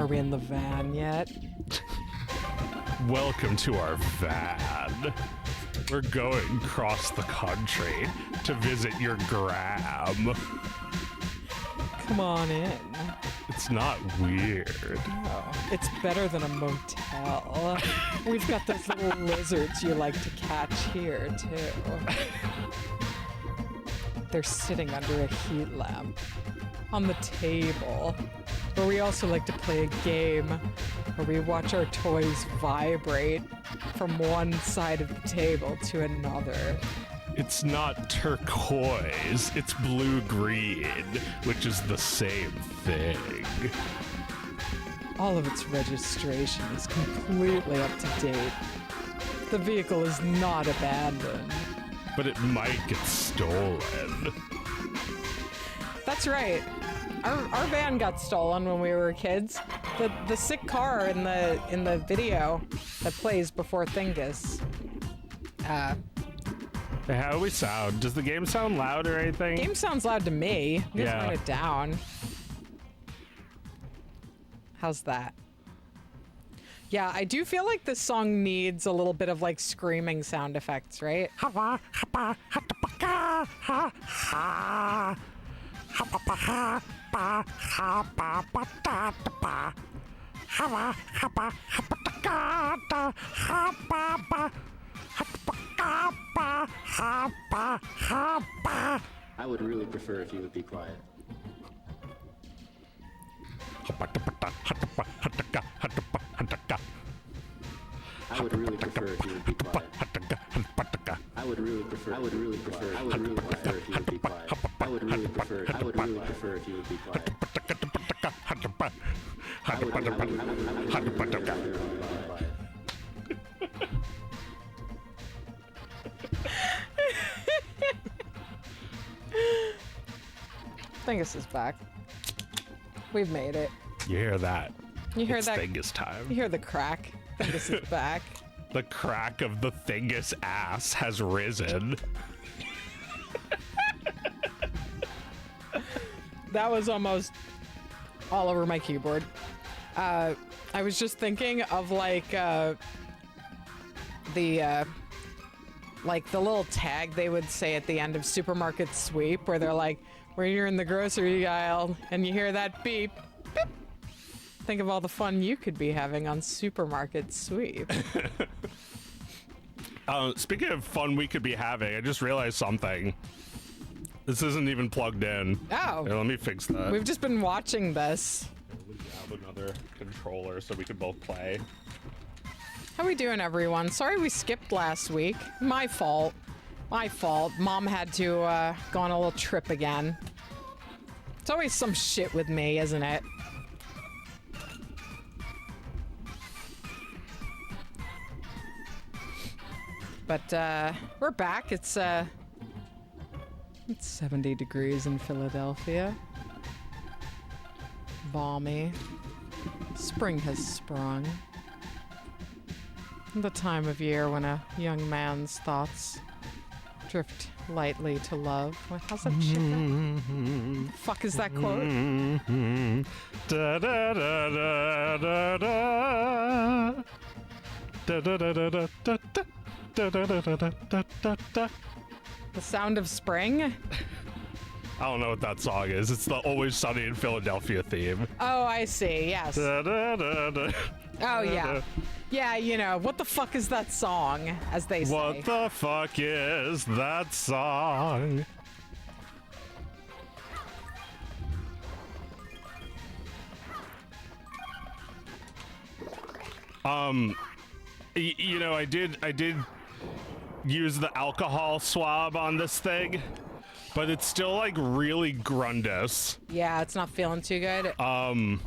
Are we in the van yet? Welcome to our van. We're going across the country to visit your gram. Come on in. It's not weird. Oh, it's better than a motel. We've got those little lizards you like to catch here, too. They're sitting under a heat lamp on the table, where we also like to play a game where we watch our toys vibrate from one side of the table to another. It's not turquoise, it's blue-green, which is the same thing. All of its registration is completely up to date. The vehicle is not abandoned. But it might get stolen. That's right. Our van got stolen when we were kids. The sick car in the video that plays before Thingus. How do we sound? Does the game sound loud or anything? Game sounds loud to me. I'm gonna turn it down. How's that? Yeah, I do feel like this song needs a little bit of like screaming sound effects, right? I would really prefer if you would be quiet. I would really prefer if you would be quiet. I would really prefer if you would be quiet. I would really prefer if you would be quiet. I would really prefer if you would be quiet. Thingus is back. We've made it. You hear that? You hear It's that? Thingus time. You hear the crack. Thingus is back. The crack of the Thingus ass has risen. That was almost all over my keyboard. I was just thinking of like the little tag they would say at the end of Supermarket Sweep, where they're like, when you're in the grocery aisle and you hear that beep, beep, think of all the fun you could be having on Supermarket Sweep. Speaking of fun we could be having, I just realized something. This isn't even plugged in. Oh. Here, let me fix that. We've just been watching this. We have another controller so we can both play. How we doing, everyone? Sorry we skipped last week. My fault. My fault. Mom had to go on a little trip again. It's always some shit with me, isn't it? But we're back. It's 70 degrees in Philadelphia. Balmy. Spring has sprung. The time of year when a young man's thoughts drift lightly to love. How's that shit go? The fuck is that quote? Da da da da da da. Da da da da da da da. Da, da, da, da, da, da, da. The sound of spring? I don't know what that song is. It's the Always Sunny in Philadelphia theme. Oh, I see. Yes. Da, da, da, da. Oh, yeah. Yeah, you know, what the fuck is that song, as they say. What the fuck is that song? You know, I did use the alcohol swab on this thing, but it's still like really grundous. Yeah, it's not feeling too good. Ugh.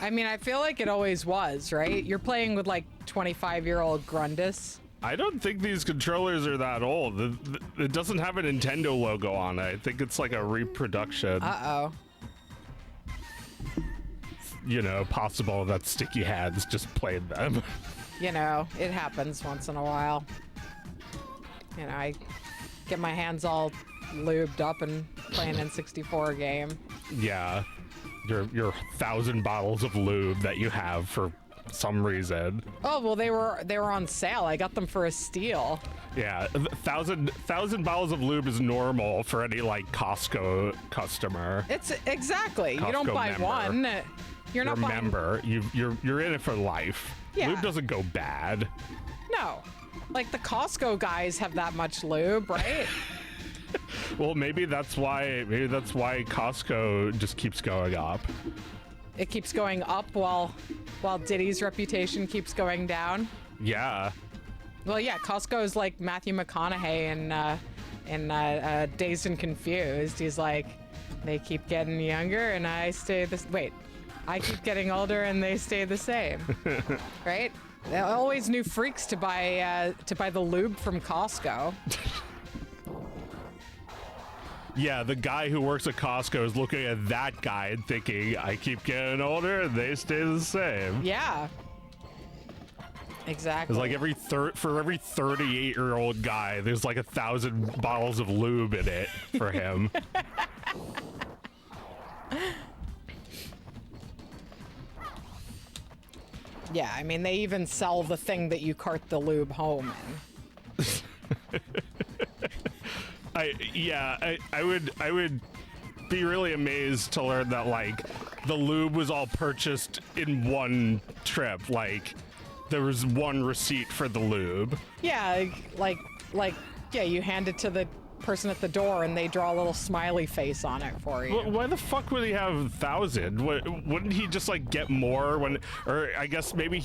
I mean, I feel like it always was, right? You're playing with like 25-year-old Grundus. I don't think these controllers are that old. It doesn't have a Nintendo logo on it. I think it's like a reproduction. Uh-oh. You know, possible that Sticky Hands just played them. You know, it happens once in a while. You know, I get my hands all lubed up and play an N64 game. Yeah. your 1,000 bottles of lube that you have for some reason. Oh well, they were on sale. I got them for a steal. Yeah, 1,000 bottles of lube is normal for any like Costco customer. It's exactly. Costco you don't buy member. one. You're not a buying. member. You're in it for life. Yeah. Lube doesn't go bad. No, like the Costco guys have that much lube, right? Well, maybe that's why Costco just keeps going up. It keeps going up while Diddy's reputation keeps going down. Yeah. Well, yeah, Costco is like Matthew McConaughey in Dazed and Confused. He's like, they keep getting younger and I stay this. Wait, I keep getting older and they stay the same, right? There are always new freaks to buy the lube from Costco. Yeah, the guy who works at Costco is looking at that guy and thinking, I keep getting older and they stay the same. Yeah. Exactly. It's like for every 38-year-old guy, there's like 1,000 bottles of lube in it for him. Yeah, I mean, they even sell the thing that you cart the lube home in. I would be really amazed to learn that like the lube was all purchased in one trip. Like there was one receipt for the lube. Yeah, like yeah, you hand it to the person at the door and they draw a little smiley face on it for you. Why the fuck would he have 1,000? Wouldn't he just like get more or I guess maybe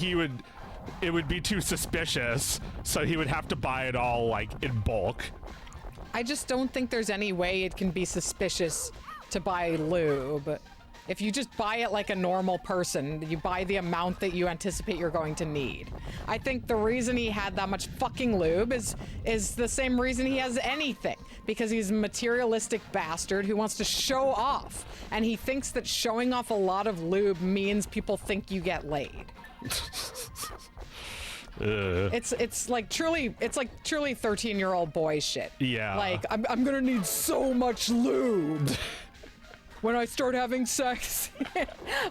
it would be too suspicious, so he would have to buy it all like in bulk. I just don't think there's any way it can be suspicious to buy lube. If you just buy it like a normal person, you buy the amount that you anticipate you're going to need. I think the reason he had that much fucking lube is the same reason he has anything. Because he's a materialistic bastard who wants to show off. And he thinks that showing off a lot of lube means people think you get laid. It's like truly 13-year-old boy shit. Yeah. Like I'm gonna need so much lube when I start having sex.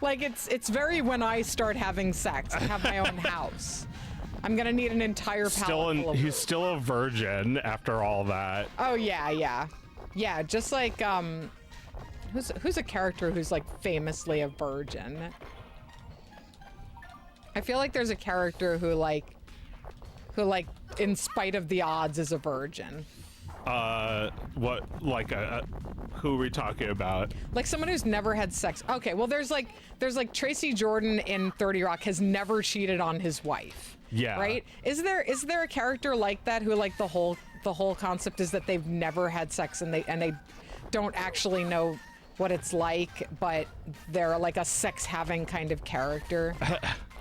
Like it's very when I start having sex and have my own house. I'm gonna need an entire pallet full of he's lube. still a virgin after all that. Oh yeah. Just like who's a character who's like famously a virgin? I feel like there's a character who in spite of the odds is a virgin. What, like who are we talking about? Like someone who's never had sex. Okay, well there's like Tracy Jordan in 30 Rock has never cheated on his wife. Yeah. Right? Is there a character like that who like the whole concept is that they've never had sex and they don't actually know what it's like, but they're like a sex having kind of character?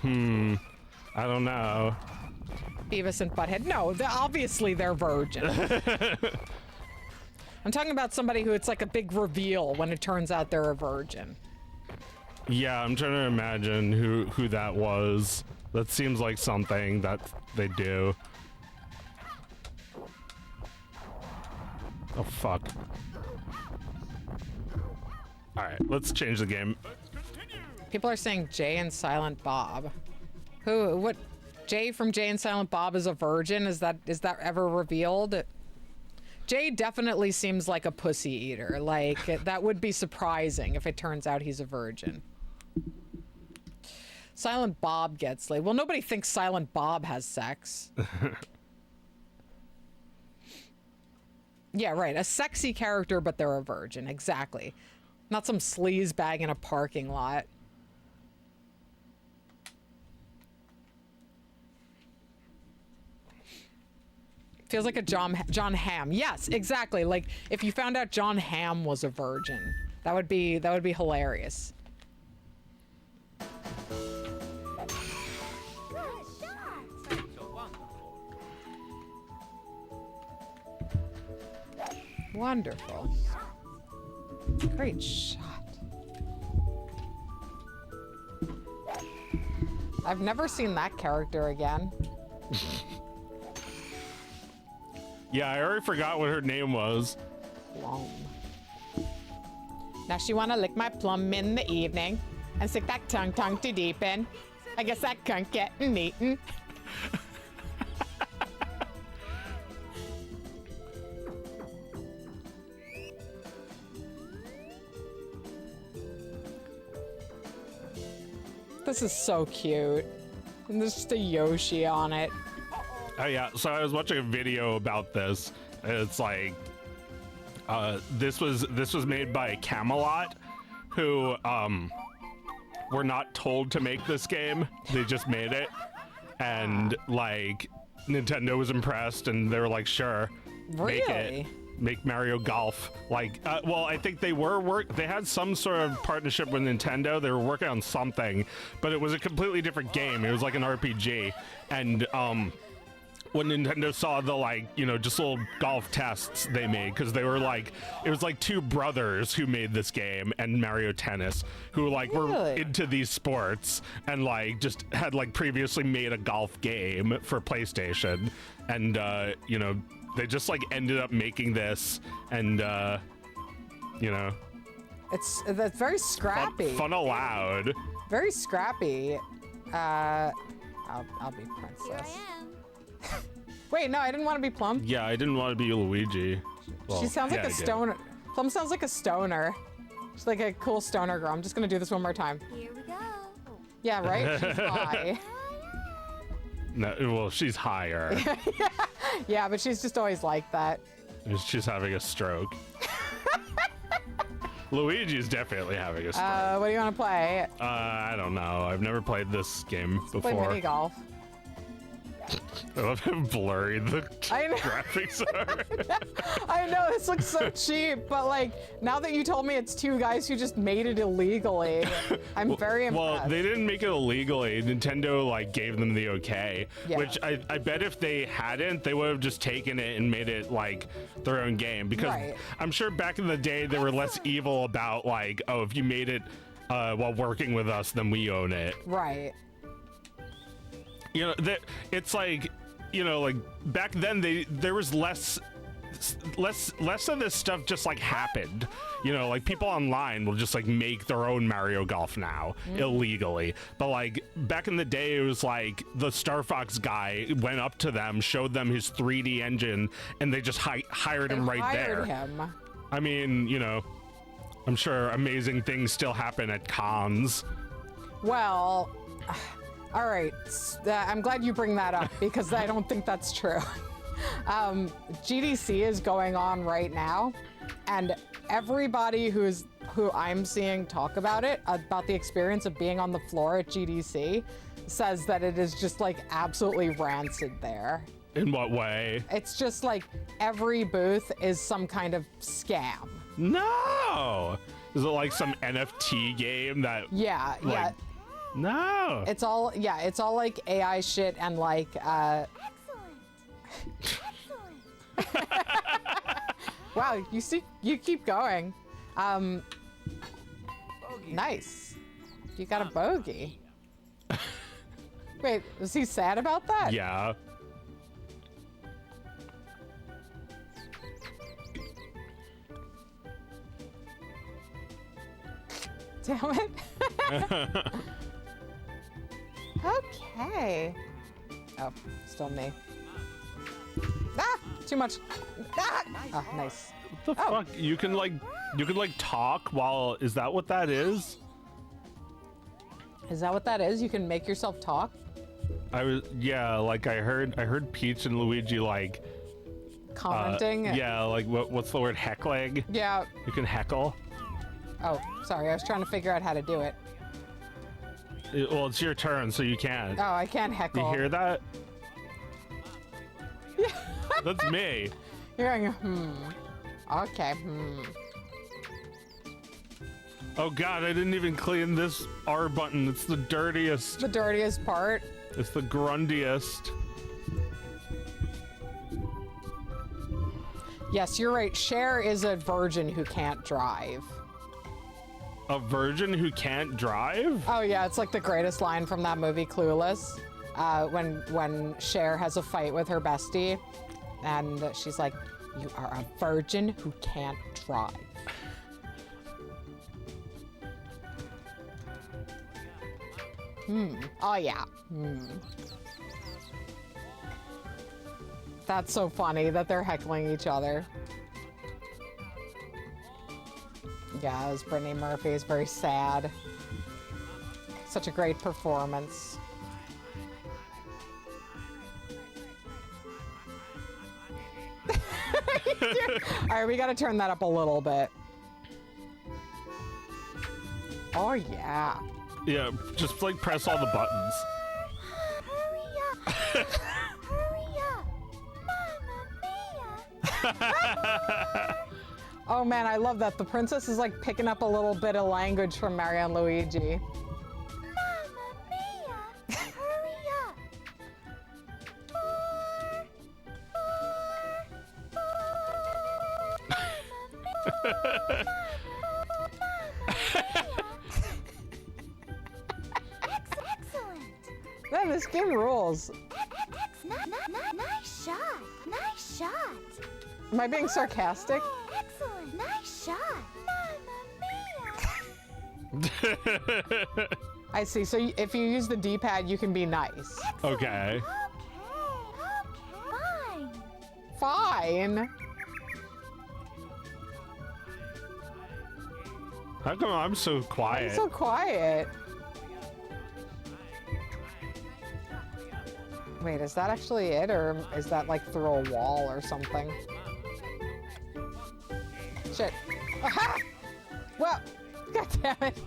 I don't know. Beavis and Butthead. No, obviously they're virgin. I'm talking about somebody who it's like a big reveal when it turns out they're a virgin. Yeah, I'm trying to imagine who that was. That seems like something that they do. Oh, fuck. Alright, let's change the game. People are saying Jay and Silent Bob. What? Jay from Jay and Silent Bob is a virgin? Is that ever revealed? Jay definitely seems like a pussy eater. Like, that would be surprising if it turns out he's a virgin. Silent Bob gets laid. Well, nobody thinks Silent Bob has sex. Yeah, right. A sexy character, but they're a virgin. Exactly. Not some sleaze bag in a parking lot. Feels like a John Hamm. Yes, exactly. Like if you found out John Hamm was a virgin, that would be hilarious. Wonderful. Great shot. I've never seen that character again. Yeah, I already forgot what her name was. Long. Now she wanna lick my plum in the evening and stick that tongue too deep in. I guess that cunt getting eaten. This is so cute. And there's just a Yoshi on it. Oh yeah, so I was watching a video about this. It's like this was made by Camelot, who were not told to make this game. They just made it, and like Nintendo was impressed, and they were like, "Sure, make it, make Mario Golf." Like, well, I think they had some sort of partnership with Nintendo. They were working on something, but it was a completely different game. It was like an RPG, and when Nintendo saw the, like, you know, just little golf tests they made, because they were like, it was like two brothers who made this game and Mario Tennis, who like were into these sports and like just had like previously made a golf game for PlayStation, and you know, they just like ended up making this, and you know, that's very scrappy. Fun aloud. Very scrappy. I'll be princess. Here I am. Wait, no, I didn't want to be Plum. Yeah, I didn't want to be Luigi. Well, She sounds like yeah, a I did. stoner. Plum sounds like a stoner. She's like a cool stoner girl. I'm just gonna do this one more time. Here we go. Yeah, right? She's high. No, well, she's higher. Yeah, but she's just always like that. She's having a stroke. Luigi's definitely having a stroke. What do you want to play? I don't know. I've never played this game Play before. mini golf. I love how blurry the I know. graphics are. I know, this looks so cheap, but like, now that you told me it's two guys who just made it illegally, I'm very impressed. Well, they didn't make it illegally. Nintendo like gave them the okay, Yeah. which I bet if they hadn't, they would have just taken it and made it like their own game, because Right. I'm sure back in the day they were less evil about like, oh, if you made it while working with us, then we own it. Right. You know, it's like, you know, like back then there was less of this stuff just like happened. You know, like people online will just like make their own Mario Golf now illegally. But like back in the day, it was like the Star Fox guy went up to them, showed them his 3D engine, and they just hired him right there. Him. I mean, you know, I'm sure amazing things still happen at cons. Well, all right. I'm glad you bring that up because I don't think that's true. GDC is going on right now, and everybody who I'm seeing talk about it, about the experience of being on the floor at GDC, says that it is just like absolutely rancid there. In what way? It's just like every booth is some kind of scam. No! Is it like some NFT game that... Yeah, yeah. Like, no! It's all like AI shit and like Excellent. wow, you keep going. Nice. You got a bogey. Wait, is he sad about that? Yeah. Damn it. Okay. Oh, still me. Ah! Too much. Ah! Oh, nice. What the fuck? You can like talk while... Is that what that is? Is that what that is? You can make yourself talk? Yeah, like I heard Peach and Luigi like... Commenting? yeah, like what's the word? Heckling? Yeah. You can heckle? Oh, sorry. I was trying to figure out how to do it. Well, it's your turn, so you can't. Oh, I can't heckle. You hear that? That's me. You're going, Okay, Oh god, I didn't even clean this R button. It's the dirtiest. The dirtiest part. It's the grundiest. Yes, you're right. Cher is a virgin who can't drive. A virgin who can't drive? Oh yeah, it's like the greatest line from that movie, Clueless. When Cher has a fight with her bestie, and she's like, "You are a virgin who can't drive." Oh, yeah. That's so funny that they're heckling each other. Yeah, it was Brittany Murphy. Is very sad. Such a great performance. All right, we got to turn that up a little bit. Oh, yeah. Yeah, just like press all the buttons. Hurry up! Hurry up! Mamma mia! Oh, man, I love that. The princess is like picking up a little bit of language from Mario and Luigi. Mamma mia! Hurry up! Excellent! Man, this game rules. Nice shot! Nice shot! Am I being sarcastic? Excellent! Nice shot! Mamma mia! I see. So if you use the D-pad, you can be nice. Okay. Okay, fine. Fine. How come I'm so quiet? I'm so quiet. Wait, is that actually it, or is that like through a wall or something? Shit. Aha! Well, god damn it.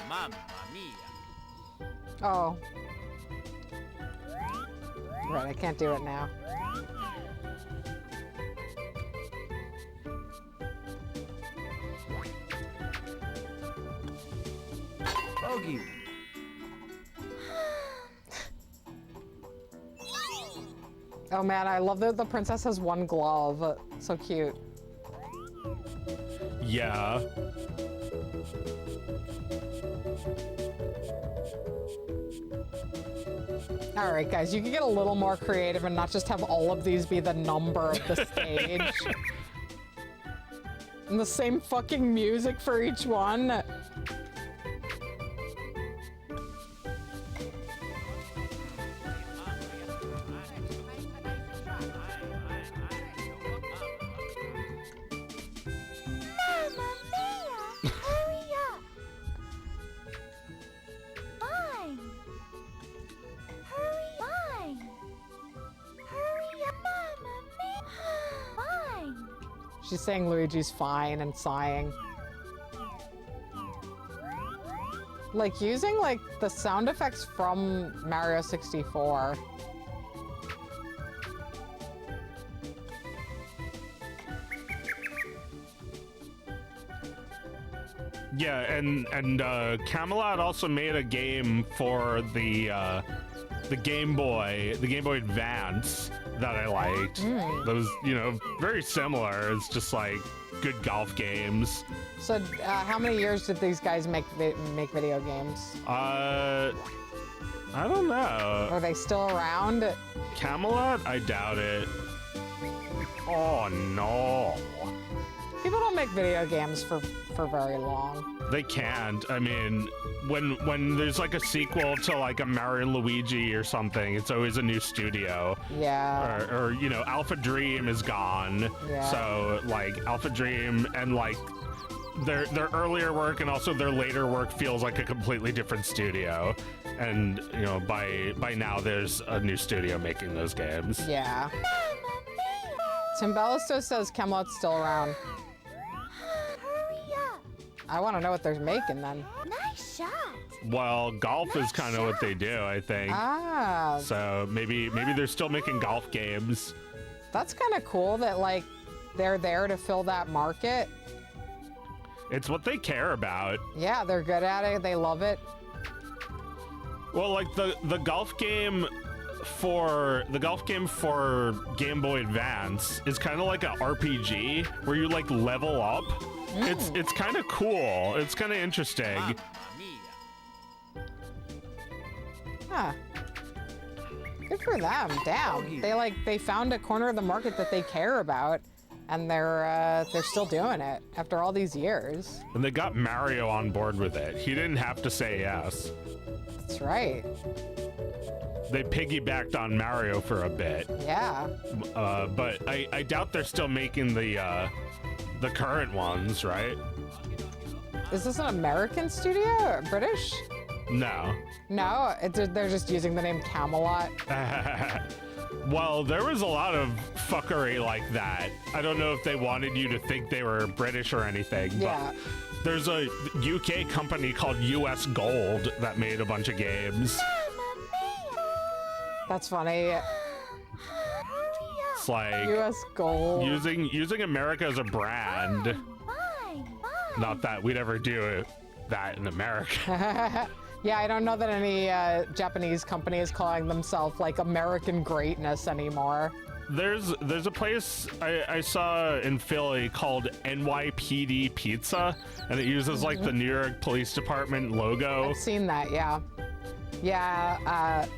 Mamma mia. Oh. Right, I can't do it now. Bogey. Oh man, I love that the princess has one glove. So cute. Yeah. All right, guys, you can get a little more creative and not just have all of these be the number of the stage. And the same fucking music for each one. Mamma mia! Hurry up! Fine. Fine. Hurry up, Mamma mia! Fine. She's saying Luigi's fine and sighing. Like using like the sound effects from Mario 64. Yeah, and Camelot also made a game for the Game Boy Advance that I liked. That was, you know, very similar. It's just like good golf games. So how many years did these guys make video games? I don't know. Are they still around? Camelot? I doubt it. Oh no. People don't make video games for very long. They can't. I mean, when there's like a sequel to like a Mario and Luigi or something, it's always a new studio. Yeah. Or you know, Alpha Dream is gone. Yeah. So like Alpha Dream and like their earlier work and also their later work feels like a completely different studio. And you know, by now there's a new studio making those games. Yeah. Mamma mia! Timbalisto says Camelot's still around. Hurry up! I want to know what they're making then. Nice shot! Well, golf is kind of what they do, I think. Ah, So maybe they're still making golf games. that's kind of cool that like they're there to fill that market. It's what they care about. Yeah, they're good at it. They love it. Well, like the golf game for Game Boy Advance is kind of like a RPG where you like level up. It's kind of cool. It's kind of interesting. Mamma mia. Huh. Good for them. Damn. They found a corner of the market that they care about, and they're still doing it after all these years. And they got Mario on board with it. He didn't have to say yes. That's right. They piggybacked on Mario for a bit. Yeah. But I doubt they're still making the current ones, right? Is this an American studio or British? No. No, they're just using the name Camelot. Well, there was a lot of fuckery like that. I don't know if they wanted you to think they were British or anything, Yeah. but there's a UK company called US Gold that made a bunch of games. That's funny. It's like U.S. Gold. using America as a brand. Fine. Not that we'd ever do that in America. Yeah, I don't know that any Japanese company is calling themselves like American greatness anymore. There's a place I saw in Philly called NYPD Pizza, and it uses like the New York Police Department logo. I've seen that, yeah. Yeah,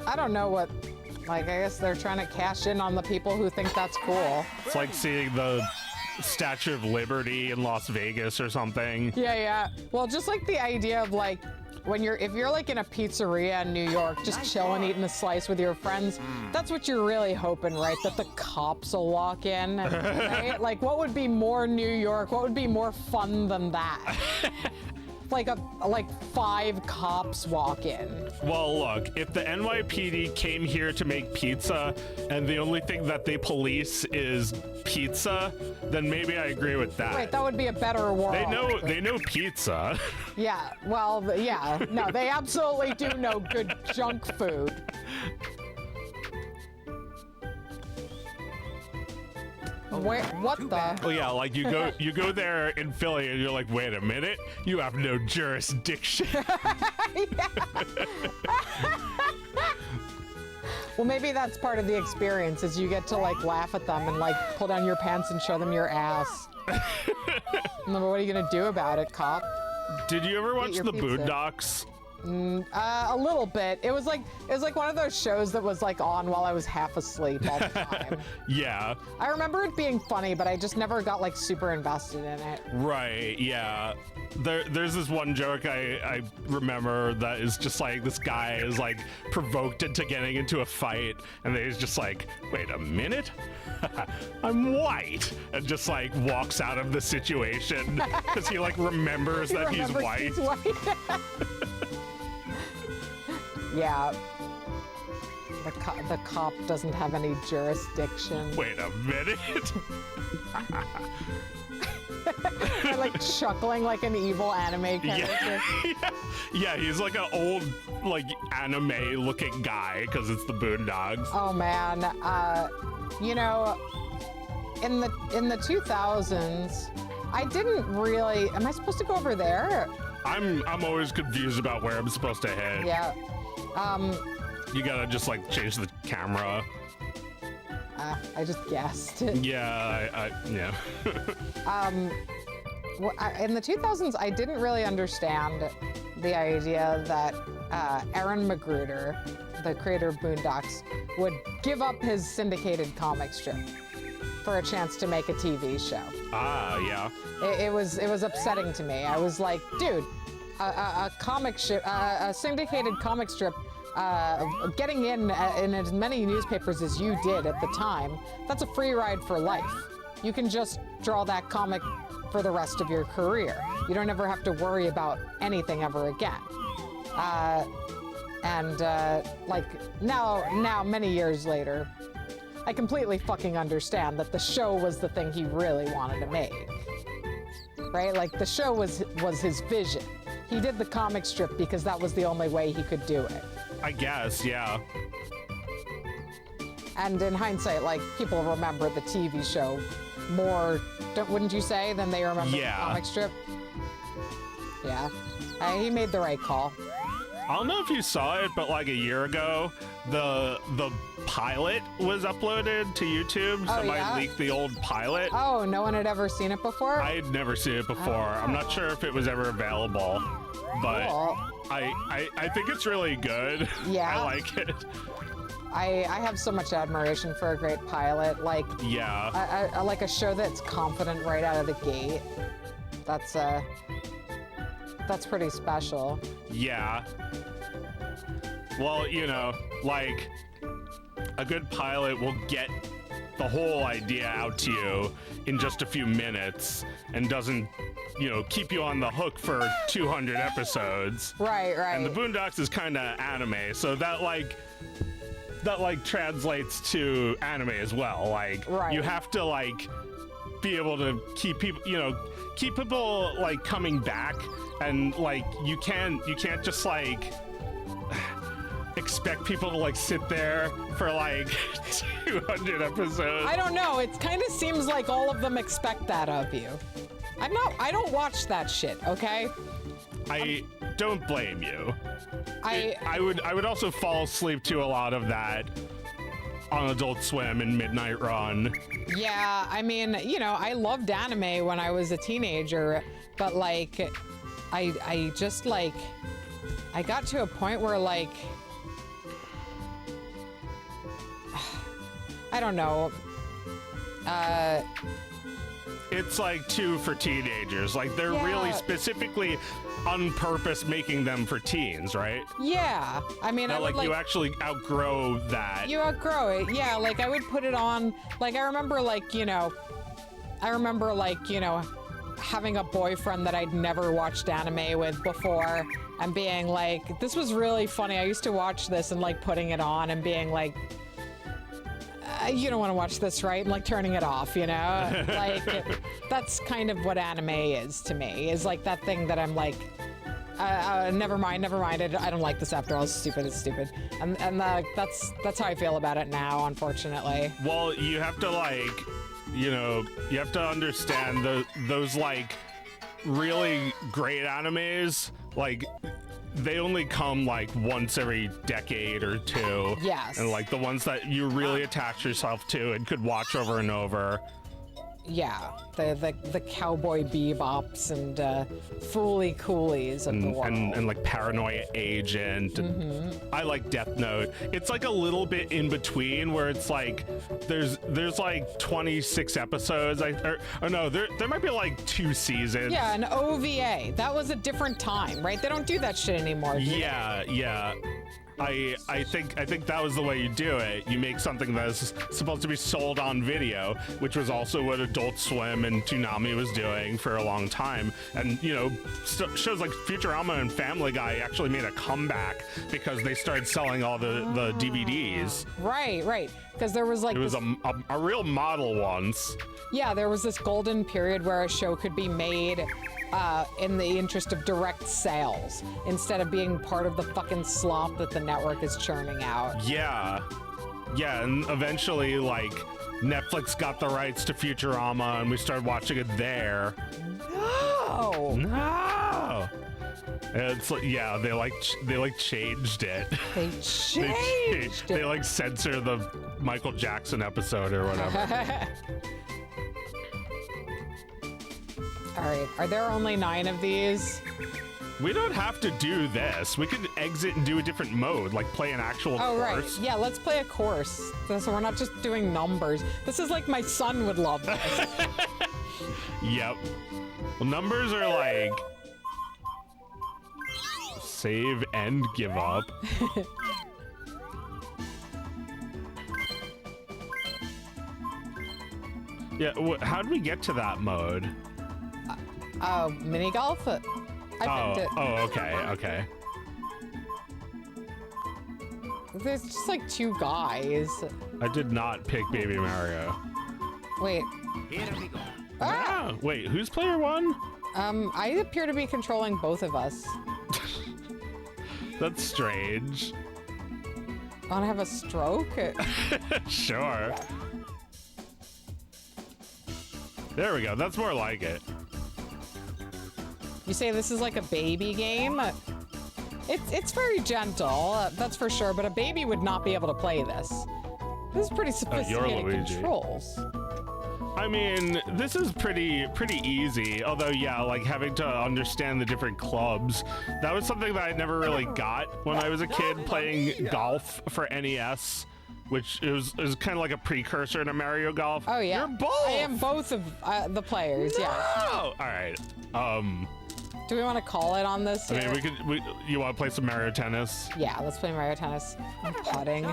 I don't know what, like, I guess they're trying to cash in on the people who think that's cool. It's like seeing the Statue of Liberty in Las Vegas or something. Yeah. Well, just like the idea of like, if you're like in a pizzeria in New York, just chilling, eating a slice with your friends, that's what you're really hoping, right? That the cops will walk in, right? Like, what would be more New York? What would be more fun than that? like 5 cops walk in. Well, look, if the NYPD came here to make pizza and the only thing that they police is pizza, then maybe I agree with that. Right, that would be a better world. They know pizza. Yeah, well, yeah. No, they absolutely do know good junk food. What the? Oh yeah, like you go there in Philly and you're like, wait a minute, you have no jurisdiction. Well, maybe that's part of the experience, is you get to like laugh at them and like pull down your pants and show them your ass. What are you gonna do about it, cop? Did you ever watch your the pizza. Boondocks? A little bit. It was like one of those shows that was like on while I was half asleep all the time. Yeah. I remember it being funny, but I just never got like super invested in it. Right, yeah. There's this one joke I remember that is just like, this guy is like provoked into getting into a fight, and then he's just like, wait a minute? I'm white, and just like walks out of the situation because he like remembers that he's white. Yeah. The cop doesn't have any jurisdiction. Wait a minute. They're like chuckling like an evil anime character. Yeah, he's like an old like anime looking guy because it's the Boondocks. Oh man, you know, in the 2000s, I didn't really. Am I supposed to go over there? I'm always confused about where I'm supposed to head. Yeah. You gotta just like change the camera. I just guessed. Yeah, yeah. In the 2000s, I didn't really understand the idea that Aaron Magruder, the creator of Boondocks, would give up his syndicated comic strip for a chance to make a TV show. Ah, yeah. It was upsetting to me. I was like, dude, a syndicated comic strip, getting in as many newspapers as you did at the time, that's a free ride for life. You can just draw that comic for the rest of your career. You don't ever have to worry about anything ever again. Like now, many years later, I completely fucking understand that the show was the thing he really wanted to make. Right? Like, the show was his vision. He did the comic strip because that was the only way he could do it. I guess, yeah. And in hindsight, like, people remember the TV show more, wouldn't you say, than they remember the comic strip? Yeah. He made the right call. I don't know if you saw it, but like a year ago, the pilot was uploaded to YouTube. Somebody leaked the old pilot. Oh, no one had ever seen it before? I had never seen it before. I'm not sure if it was ever available, but Cool. I think it's really good. Yeah. I like it. I have so much admiration for a great pilot. Like, Yeah. I like a show that's confident right out of the gate. That's pretty special. Yeah. Well, you know, like, a good pilot will get the whole idea out to you in just a few minutes and doesn't, you know, keep you on the hook for 200 episodes. Right, right. And the Boondocks is kind of anime, so that translates to anime as well. Like, Right. you have to like be able to keep people, you know, keep people like coming back, and like you can't just like expect people to like sit there for like 200 episodes. I don't know. It kind of seems like all of them expect that of you. I don't watch that shit, okay? I don't blame you. I would also fall asleep to a lot of that on Adult Swim and Midnight Run. Yeah, I mean, you know, I loved anime when I was a teenager, but like I just like I got to a point where like I don't know. It's like too for teenagers. Like they're Yeah. really specifically on purpose making them for teens, right? Yeah. I mean, I That would like you actually outgrow that. You outgrow it. Yeah, like I would put it on, like I remember having a boyfriend that I'd never watched anime with before and being like, this was really funny. I used to watch this and like putting it on and being like, you don't want to watch this, right? And like turning it off, you know? Like that's kind of what anime is to me, is like that thing that I'm like, never mind. I don't like this after all. It's stupid. And that's how I feel about it now, unfortunately. Well, you have to like, you know, you have to understand those like really great animes, like they only come like once every decade or two. Yes. And like the ones that you really attach yourself to and could watch over and over. Yeah, the cowboy bebops and fooly coolies of the world. And like Paranoia Agent. And I like Death Note. It's like a little bit in between where it's like there's like 26 episodes. There might be like 2 seasons. Yeah, an OVA. That was a different time, right? They don't do that shit anymore. Do they? Yeah. I think that was the way you do it. You make something that's supposed to be sold on video, which was also what Adult Swim and Toonami was doing for a long time. And you know, shows like Futurama and Family Guy actually made a comeback because they started selling all the DVDs. Right. Because there was like It was a real model once. yeah, there was this golden period where a show could be made in the interest of direct sales instead of being part of the fucking slop that the network is churning out. Yeah, and eventually like Netflix got the rights to Futurama and we started watching it there. No. It's like, yeah, they changed it. They changed They it. like censor the Michael Jackson episode or whatever. All right, are there only 9 of these? We don't have to do this. We could exit and do a different mode, like play an actual Oh, right. course. Yeah, let's play a course. So we're not just doing numbers. This is like my son would love this. Yep. Well, numbers are like save and give up. Yeah, how did we get to that mode? Mini golf? I picked it. Okay. There's just like 2 guys. I did not pick Baby Mario. Wait. Here we go. Ah! Wait, who's player 1? I appear to be controlling both of us. That's strange. Wanna have a stroke? Sure. There we go. That's more like it. You say this is like a baby game? It's very gentle, that's for sure, but a baby would not be able to play this. This is pretty sophisticated Luigi. controls. I mean, this is pretty easy. Although, yeah, like having to understand the different clubs, that was something that I never really got when I was a kid playing golf for NES, which is kind of like a precursor to Mario Golf. Oh yeah. You're both. I am both of the players. Yeah. Oh, all right. Do we want to call it on this? I Here? mean, you want to play some Mario Tennis? Yeah, let's play Mario Tennis. I'm putting.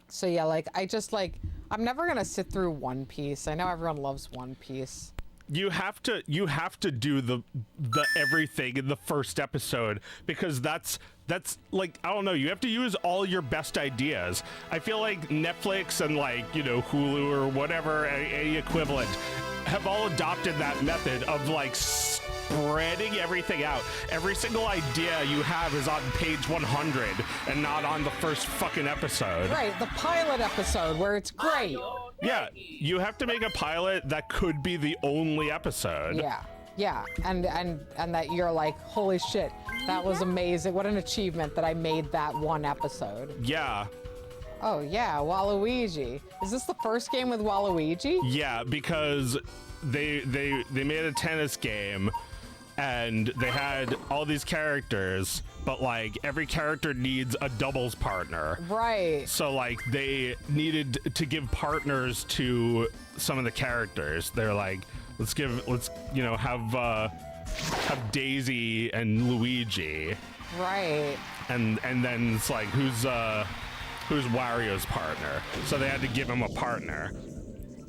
So yeah, like I'm never gonna sit through One Piece. I know everyone loves One Piece. You have to do the everything in the first episode, because that's like, I don't know, you have to use all your best ideas. I feel like Netflix and, like, you know, Hulu or whatever, a equivalent, have all adopted that method of like spreading everything out. Every single idea you have is on page 100 and not on the first fucking episode. Right, the pilot episode where it's great. Yeah, you have to make a pilot that could be the only episode. Yeah, and that you're like, holy shit, that was amazing. What an achievement that I made that one episode. Yeah. Oh yeah, Waluigi. Is this the first game with Waluigi? Yeah, because they made a tennis game and they had all these characters, but like every character needs a doubles partner. Right. So like they needed to give partners to some of the characters. They're like, let's you know, have Daisy and Luigi. Right. And then it's like, who's Wario's partner? So they had to give him a partner.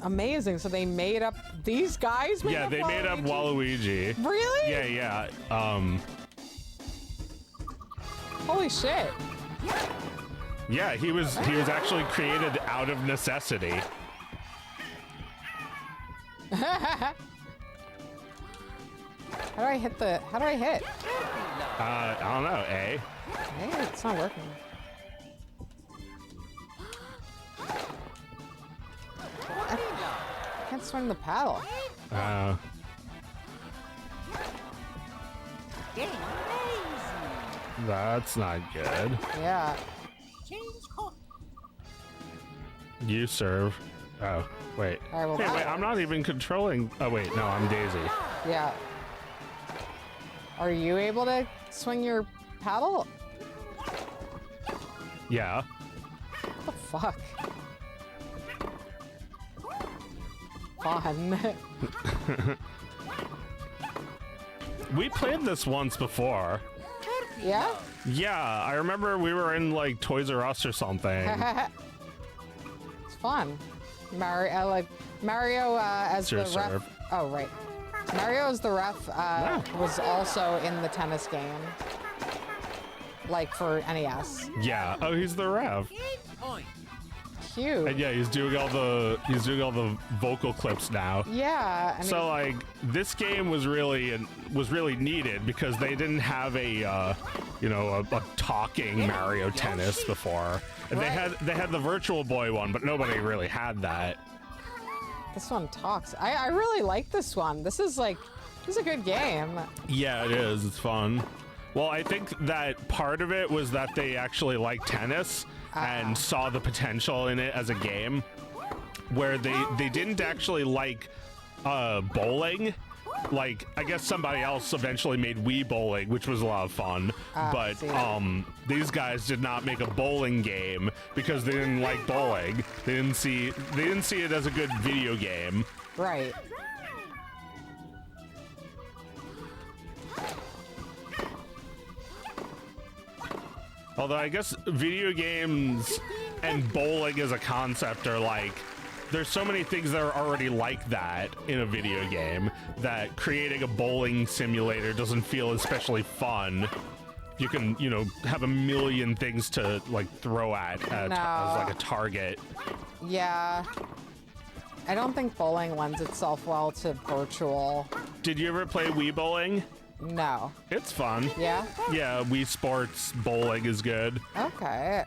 Amazing. So they made up these guys? Made up They made up Waluigi. Really? Yeah. Holy shit. Yeah, he was actually created out of necessity. How do I hit? I don't know, A? Hey, it's not working. I can't swing the paddle. That's not good. Yeah. You serve. Oh, wait. All right, well, Hey, wait, I'm not even controlling. Oh, wait, no, I'm Daisy. Yeah. Are you able to swing your paddle? Yeah. What the fuck? Fun. We played this once before. Yeah? Yeah, I remember we were in like Toys R Us or something. It's fun. Mario as Sure, the ref. serve. Oh, right. Mario as the ref was also in the tennis game. Like for NES. Yeah. Oh, he's the ref. Cute. And yeah, he's doing all the vocal clips now. Yeah. And So like this game was really needed because they didn't have a talking Mario Tennis before. And Right. they had the Virtual Boy one, but nobody really had that. this one talks. I really like this one. This is a good game. Yeah, it is. It's fun. Well, I think that part of it was that they actually liked tennis and saw the potential in it as a game, where they didn't actually like bowling. Like, I guess somebody else eventually made Wii Bowling, which was a lot of fun. But see. these guys did not make a bowling game because they didn't like bowling. They didn't see it as a good video game. Right. Although I guess video games and bowling as a concept are like, there's so many things that are already like that in a video game that creating a bowling simulator doesn't feel especially fun. You can, have a million things to like throw at as like a target. Yeah. I don't think bowling lends itself well to virtual. Did you ever play Wii Bowling? No. It's fun. Yeah? Yeah, Wii Sports bowling is good. Okay.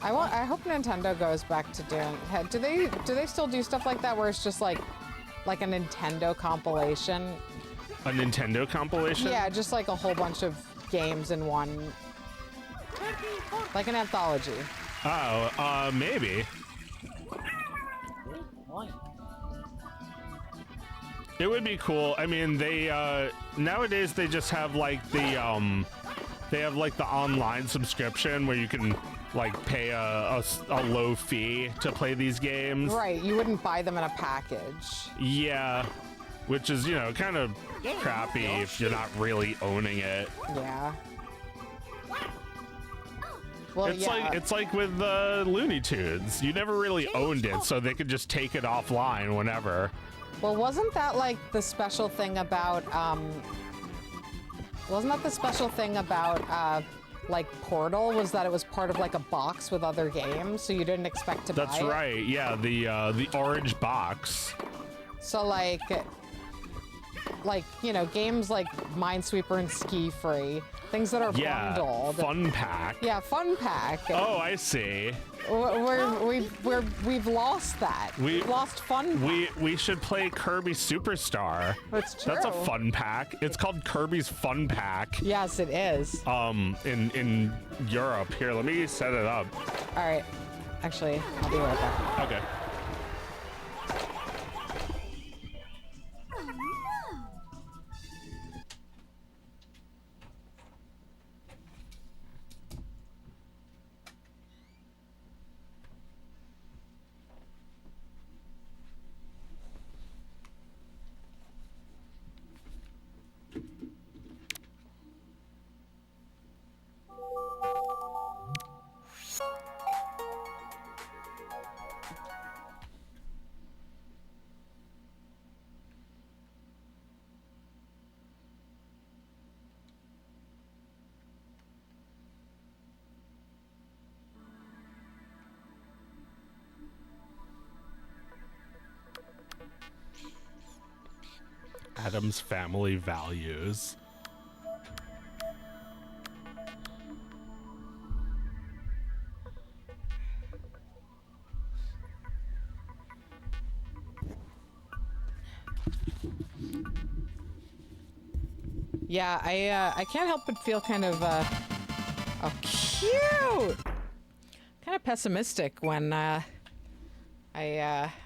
I hope Nintendo goes back to doing. Do they still do stuff like that where it's just like a Nintendo compilation? A Nintendo compilation? Yeah, just like a whole bunch of games in one, like an anthology. Oh, maybe. It would be cool. I mean, they nowadays they just have like the online subscription where you can like pay a low fee to play these games. Right, you wouldn't buy them in a package. Yeah, which is, you know, kind of crappy if you're not really owning it. Yeah. Well, It's like with Looney Tunes. You never really owned it, so they could just take it offline whenever. Well, wasn't that like the special thing about like Portal, was that it was part of like a box with other games, so you didn't expect to buy it? That's right. Yeah, the orange box. So like, you know, games like Minesweeper and Ski Free, things that are bundled. Fun Pack. Yeah, Fun Pack. Oh, I see. We've lost that. We've lost Fun Pack. We should play Kirby Superstar. That's true. That's a fun pack. It's called Kirby's Fun Pack. Yes, it is. In Europe. Here, let me set it up. All right. Actually, I'll be right back. Okay. Adam's Family Values. Yeah, I can't help but feel kind of oh, cute, kind of pessimistic when I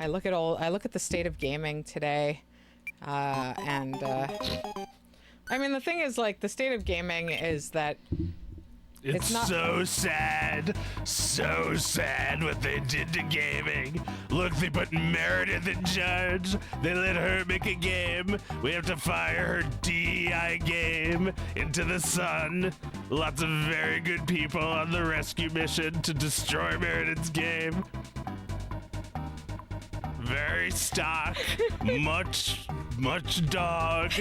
look at the state of gaming today, and I mean, the thing is, like, the state of gaming is that It's not so sad what they did to gaming. Look, they put Meredith in charge. They let her make a game. We have to fire her DEI game into the sun. Lots of very good people on the rescue mission to destroy Meredith's game. Very stock, much dog.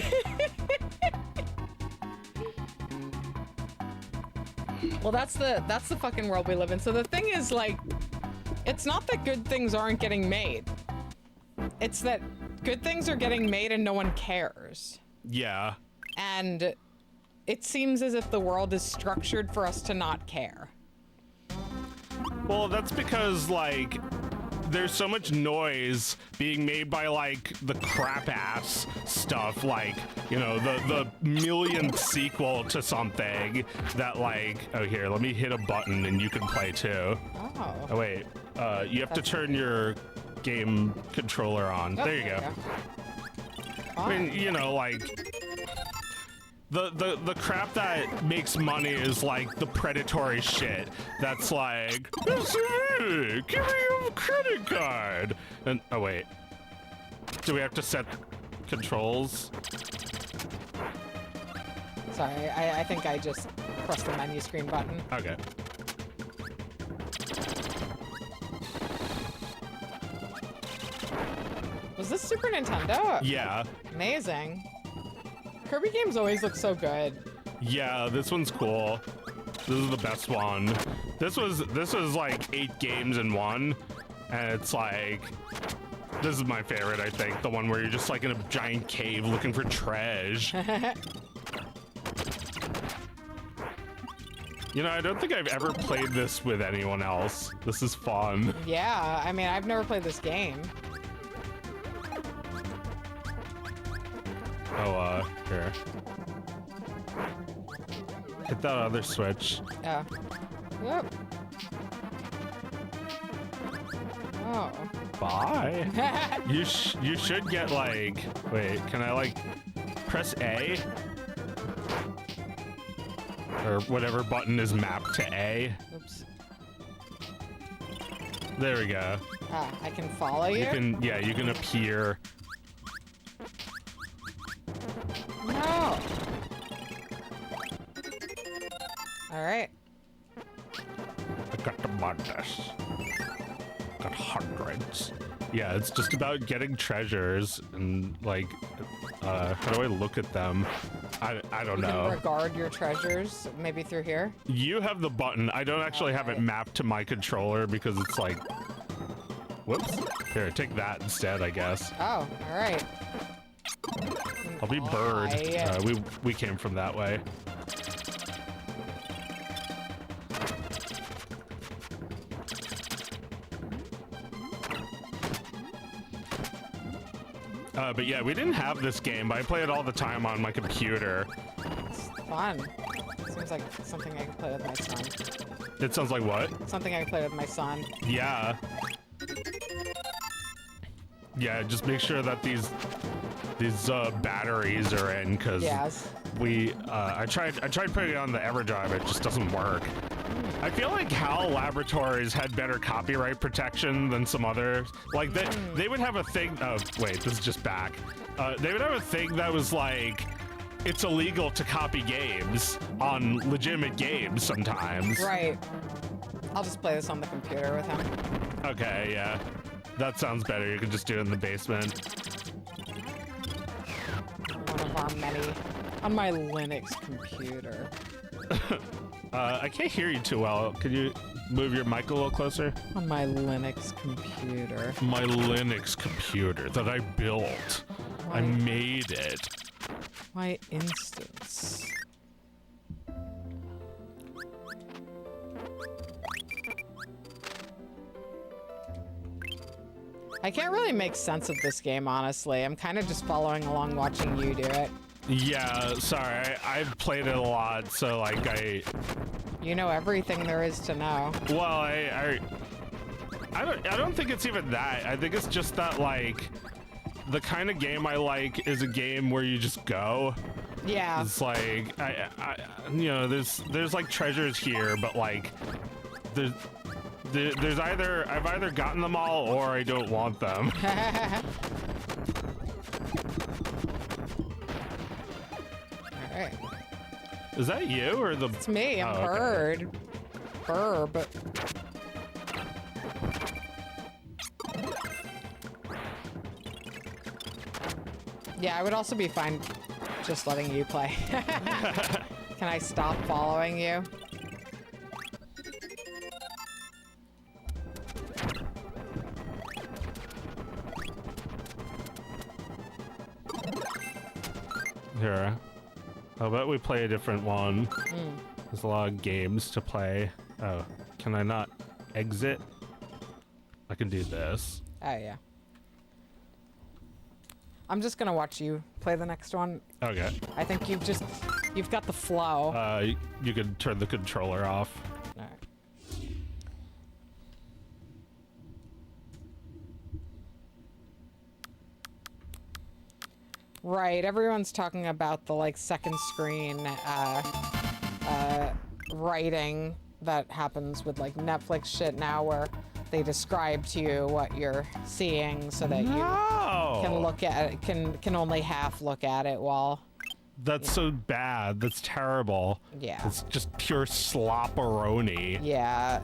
Well, that's the fucking world we live in. So the thing is, like, it's not that good things aren't getting made. It's that good things are getting made and no one cares. Yeah. And it seems as if the world is structured for us to not care. Well, that's because, like, there's so much noise being made by, like, the crap-ass stuff, like, you know, the millionth sequel to something that, like, oh, here, let me hit a button and you can play too. Oh, wait, you have to turn your game controller on. Oh, there you go. I mean, you know, like, the crap that makes money is like the predatory shit. That's like, hey, give me your credit card. And oh wait, do we have to set controls? Sorry, I think I just pressed the menu screen button. Okay. Was this Super Nintendo? Yeah. Amazing. Kirby games always look so good. Yeah, this one's cool. This is the best one. This was like 8 games in one, and it's like, This is my favorite, I think. The one where you're just like in a giant cave looking for treasure. You know, I don't think I've ever played this with anyone else. This is fun. Yeah, I mean, I've never played this game. Oh, here. Hit that other switch. Yeah. Yep. Oh. Bye. You should get like, wait, can I like press A? Or whatever button is mapped to A. Oops. There we go. Ah, I can follow you? Yeah, you can appear. No. All right. I got the madness. Got hundreds. Yeah, it's just about getting treasures and like, how do I look at them? I don't You know. can regard your treasures, maybe through here. You have the button. I don't actually have it Okay. mapped to my controller because it's like, whoops. Here, take that instead, I guess. Oh, all right. I'll be bird. I- We came from that way. But yeah, we didn't have this game, but I play it all the time on my computer. It's fun. Seems like something I can play with my son. It sounds like what? Something I can play with my son. Yeah. Yeah, just make sure that these batteries are in, because Yes. I tried putting it on the EverDrive, it just doesn't work. I feel like HAL Laboratories had better copyright protection than some others. Like they would have a thing. Oh wait, this is just back. They would have a thing that was like, it's illegal to copy games on legitimate games sometimes. Right. I'll just play this on the computer with him. Okay, yeah, that sounds better. You can just do it in the basement. One of our many on my Linux computer. I can't hear you too well. Could you move your mic a little closer? On my Linux computer. My Linux computer that I built. I made it. My instance. I can't really make sense of this game, honestly. I'm kind of just following along watching you do it. Yeah, sorry. I've played it a lot, so like You know everything there is to know. well, I don't think it's even that. I think it's just that like the kind of game I like is a game where you just go. Yeah. It's like you know, there's like treasures here, but like there's either I've either gotten them all or I don't want them. Alright. Is that you or the? It's me, I'm Oh, okay. Bird. Burb. Yeah, I would also be fine just letting you play. Can I stop following you? Here. How about we play a different one? There's a lot of games to play. Oh, can I not exit? I can do this. Oh, yeah. I'm just gonna watch you play the next one. Okay. I think you've got the flow. You can turn the controller off. All right. Right, everyone's talking about the like second screen writing that happens with like Netflix shit now, where they describe to you what you're seeing so that you can look at it, can only half look at it while. That's so bad. That's terrible. Yeah. It's just pure slopperoni. Yeah,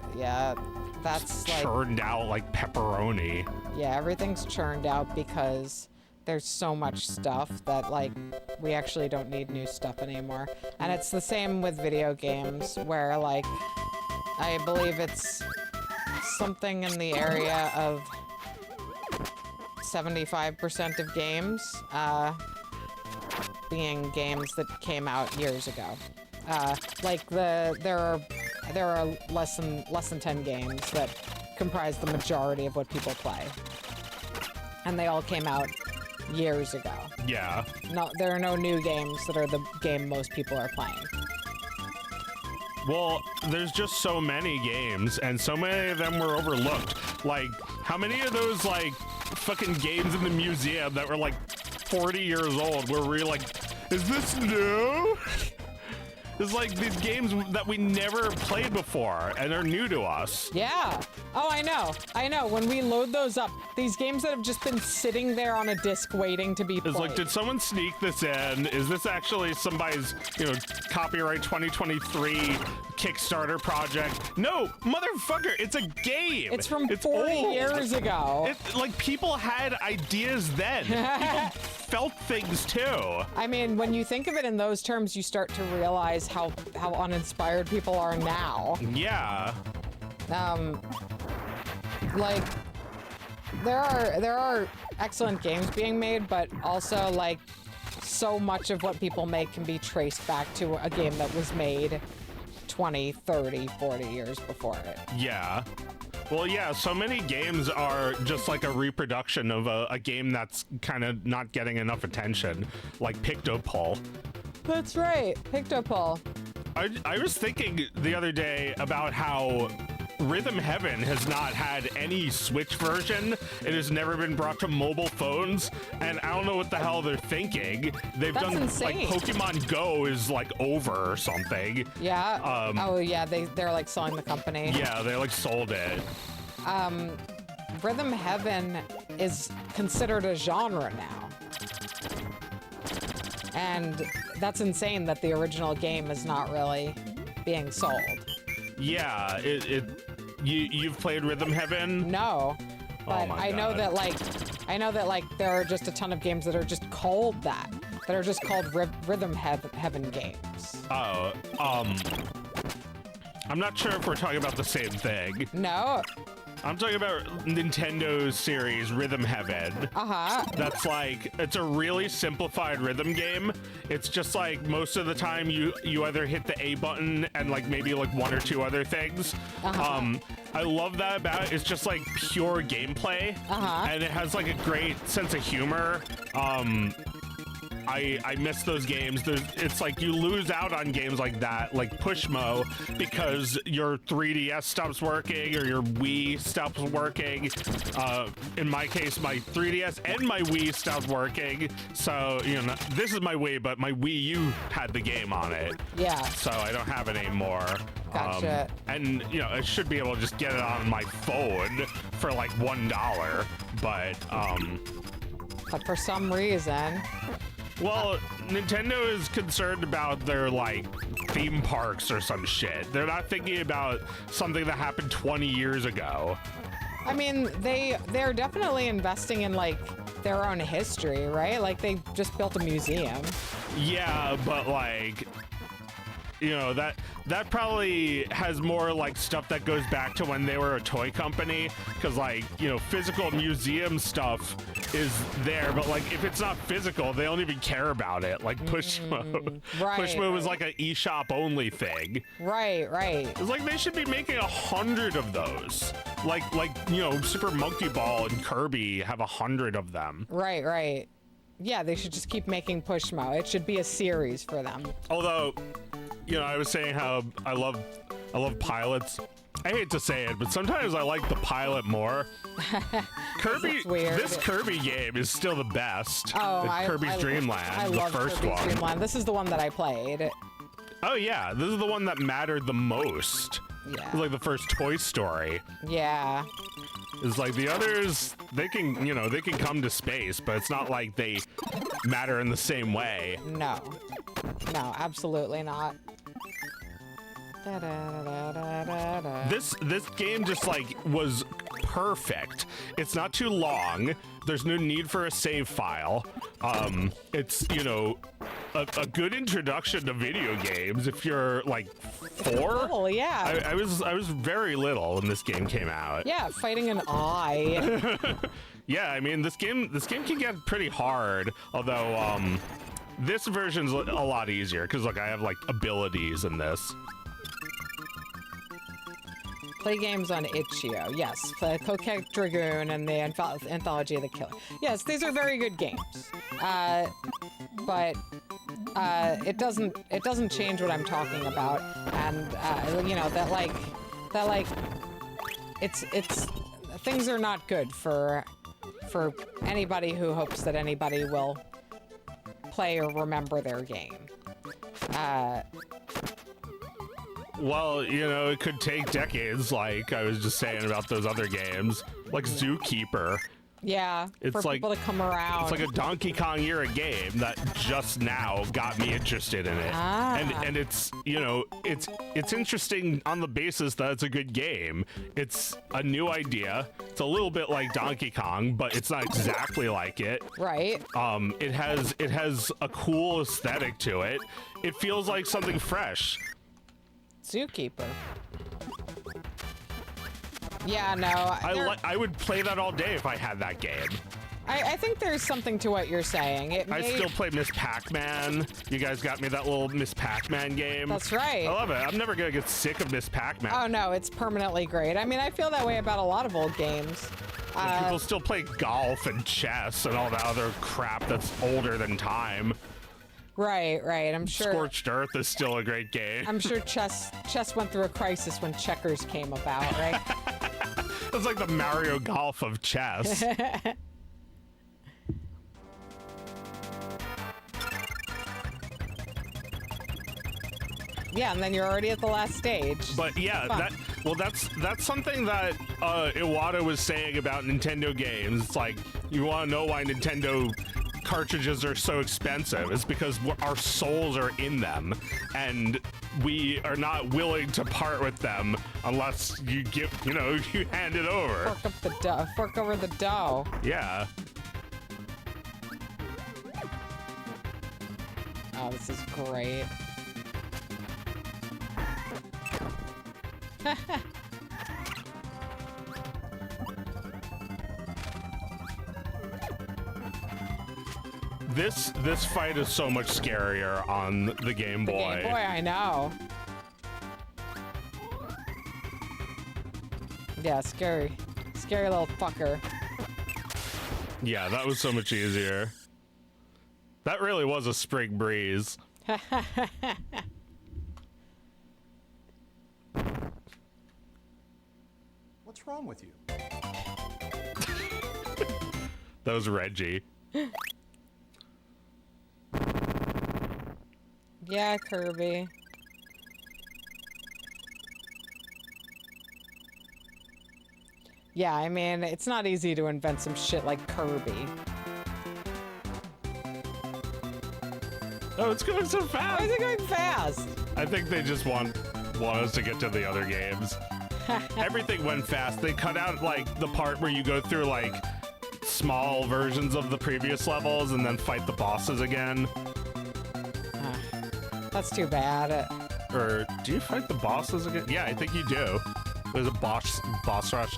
that's like, Churned out like pepperoni. yeah, everything's churned out because there's so much stuff that like we actually don't need new stuff anymore. And it's the same with video games where like I believe it's something in the area of 75% of games being games that came out years ago. Like there are less than 10 games that comprise the majority of what people play, and they all came out years ago. Yeah. No, there are no new games that are the game most people are playing. Well, there's just so many games, and so many of them were overlooked. Like, how many of those, like, fucking games in the museum that were, like, 40 years old where we're like, is this new? It's like these games that we never played before and are new to us. Yeah. Oh, I know. When we load those up, these games that have just been sitting there on a disc waiting to be played. It's like, did someone sneak this in? Is this actually somebody's, copyright 2023 Kickstarter project? No, motherfucker, it's a game. It's from 40 old. years ago. Like, people had ideas then. People felt things too. I mean, when you think of it in those terms, you start to realize how uninspired people are now. Yeah. Like, there are excellent games being made, but also, like, so much of what people make can be traced back to a game that was made 20, 30, 40 years before it. Yeah. Well, yeah, so many games are just like a reproduction of a game that's kind of not getting enough attention, like Pictopull. That's right, Pictopull. I was thinking the other day about how Rhythm Heaven has not had any Switch version. It has never been brought to mobile phones, and I don't know what the hell they're thinking. They've That's done insane. like Pokemon Go is like over or something. Yeah. Oh yeah, they're like selling the company. Yeah, they like sold it. Rhythm Heaven is considered a genre now. And that's insane that the original game is not really being sold. Yeah, you've played Rhythm Heaven? No. But my I know God. that like there are just a ton of games that are just called that are just called Rhythm Heaven games. Oh, I'm not sure if we're talking about the same thing. No. I'm talking about Nintendo's series Rhythm Heaven. That's like, it's a really simplified rhythm game. It's just like most of the time you either hit the A button and like maybe like one or two other things. I love that about it. It's just like pure gameplay. And it has like a great sense of humor. I miss those games. It's like you lose out on games like that, like Pushmo, because your 3DS stops working or your Wii stops working. In my case, my 3DS and my Wii stopped working. So, this is my Wii, but my Wii U had the game on it. Yeah. So I don't have it anymore. Gotcha. And, I should be able to just get it on my phone for like $1. But for some reason. Well, Nintendo is concerned about their, like, theme parks or some shit. They're not thinking about something that happened 20 years ago. I mean, they're definitely investing in, like, their own history, right? Like, they just built a museum. Yeah, but, like, that probably has more, like, stuff that goes back to when they were a toy company. Because, like, physical museum stuff is there, but like if it's not physical, they don't even care about it. Like Pushmo, Right, Pushmo was right. like an eShop only thing. Right. It's like they should be making 100 of those. Like Super Monkey Ball and Kirby have 100 of them. Right. Yeah, they should just keep making Pushmo. It should be a series for them. Although, I was saying how I love pilots. I hate to say it, but sometimes I like the pilot more. Kirby, That's weird. this Kirby game is still the best. Oh, Kirby's Dream Land, I the love first Kirby's one. Dream Land. This is the one that I played. Oh yeah, this is the one that mattered the most. Yeah. It's like the first Toy Story. Yeah. It's like the others, they can come to space, but it's not like they matter in the same way. No, absolutely not. This game just like was perfect. It's not too long. There's no need for a save file. It's a good introduction to video games if you're like 4. Oh yeah. I was very little when this game came out. Yeah, fighting an eye. Yeah, I mean, this game can get pretty hard, although this version's a lot easier because look, I have like abilities in this. Play games on Itch.io. Yes, play Coquette Dragoon and the Anthology of the Killer. Yes, these are very good games. But it doesn't change what I'm talking about, and you know that it's things are not good for anybody who hopes that anybody will play or remember their game. Well, you know, it could take decades, like I was just saying about those other games, like Zookeeper. Yeah, It's for like- people to come around. It's like a Donkey Kong era game that just now got me interested in it. Ah. And it's, you know, it's interesting on the basis that it's a good game. It's a new idea. It's a little bit like Donkey Kong, but it's not exactly like it. Right. It has a cool aesthetic to it. It feels like something fresh. Zookeeper. Yeah, no. I would play that all day if I had that game. I think there's something to what you're saying. I still play Miss Pac-Man. You guys got me that little Miss Pac-Man game. That's right. I love it. I'm never gonna get sick of Miss Pac-Man. Oh no, it's permanently great. I mean, I feel that way about a lot of old games. People still play golf and chess and all that other crap that's older than time. Right. I'm sure. Scorched Earth is still a great game. I'm sure chess went through a crisis when checkers came about, right? It's like the Mario Golf of chess. Yeah, and then you're already at the last stage. But yeah, Fun. that's something that Iwata was saying about Nintendo games. It's like, you want to know why Nintendo cartridges are so expensive? It's because our souls are in them, and we are not willing to part with them unless you you hand it over. Fork up the dough. Fork over the dough. Yeah. Oh, this is great. This fight is so much scarier on the Game Boy. Game Boy, I know. Yeah, scary. Scary little fucker. Yeah, that was so much easier. That really was a spring breeze. What's wrong with you? That was Reggie. Yeah, Kirby. Yeah, I mean, it's not easy to invent some shit like Kirby. Oh, it's going so fast. Why is it going fast? I think they just want us to get to the other games. Everything went fast. They cut out like the part where you go through like small versions of the previous levels and then fight the bosses again. That's too bad. Or do you fight the bosses again? Yeah, I think you do. There's a boss rush.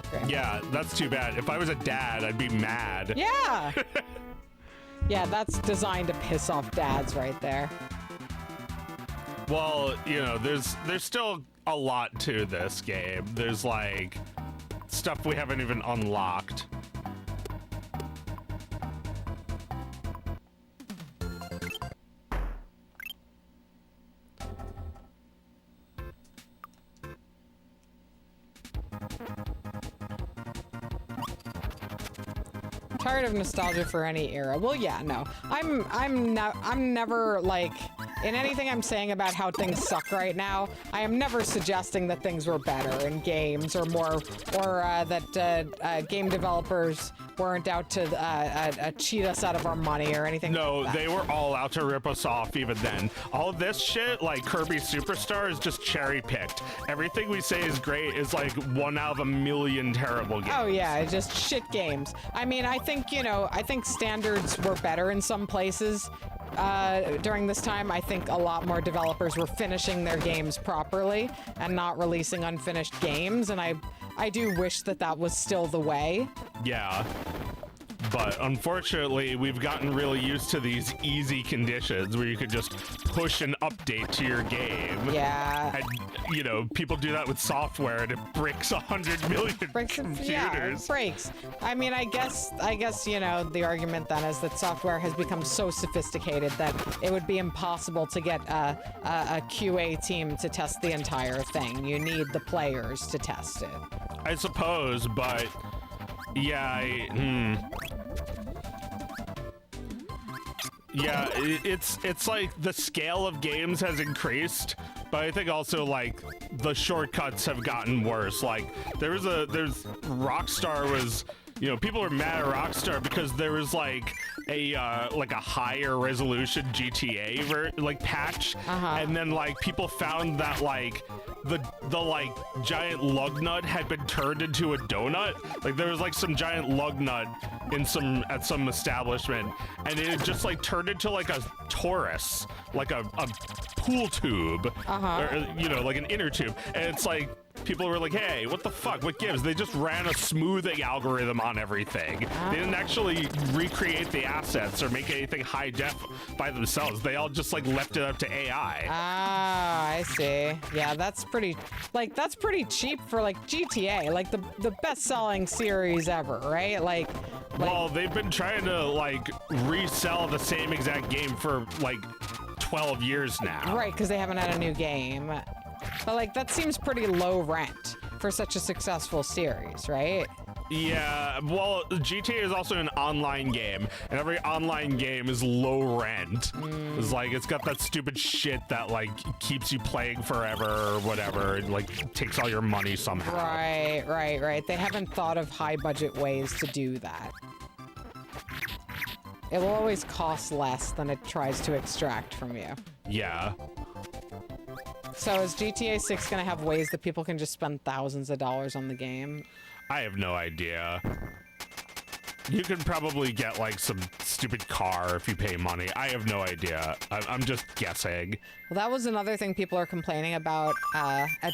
Great. Yeah, that's too bad. If I was a dad, I'd be mad. Yeah! Yeah, that's designed to piss off dads right there. Well, you know, there's still a lot to this game. There's like stuff we haven't even unlocked. Tired of nostalgia for any era. Well, yeah, no. I'm never like in anything I'm saying about how things suck right now. I am never suggesting that things were better in games or more, or that game developers weren't out to cheat us out of our money or anything. No, like that. they were all out to rip us off even then. All of this shit, like Kirby Superstar, is just cherry picked. Everything we say is great is like 1 out of a million terrible games. Oh yeah, just shit games. I mean, I think, you know, I think standards were better in some places. during this time, I think a lot more developers were finishing their games properly and not releasing unfinished games, and I do wish that that was still the way. Yeah. But unfortunately, we've gotten really used to these easy conditions where you could just push an update to your game. Yeah. And, you know, people do that with software and it breaks 100 million computers. Yeah, it breaks. I mean, I guess, you know, the argument then is that software has become so sophisticated that it would be impossible to get a QA team to test the entire thing. You need the players to test it. I suppose, but yeah, yeah, it's like the scale of games has increased, but I think also like the shortcuts have gotten worse. Like there's Rockstar was, you know, people were mad at Rockstar because there was like a higher resolution GTA patch, and then like people found that like the like giant lug nut had been turned into a donut. Like there was like some giant lug nut at some establishment, and it just like turned into like a torus, like a pool tube, or, you know, like an inner tube, and it's like people were like, hey, what the fuck, what gives? They just ran a smoothing algorithm on everything. They didn't actually recreate the assets or make anything high def by themselves. They all just like left it up to AI. Ah, I see. Yeah, that's pretty cheap for like GTA, like the best-selling series ever, right? Like well, they've been trying to like resell the same exact game for like 12 years now. Right, because they haven't had a new game. But like that seems pretty low rent for such a successful series, right? Yeah, well, GTA is also an online game, and every online game is low rent. It's like, it's got that stupid shit that like keeps you playing forever or whatever, and like takes all your money somehow. Right. They haven't thought of high budget ways to do that. It will always cost less than it tries to extract from you. Yeah. So is GTA 6 gonna have ways that people can just spend thousands of dollars on the game? I have no idea. You can probably get like some stupid car if you pay money. I have no idea. I'm just guessing. Well, that was another thing people are complaining about at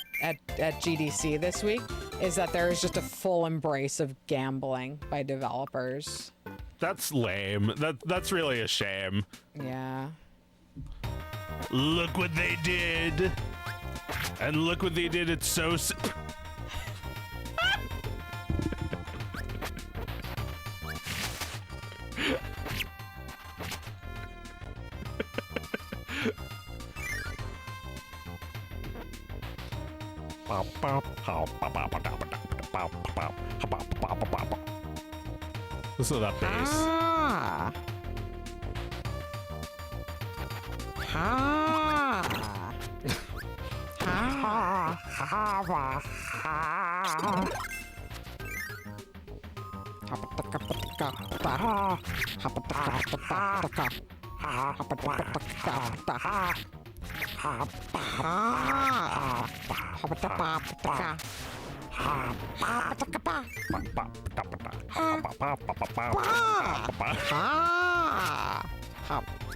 GDC this week, is that there is just a full embrace of gambling by developers. That's lame. That's really a shame. Yeah. Look what they did. And look what they did. It's so... Listen to that bass. Ah.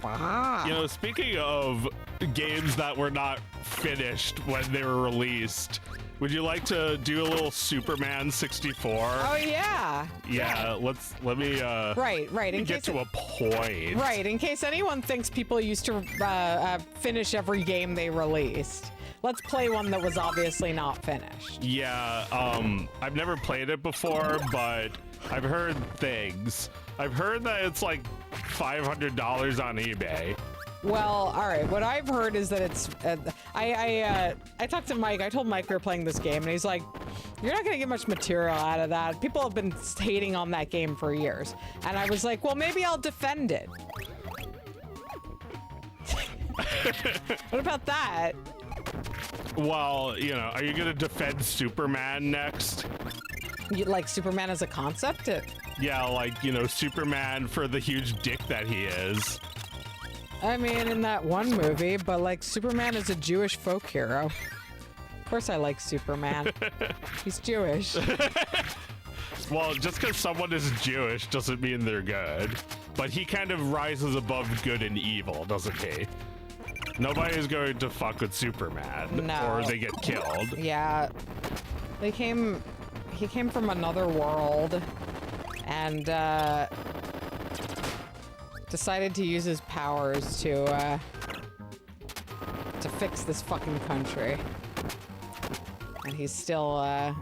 Ah. You know, speaking of games that were not finished when they were released, would you like to do a little Superman 64? Oh yeah. Yeah, let me Right. In get case to a point. Right, in case anyone thinks people used to finish every game they released. Let's play one that was obviously not finished. Yeah, I've never played it before, but I've heard things. I've heard that it's like $500 on eBay. Well, all right. What I've heard is that it's. I talked to Mike. I told Mike we were playing this game, and he's like, "You're not gonna get much material out of that. People have been hating on that game for years." And I was like, "Well, maybe I'll defend it." What about that? Well, you know, are you gonna defend Superman next? You like Superman as a concept? Yeah, like, you know, Superman for the huge dick that he is. I mean, in that one movie, but like Superman is a Jewish folk hero. Of course I like Superman. He's Jewish. Well, just because someone is Jewish doesn't mean they're good. But he kind of rises above good and evil, doesn't he? Nobody's going to fuck with Superman, No. or they get killed. Yeah. He came from another world and decided to use his powers to fix this fucking country. And he's still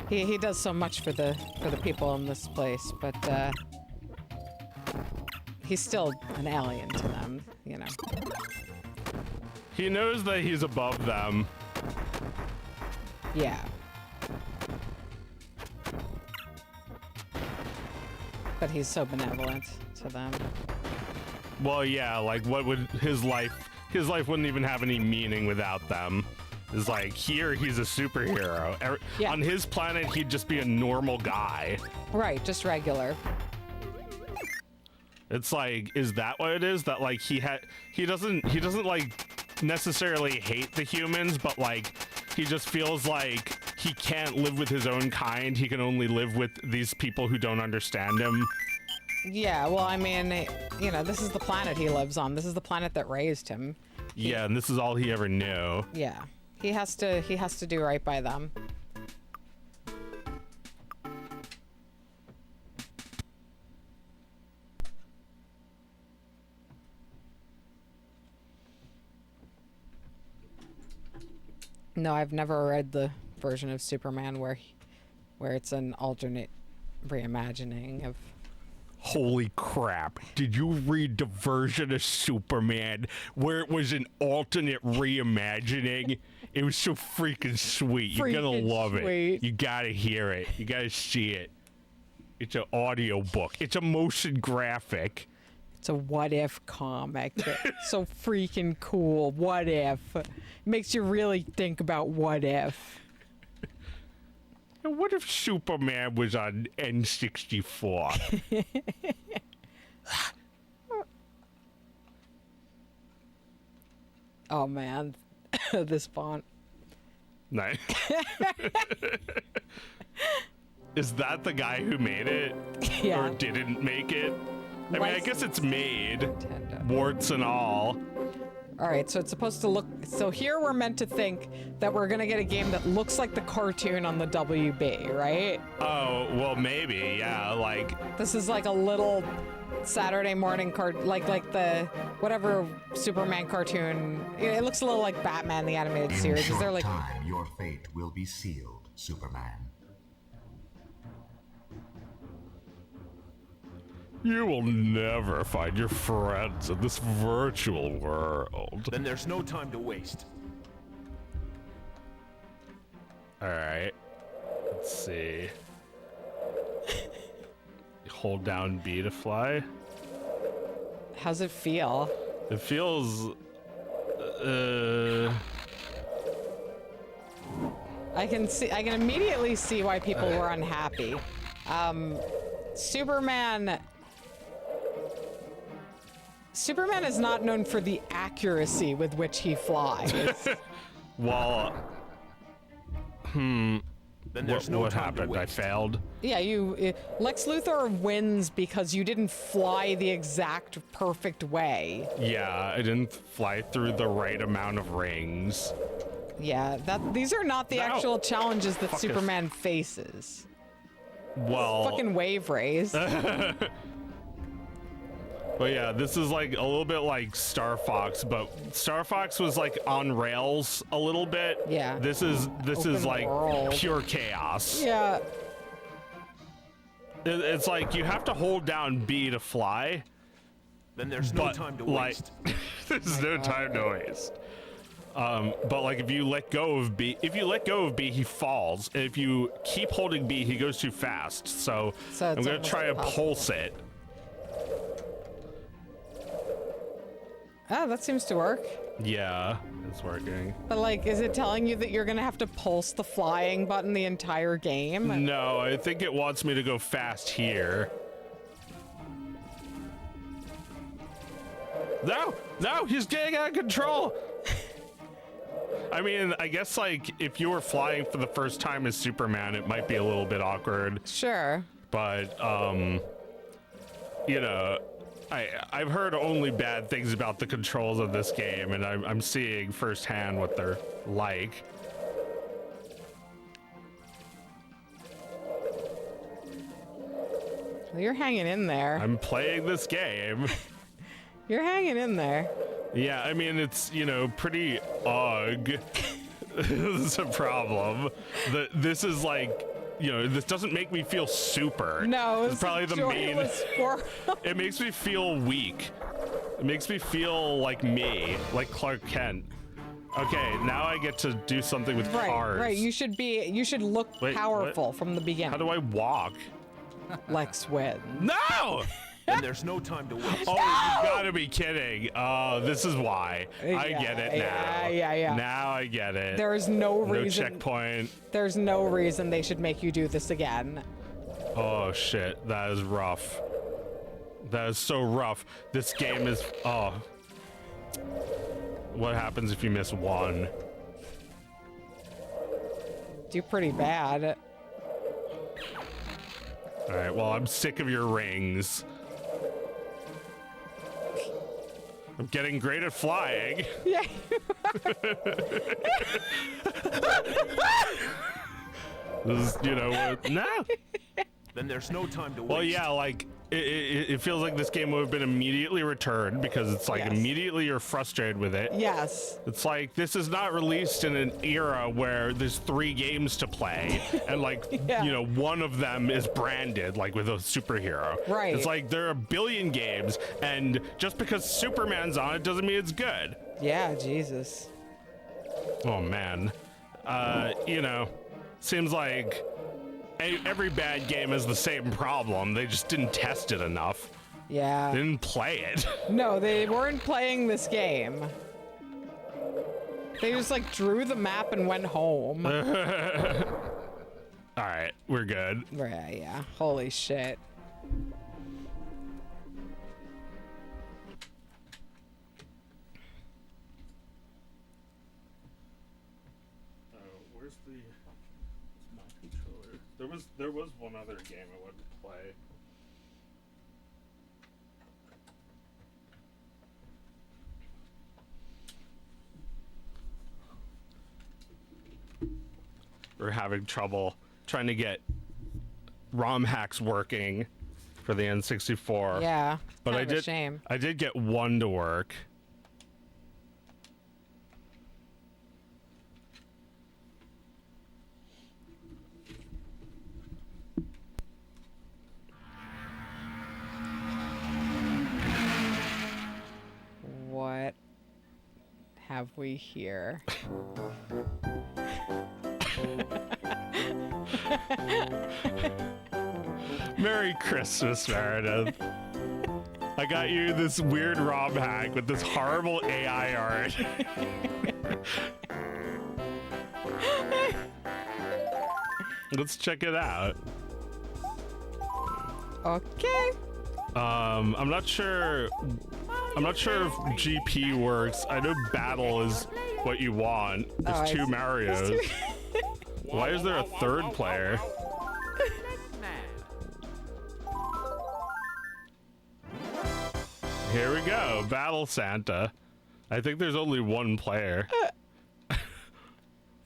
he does so much for the people in this place, but he's still an alien to them, you know. He knows that he's above them. Yeah. But he's so benevolent to them. Well, yeah, like what would his life wouldn't even have any meaning without them. It's like here he's a superhero. Yeah. On his planet he'd just be a normal guy. Right, just regular. It's like, is that what it is? That like he doesn't like necessarily hate the humans, but like he just feels like he can't live with his own kind. He can only live with these people who don't understand him. Yeah, well, I mean, you know, this is the planet he lives on. This is the planet that raised him. Yeah, and this is all he ever knew. Yeah. He has to do right by them. No, I've never read the version of Superman where it's an alternate reimagining of. Holy crap. Did you read the version of Superman where it was an alternate reimagining? It was so freaking sweet. You're gonna love sweet. it. You gotta hear it. You gotta see it. It's an audio book. It's a motion graphic. It's a what if comic. So freaking cool. What if? Makes you really think about what if. And what if Superman was on N64? Oh man, this font. Nice. Is that the guy who made it? Yeah. Or didn't make it? I mean, I guess it's made. Nintendo. Warts and all. All right, so it's supposed to look. So here we're meant to think that we're gonna get a game that looks like the cartoon on the WB, right? Oh, well, maybe, yeah, like... This is like a little Saturday morning like the whatever Superman cartoon. It looks a little like Batman the animated In series. Is short there like? time, your fate will be sealed, Superman. You will never find your friends in this virtual world. Then there's no time to waste. Alright. Let's see. Hold down B to fly. How's it feel? It feels... I can immediately see why people were unhappy. Superman is not known for the accuracy with which he flies. Well... Then there's no what time happened? to I waste. failed? Yeah, Lex Luthor wins because you didn't fly the exact perfect way. Yeah, I didn't fly through the right amount of rings. Yeah, these are not the Ow. actual challenges that Fuck Superman faces. Well... Fucking wave rays. But yeah, this is like a little bit like Star Fox, but Star Fox was like on rails a little bit. Yeah. This is Open like world. pure chaos. Yeah. It's like you have to hold down B to fly, Then there's no but time to like waste. there's no time to waste. But like if you let go of B, he falls, and if you keep holding B, he goes too fast. So So I'm it's gonna almost try to impossible. pulse it. Ah, that seems to work. Yeah, it's working. But like, is it telling you that you're gonna have to pulse the flying button the entire game? No, I think it wants me to go fast here. No, he's getting out of control. I mean, I guess like if you were flying for the first time as Superman, it might be a little bit awkward, Sure. but you know, I've heard only bad things about the controls of this game, and I'm seeing firsthand what they're like. Well, you're hanging in there. I'm playing this game. You're hanging in there. Yeah, I mean, it's, you know, pretty ugh. This is a problem. This is like, you know, this doesn't make me feel super. No, it's probably the main. horror. It makes me feel weak. It makes me feel like me, like Clark Kent. Okay, now I get to do something with cars. Right. You should look Wait, powerful from the beginning. How do I walk? Lex wins. No! Then there's no time to waste. Oh, you gotta be kidding. Oh, this is why. I Yeah, get it now. yeah. Now I get it. There is no No reason. checkpoint. There's no reason they should make you do this again. Oh shit, that is rough. That is so rough. This game is, oh. What happens if you miss one? Do pretty bad. All right, well, I'm sick of your rings. I'm getting great at flying. Yeah. This is, you know, no. Then there's no time to waste. Well, yeah, like, it feels like this game would have been immediately returned because it's like Yes. immediately you're frustrated with it. Yes. It's like, this is not released in an era where there's 3 games to play and like, Yeah. you know, one of them is branded like with a superhero. Right. It's like there are a billion games and just because Superman's on it doesn't mean it's good. Yeah, Jesus. Oh man. You know, seems like every bad game has the same problem. They just didn't test it enough. Yeah. They didn't play it. No, they weren't playing this game. They just like drew the map and went home. All right, we're good. Right, yeah. Holy shit. Where's my controller? There was one other game I wanted to play. We're having trouble trying to get ROM hacks working for the N64. Yeah. but kind I of a did. shame. I did get one to work. What have we here? Merry Christmas, Meredith. I got you this weird ROM hack with this horrible AI art. Let's check it out. Okay. I'm not sure. I'm not sure if GP works. I know battle is what you want. There's Oh, I 2 see. Marios. Why is there a 3rd player? Here we go, Battle Santa. I think there's only 1 player.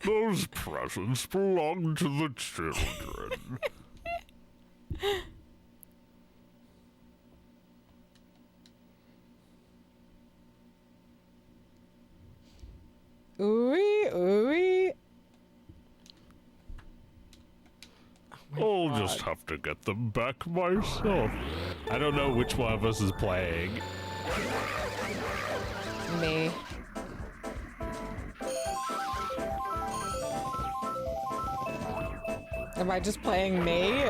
Those presents belong to the children. Ooey, ooey. I'll just have to get them back myself. I don't know which one of us is playing. Me. Am I just playing me?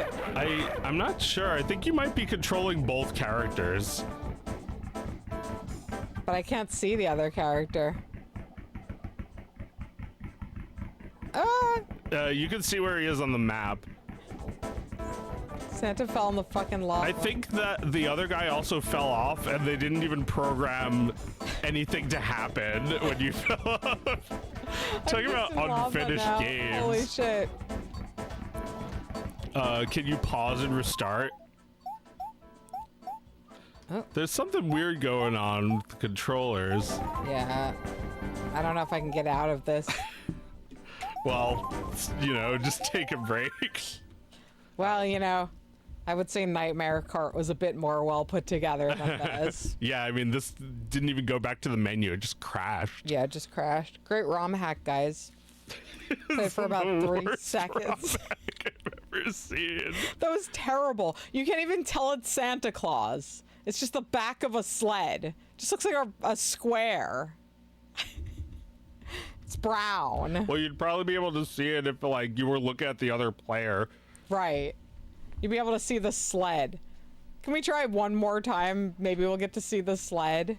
I'm not sure. I think you might be controlling both characters. But I can't see the other character. You can see where he is on the map. Santa fell in the fucking lava. I think that the other guy also fell off and they didn't even program anything to happen when you fell off. Talking about Just in lava unfinished now. games. Holy shit. Can you pause and restart? There's something weird going on with the controllers. Yeah. I don't know if I can get out of this. Well, you know, just take a break. Well, you know, I would say Nightmare Cart was a bit more well put together than this. Yeah, I mean, this didn't even go back to the menu. It just crashed. Yeah, it just crashed. Great ROM hack, guys. Played for about The 3 worst seconds. ROM hack I've ever seen. That was terrible. You can't even tell it's Santa Claus. It's just the back of a sled. It just looks like a square. It's brown. Well, you'd probably be able to see it if, like, you were looking at the other player. Right. You'd be able to see the sled. Can we try one more time? Maybe we'll get to see the sled.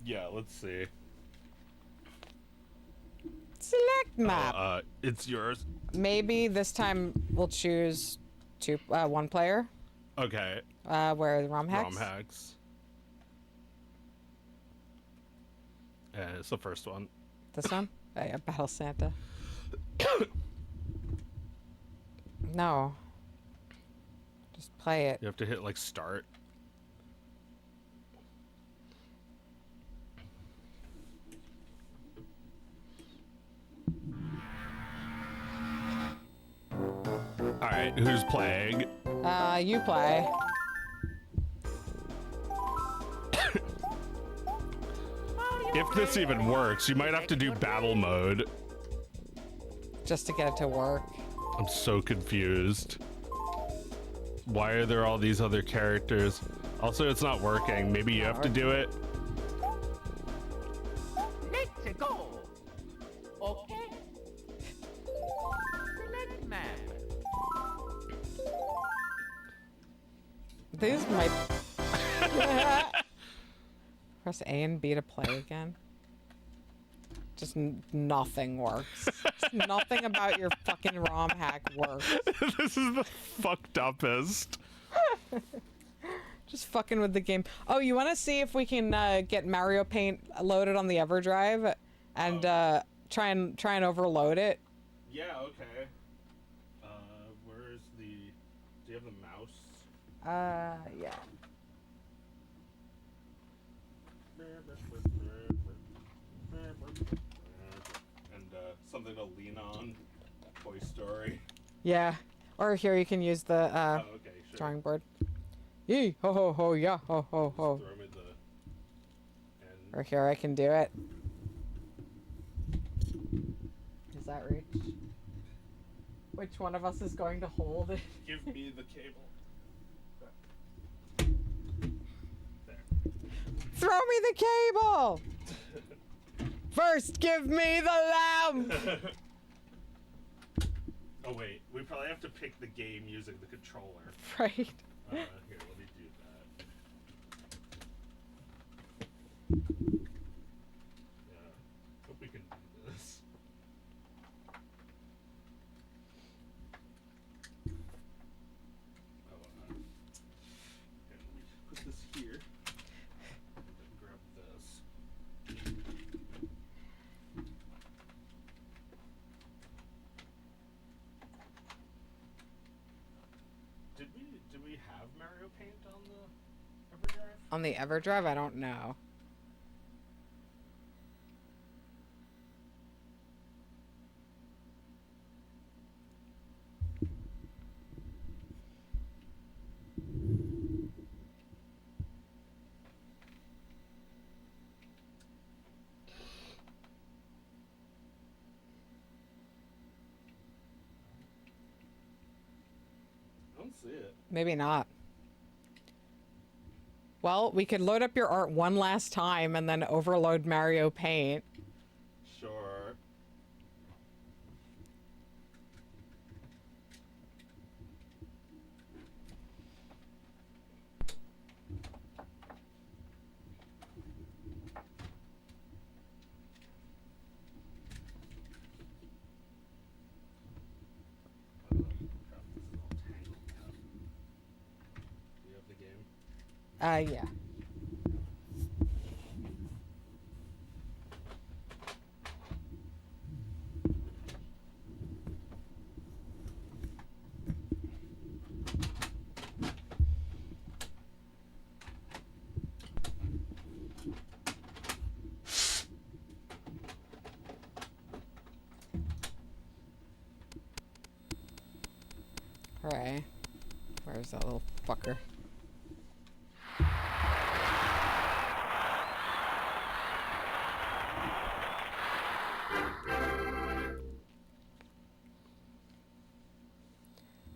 Yeah, let's see. Select map. It's yours. Maybe this time we'll choose one player. Okay. Where are the ROM hacks? ROM hacks. It's the first one. This one? Oh, yeah, Battle Santa. No. Just play it. You have to hit, like, start. Alright, who's playing? You play. If this even works, you might have to do battle mode. Just to get it to work. I'm so confused. Why are there all these other characters? Also, it's not working. Maybe you have to do it. Let's go. Okay. Select map. These might... Press A and B to play again. Just nothing works. Just nothing about your fucking ROM hack works. This is the fucked upest. Just fucking with the game. Oh, you want to see if we can get Mario Paint loaded on the EverDrive and try and overload it? Yeah, okay. Where's the... Do you have the mouse? Yeah. And something to lean on. Toy Story. Yeah. Or here you can use the Oh, okay, sure. drawing board. Yee ho ho ho yeah ho ho ho. Throw me the... And Or here I can do it. Does that reach? Which one of us is going to hold it? give me the cable. There. Throw me the cable! First, give me the lamp! Oh wait, we probably have to pick the game using the controller. Right. Here, let me do that. Yeah, hope we can do this. Oh, and we put this here. And then grab this. Did we have Mario Paint on the EverDrive? On the EverDrive? I don't know. I don't see it. Maybe not. Well, we could load up your art one last time and then overload Mario Paint. Sure. Do you have the game? Yeah. Hooray. Where's that little fucker?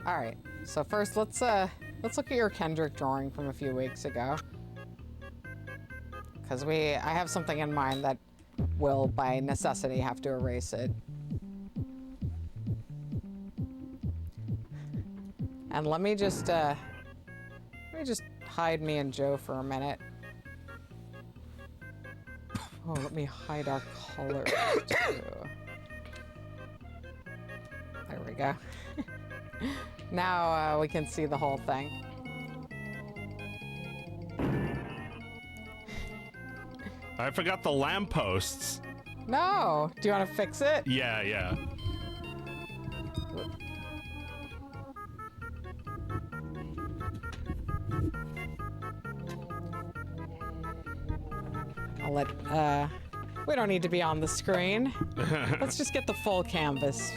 Alright, so first let's look at your Kendrick drawing from a few weeks ago. Because I have something in mind that will by necessity have to erase it. And let me just hide me and Joe for a minute. Oh, let me hide our colors too. There we go. Now we can see the whole thing. I forgot the lampposts. No! Do you want to fix it? Yeah, yeah. I'll let, we don't need to be on the screen. Let's just get the full canvas.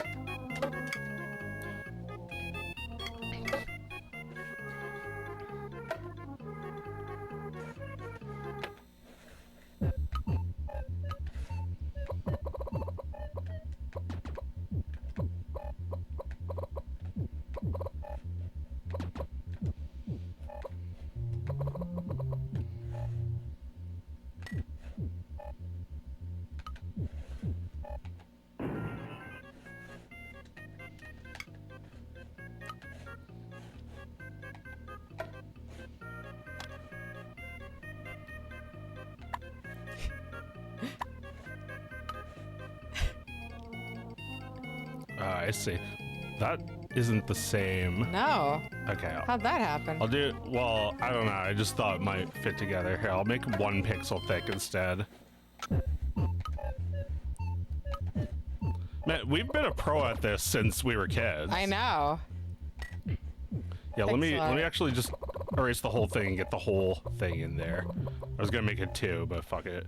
I see. That isn't the same. No. Okay. How'd that happen? I'll do, well, I don't know. I just thought it might fit together. Here, I'll make 1 pixel thick instead. Man, we've been a pro at this since we were kids. I know. Yeah, let me Excellent. actually just erase the whole thing and get the whole thing in there. I was gonna make it 2, but fuck it.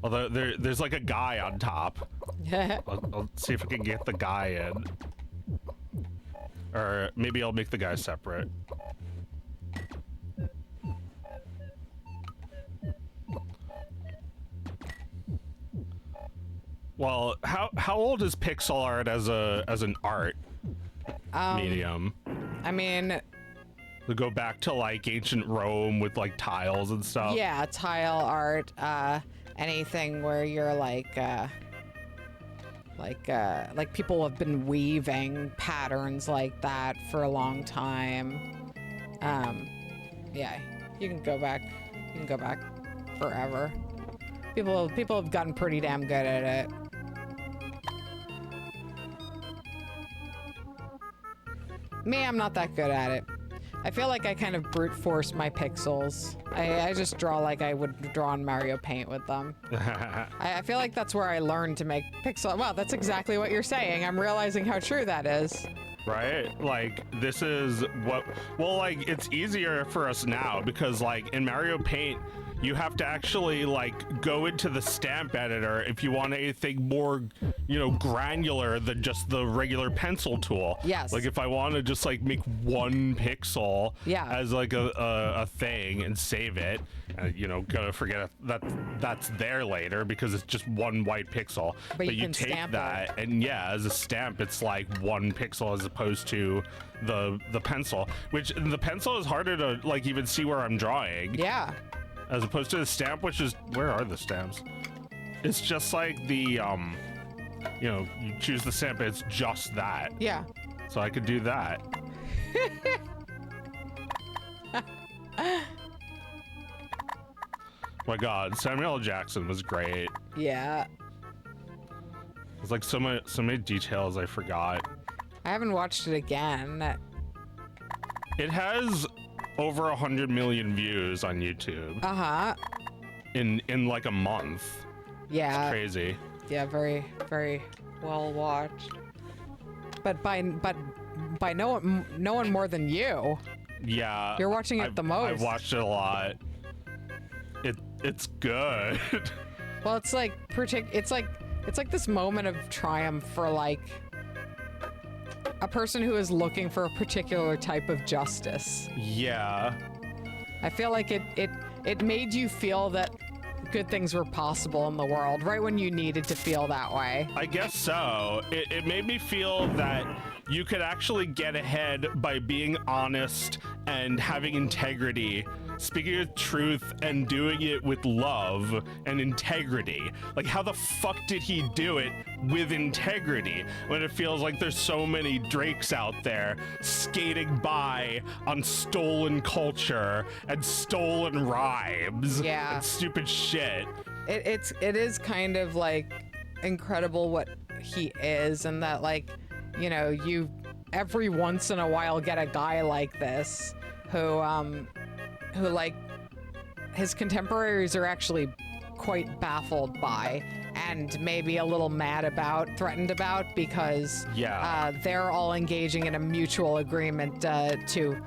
Although there's like a guy on top. I'll see if I can get the guy in. Or maybe I'll make the guy separate. Well, how old is pixel art as an art medium? I mean, To go back to like ancient Rome with like tiles and stuff. yeah, tile art, anything where you're like people have been weaving patterns like that for a long time. Yeah, you can go back. You can go back forever. People have gotten pretty damn good at it. Me, I'm not that good at it. I feel like I kind of brute force my pixels. I just draw like I would draw on Mario Paint with them. I feel like that's where I learned to make pixel. Wow, that's exactly what you're saying. I'm realizing how true that is. Right? Like, this is what... Well, like, it's easier for us now because, like, in Mario Paint, you have to actually, like, go into the stamp editor if you want anything more, you know, granular than just the regular pencil tool. Yes. Like, if I want to just, like, make 1 pixel as, like, a thing and save it, you know, gonna forget that's there later because it's just 1 white pixel. But you can take stamp that, and yeah, as a stamp, it's like 1 pixel as opposed to the pencil, which the pencil is harder to, like, even see where I'm drawing. Yeah. As opposed to the stamp, which is, where are the stamps? It's just like the, you know, you choose the stamp, it's just that. Yeah. So I could do that. My God, Samuel L. Jackson was great. Yeah. There's like so many details I forgot. I haven't watched it again. It has over 100 million views on YouTube. Uh-huh. In like a month. Yeah. It's crazy. Yeah, very, very well watched. But by no one more than you. Yeah. You're watching it the most. I've watched it a lot. It's good. Well, it's like it's like this moment of triumph for like a person who is looking for a particular type of justice. Yeah. I feel like it made you feel that good things were possible in the world right when you needed to feel that way. I guess so. It made me feel that you could actually get ahead by being honest and having integrity, speaking the truth and doing it with love and integrity. Like, how the fuck did he do it with integrity when it feels like there's so many Drakes out there skating by on stolen culture and stolen rhymes Yeah. and stupid shit? It is kind of like incredible what he is, and that, like, you know, you every once in a while get a guy like this who like his contemporaries are actually quite baffled by and maybe a little mad about, threatened about, because they're all engaging in a mutual agreement to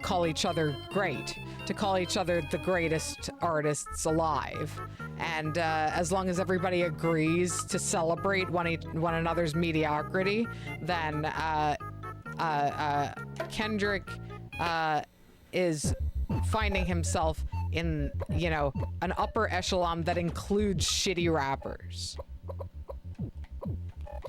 call each other great, to call each other the greatest artists alive. And as long as everybody agrees to celebrate one another's mediocrity, then Kendrick is finding himself in, you know, an upper echelon that includes shitty rappers.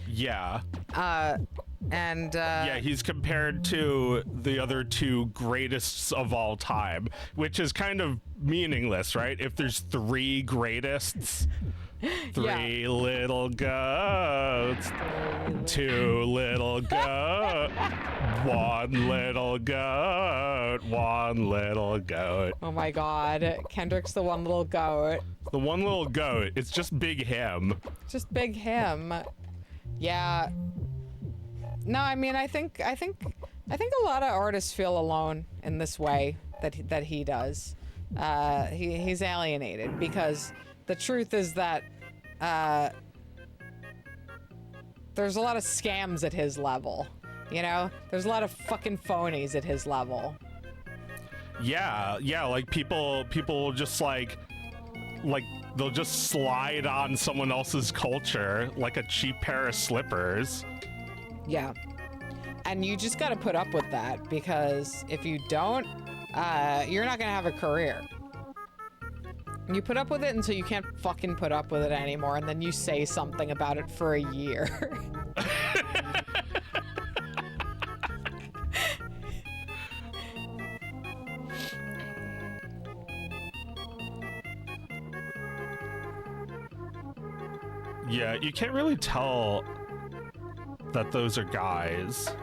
Yeah. Yeah, he's compared to the other two greatest of all time, which is kind of meaningless, right? If there's three greatest, three little goats, two little goats, one little goat, one little goat. Oh my god, Kendrick's the one little goat. The one little goat, it's just Big Him. Just Big Him. Yeah. No, I mean, I think a lot of artists feel alone in this way that he does. He's alienated because the truth is that there's a lot of scams at his level. You know, there's a lot of fucking phonies at his level. Yeah, like people will just like they'll just slide on someone else's culture like a cheap pair of slippers. Yeah. And you just got to put up with that, because if you don't, you're not going to have a career. You put up with it until you can't fucking put up with it anymore, and then you say something about it for a year. Yeah, you can't really tell that those are guys.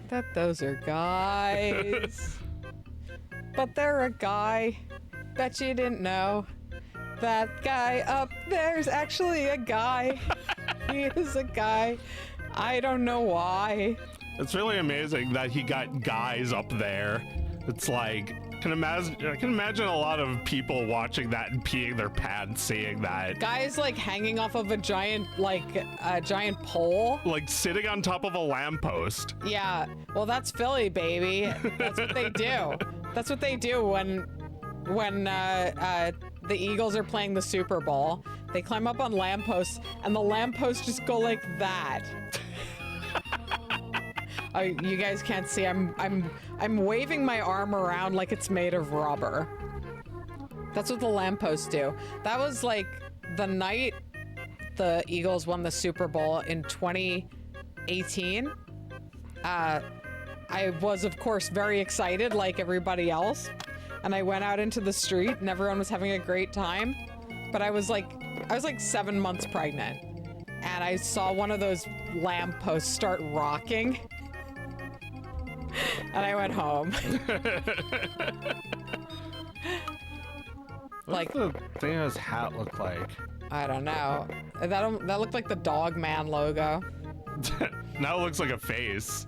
That those are guys. But they're a guy. Bet you didn't know. That guy up there's actually a guy. He is a guy. I don't know why. It's really amazing that he got guys up there. It's like, I can imagine a lot of people watching that and peeing their pants seeing that. Guys like hanging off of a giant pole. Like sitting on top of a lamppost. Yeah, well, that's Philly, baby. That's what they do. That's what they do when the Eagles are playing the Super Bowl. They climb up on lampposts, and the lampposts just go like that. Oh, you guys can't see. I'm waving my arm around like it's made of rubber. That's what the lampposts do. That was like the night the Eagles won the Super Bowl in 2018. I was, of course, very excited like everybody else. And I went out into the street and everyone was having a great time. But I was like 7 months pregnant. And I saw one of those lampposts start rocking. And I went home. What's the Thingus hat look like? I don't know. That looked like the Dog Man logo. Now it looks like a face.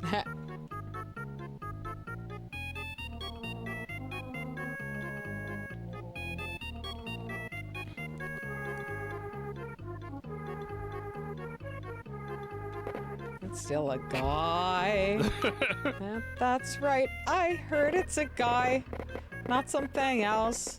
It's still a guy. That's right. I heard it's a guy, not something else.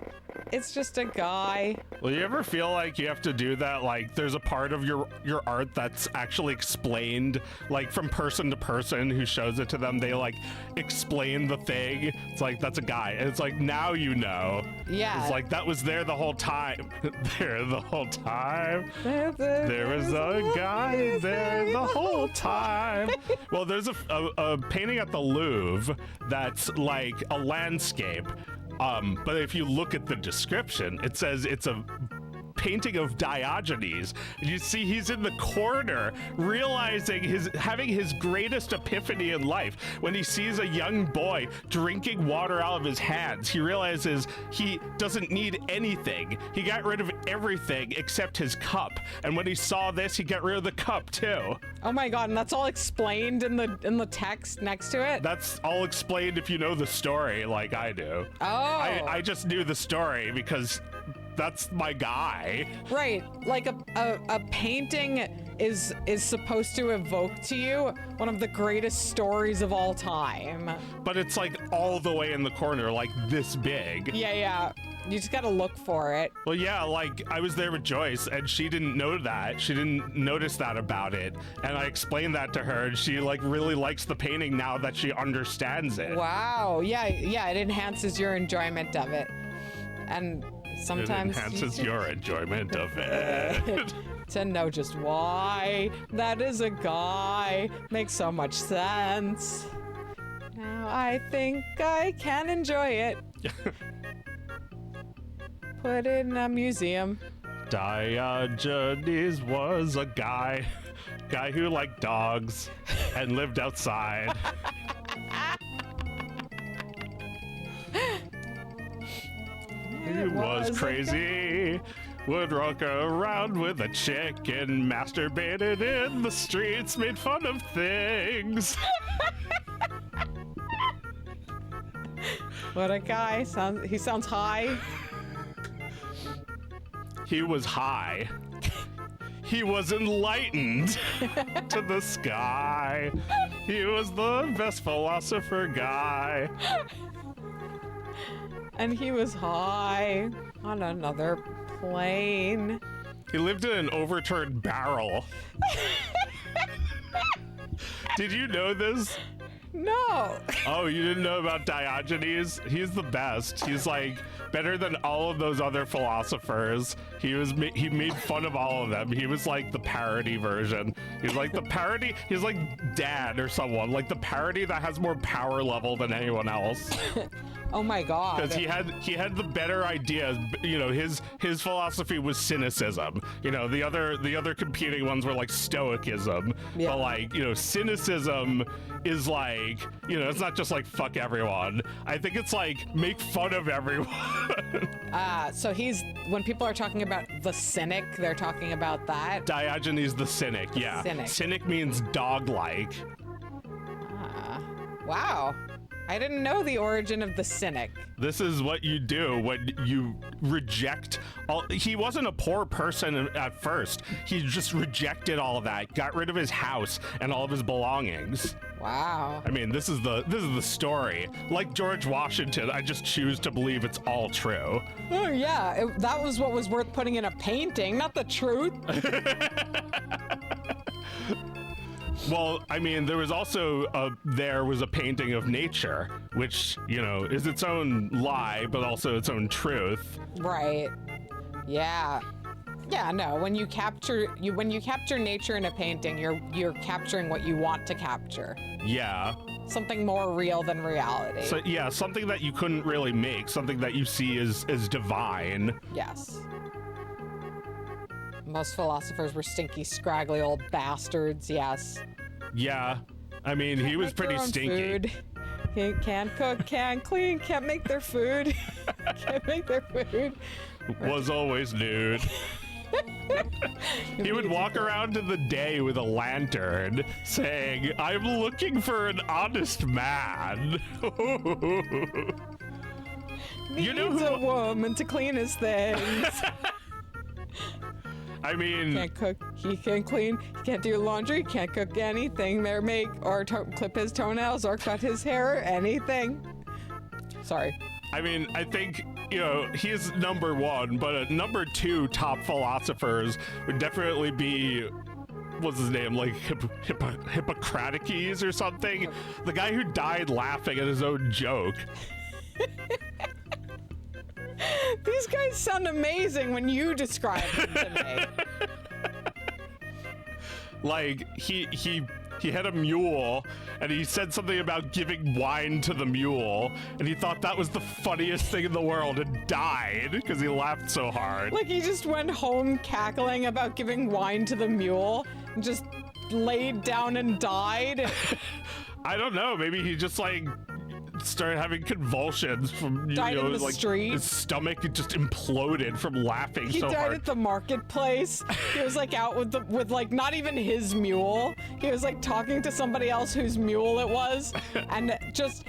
It's just a guy. Well, you ever feel like you have to do that? Like, there's a part of your art that's actually explained, like from person to person who shows it to them. They like explain the thing. It's like, that's a guy, and it's like, now you know. Yeah. It's like, that was there the whole time. There the whole time. There was a guy there the whole time. Well, there's a painting at the Louvre that's like a landscape. But if you look at the description, it says it's a painting of Diogenes, and you see he's in the corner realizing having his greatest epiphany in life when he sees a young boy drinking water out of his hands. He realizes he doesn't need anything. He got rid of everything except his cup, and when he saw this, he got rid of the cup too. Oh my god, and that's all explained in the text next to it? That's all explained if you know the story like I do. Oh. I just knew the story because that's my guy. Right, like a painting is supposed to evoke to you one of the greatest stories of all time. But it's like all the way in the corner, like this big. Yeah. You just gotta look for it. Well, yeah, like I was there with Joyce and she didn't know that. She didn't notice that about it. And I explained that to her and she like really likes the painting now that she understands it. Wow, yeah, it enhances your enjoyment of it. And sometimes it enhances your enjoyment of it. To know just why that is a guy makes so much sense. Now I think I can enjoy it. Put it in a museum. Diogenes was a guy who liked dogs and lived outside. He was crazy. Would walk around with a chick and masturbated in the streets, made fun of things. What a guy. He sounds high. He was high. He was enlightened to the sky. He was the best philosopher guy. And he was high on another plane. He lived in an overturned barrel. Did you know this? No. Oh, you didn't know about Diogenes? He's the best. He's like better than all of those other philosophers. He made fun of all of them. He was like the parody version. He's like the parody. He's like Dad or someone, like the parody that has more power level than anyone else. Oh my god. Because he had the better ideas. You know, his philosophy was cynicism. You know, the other competing ones were like stoicism. Yeah. But like, you know, cynicism is like, you know, it's not just like fuck everyone. I think it's like make fun of everyone. So when people are talking about the cynic, they're talking about that. Diogenes the cynic, yeah. Cynic means dog-like. Wow. I didn't know the origin of the cynic. This is what you do when you reject all. He wasn't a poor person at first. He just rejected all of that, got rid of his house and all of his belongings. Wow. I mean, this is the story. Like George Washington, I just choose to believe it's all true. Oh yeah, that was what was worth putting in a painting, not the truth. Well, I mean, there was also a painting of nature, which, you know, is its own lie, but also its own truth. Right. Yeah. Yeah, no, when you capture nature in a painting, you're capturing what you want to capture. Yeah. Something more real than reality. So yeah, something that you couldn't really make, something that you see as divine. Yes. Most philosophers were stinky, scraggly old bastards, yes. Yeah. I mean, he was pretty stinky. Food. He can't cook, can't clean, can't make their food. Can't make their food. Was always nude. He would walk around in the day with a lantern saying, "I'm looking for an honest man." Needs a woman to clean his things. I mean, can't cook, he can't clean, he can't do laundry, can't cook anything there, clip his toenails or cut his hair or anything. Sorry. I mean, I think, you know, he's number one, but number two top philosophers would definitely be, what's his name, like Hippocrates or something? The guy who died laughing at his own joke. These guys sound amazing when you describe them to me. Like, he had a mule, and he said something about giving wine to the mule, and he thought that was the funniest thing in the world and died because he laughed so hard. Like he just went home cackling about giving wine to the mule and just laid down and died. I don't know, maybe he just like started having convulsions from, you Died know, in the like street. his stomach just imploded from laughing He so died hard. at the marketplace. He was like out with like not even his mule. He was like talking to somebody else whose mule it was, and just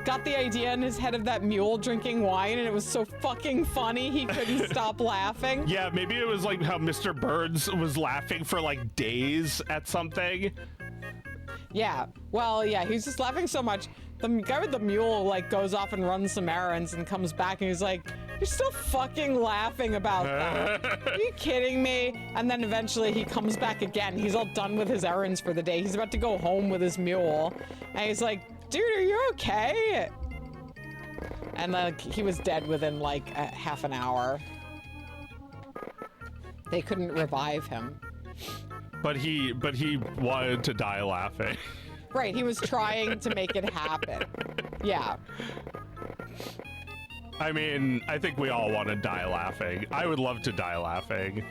got the idea in his head of that mule drinking wine, and it was so fucking funny he couldn't stop laughing. Yeah, maybe it was like how Mr. Burns was laughing for like days at something. Yeah. Well, yeah, he's just laughing so much. The guy with the mule like goes off and runs some errands and comes back and he's like, "You're still fucking laughing about that. Are you kidding me?" And then eventually he comes back again. He's all done with his errands for the day. He's about to go home with his mule. And he's like, "Dude, are you okay?" And like he was dead within like a half an hour. They couldn't revive him. But he wanted to die laughing. Right, he was trying to make it happen. Yeah. I mean, I think we all want to die laughing. I would love to die laughing.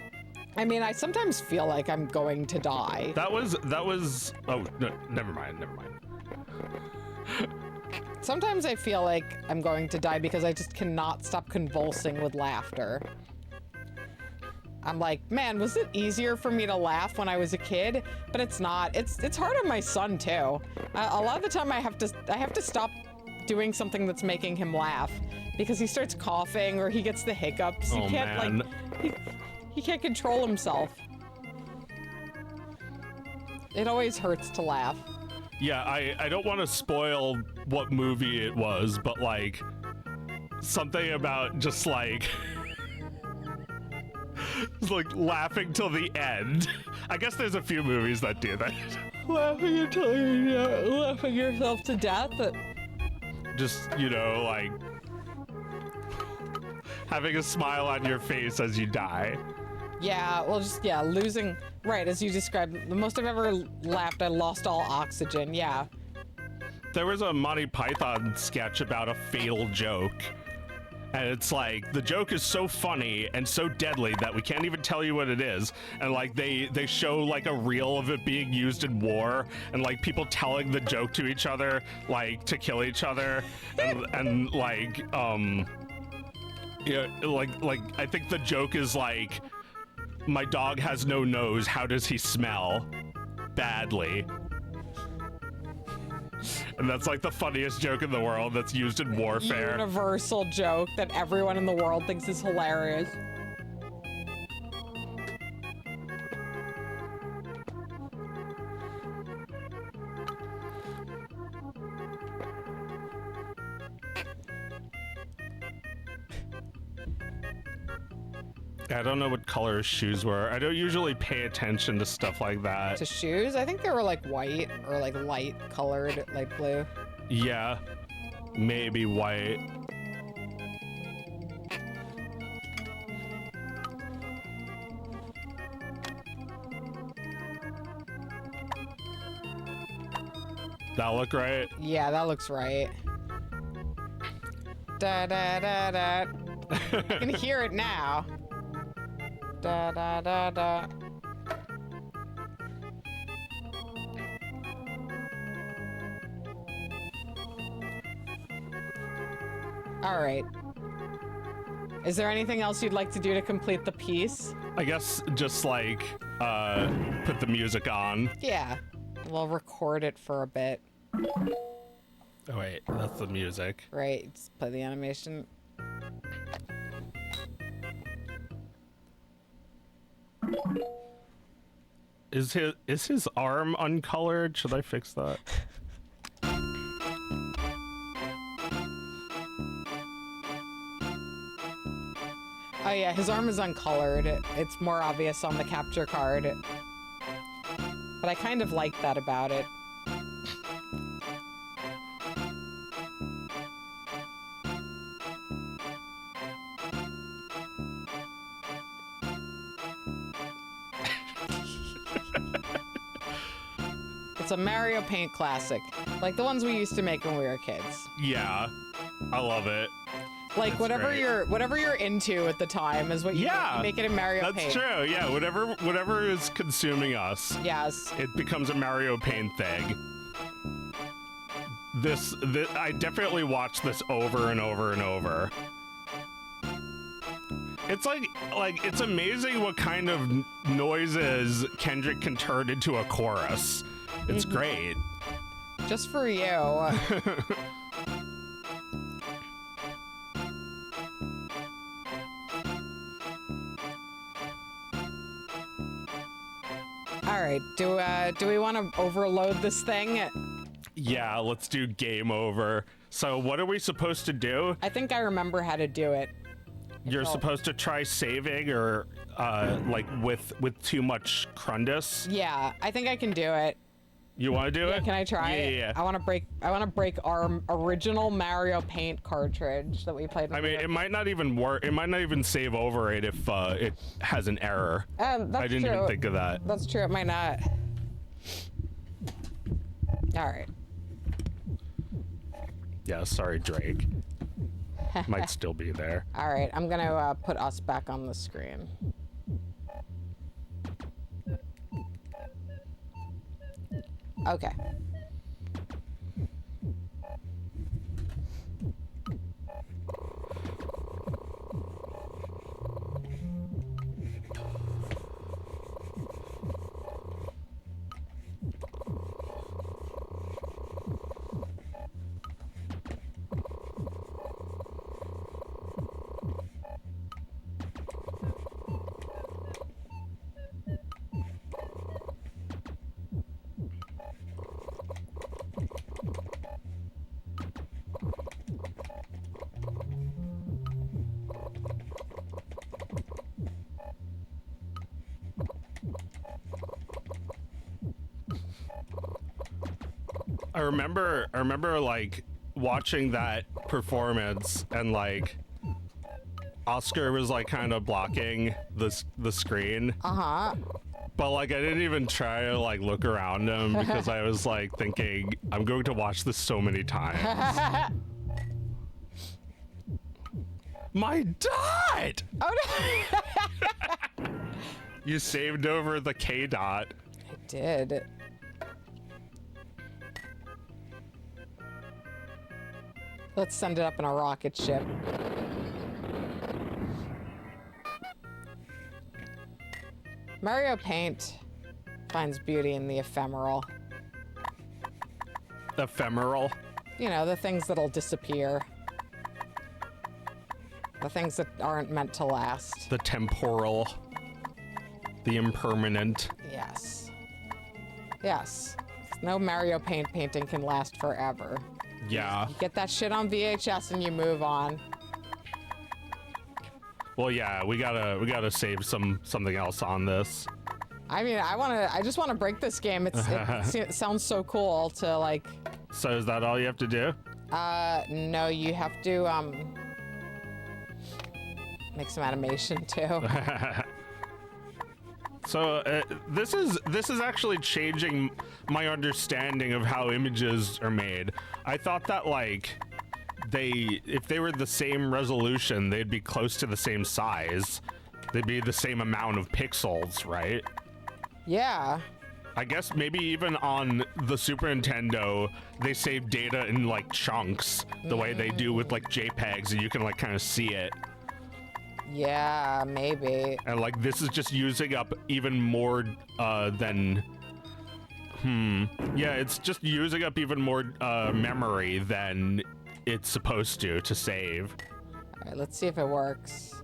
I mean, I sometimes feel like I'm going to die. That was, oh, no, never mind. Sometimes I feel like I'm going to die because I just cannot stop convulsing with laughter. I'm like, man, was it easier for me to laugh when I was a kid? But it's not. It's hard on my son too. A lot of the time I have to stop doing something that's making him laugh because he starts coughing or he gets the hiccups. Oh, He can't man. like he can't control himself. It always hurts to laugh. Yeah, I don't want to spoil what movie it was, but like something about just like just like laughing till the end. I guess there's a few movies that do that. Laughing until you're laughing yourself to death. Just, you know, like having a smile on your face as you die. Yeah, well, just, yeah, losing, right, as you described, the most I've ever laughed, I lost all oxygen, yeah. There was a Monty Python sketch about a fatal joke. And it's like, the joke is so funny and so deadly that we can't even tell you what it is. And like, they show like a reel of it being used in war and like people telling the joke to each other, like to kill each other. And like, yeah, like, I think the joke is like, my dog has no nose, how does he smell? Badly. And that's like the funniest joke in the world that's used in warfare. Universal joke that everyone in the world thinks is hilarious. I don't know what color his shoes were. I don't usually pay attention to stuff like that. To shoes, I think they were like white or like light colored, light blue. Yeah, maybe white. That look right? Yeah, that looks right. Da da da da. I can hear it now. Da da da da. All right. Is there anything else you'd like to do to complete the piece? I guess just like put the music on. Yeah. We'll record it for a bit. Oh wait, that's the music. Right. Just play the animation. Is his arm uncolored? Should I fix that? Oh yeah, his arm is uncolored. It's more obvious on the capture card. But I kind of like that about it. It's a Mario Paint classic. Like the ones we used to make when we were kids. Yeah, I love it. Like It's whatever great. whatever you're into at the time is what you make it in Mario Paint. That's true. Yeah, whatever is consuming us, Yes. it becomes a Mario Paint thing. This I definitely watch this over and over and over. It's like it's amazing what kind of noises Kendrick can turn into a chorus. It's great. Just for you. All right, do we want to overload this thing? Yeah, let's do game over. So what are we supposed to do? I think I remember how to do it. You're supposed to try saving or like with too much Crundus. Yeah, I think I can do it. You want to do it? Can I try it? Yeah. I want to break our original Mario Paint cartridge that we played with. I mean, it might not even work. It might not even save over it if it has an error. That's I didn't true. even think of that. That's true. It might not. All right. Yeah, sorry, Drake. Might still be there. All right. I'm gonna put us back on the screen. Okay. I remember like watching that performance and like Oscar was like kind of blocking the screen. Uh-huh. But like I didn't even try to like look around him because I was like thinking I'm going to watch this so many times. My dot! Oh no! You saved over the K dot. I did. Let's send it up in a rocket ship. Mario Paint finds beauty in the ephemeral. Ephemeral. You know, the things that'll disappear. The things that aren't meant to last. The temporal. The impermanent. Yes. Yes. No Mario Paint painting can last forever. Yeah. You get that shit on VHS and you move on. Well, yeah, we gotta save something else on this. I mean, I just wanna break this game. It sounds so cool to like. So is that all you have to do? No, you have to make some animation too. So this is actually changing my understanding of how images are made. I thought that like if they were the same resolution, they'd be close to the same size. They'd be the same amount of pixels, right? Yeah. I guess maybe even on the Super Nintendo, they save data in like chunks, the way they do with like JPEGs, and you can like kind of see it. Yeah, maybe. And like this is just using up even more than yeah, it's just using up even more memory than it's supposed to save. All right, let's see if it works.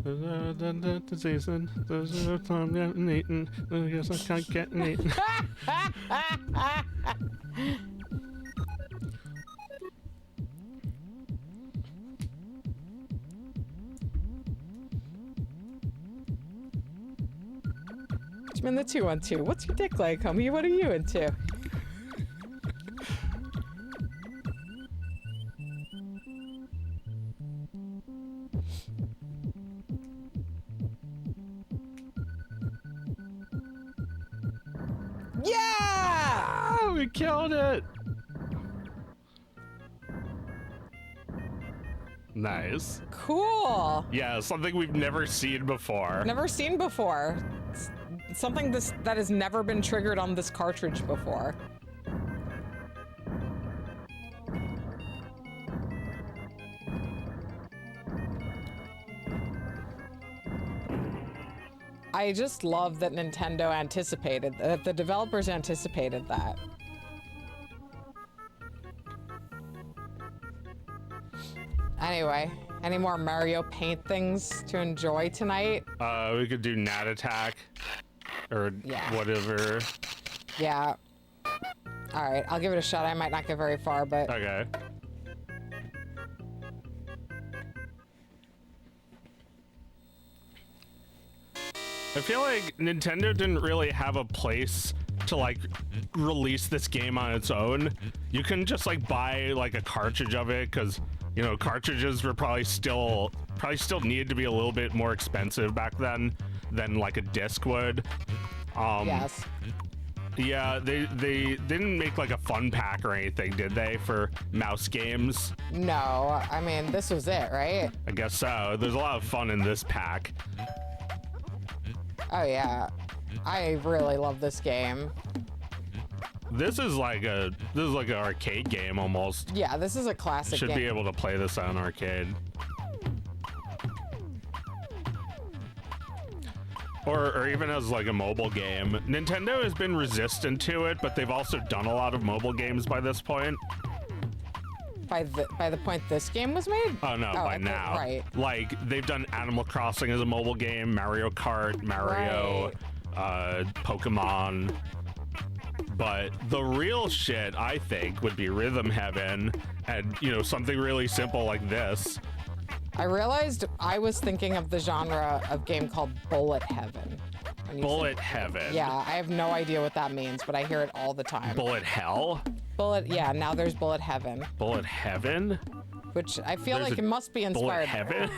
The season. There's no time getting eaten. I guess I can't get eaten. I'm in the 2-on-2. What's your dick like, homie? What are you into? Yeah! Oh, we killed it. Nice. Cool. Yeah, something we've never seen before. Never seen before. It's something that has never been triggered on this cartridge before. I just love that Nintendo anticipated, that the developers anticipated that. Anyway, any more Mario Paint things to enjoy tonight? We could do Nat Attack. Or Yeah. whatever. Yeah. Alright, I'll give it a shot. I might not get very far, but... Okay. I feel like Nintendo didn't really have a place to like release this game on its own. You couldn't just like buy like a cartridge of it because, you know, cartridges were probably still needed to be a little bit more expensive back then than like a disc would. Yes. Yeah, they didn't make like a fun pack or anything, did they, for mouse games? No, I mean, this was it, right? I guess so. There's a lot of fun in this pack. Oh, yeah. I really love this game. This is like an arcade game almost. Yeah, this is a classic Should game. be able to play this on arcade. Or even as like a mobile game. Nintendo has been resistant to it, but they've also done a lot of mobile games by this point. By the point this game was made? Oh no, by okay, now. Right. Like they've done Animal Crossing as a mobile game, Mario Kart, Mario, Pokemon. But the real shit, I think, would be Rhythm Heaven and, you know, something really simple like this. I realized I was thinking of the genre of game called Bullet Heaven. When you Bullet Heaven. Yeah, I have no idea what that means, but I hear it all the time. Bullet Hell? Yeah, now there's Bullet Heaven. Bullet Heaven? Which I feel There's like a it must be Bullet inspired. Heaven?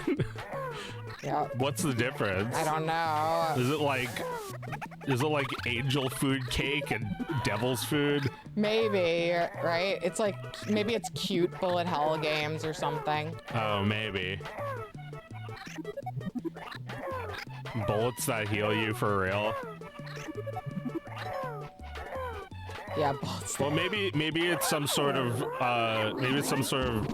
Yeah. What's the difference? I don't know. Is it like angel food cake and devil's food? Maybe, right? It's like, maybe it's cute Bullet Hell games or something. Oh, maybe. Bullets that heal you for real? Yeah, bullets. Well, maybe it's some sort of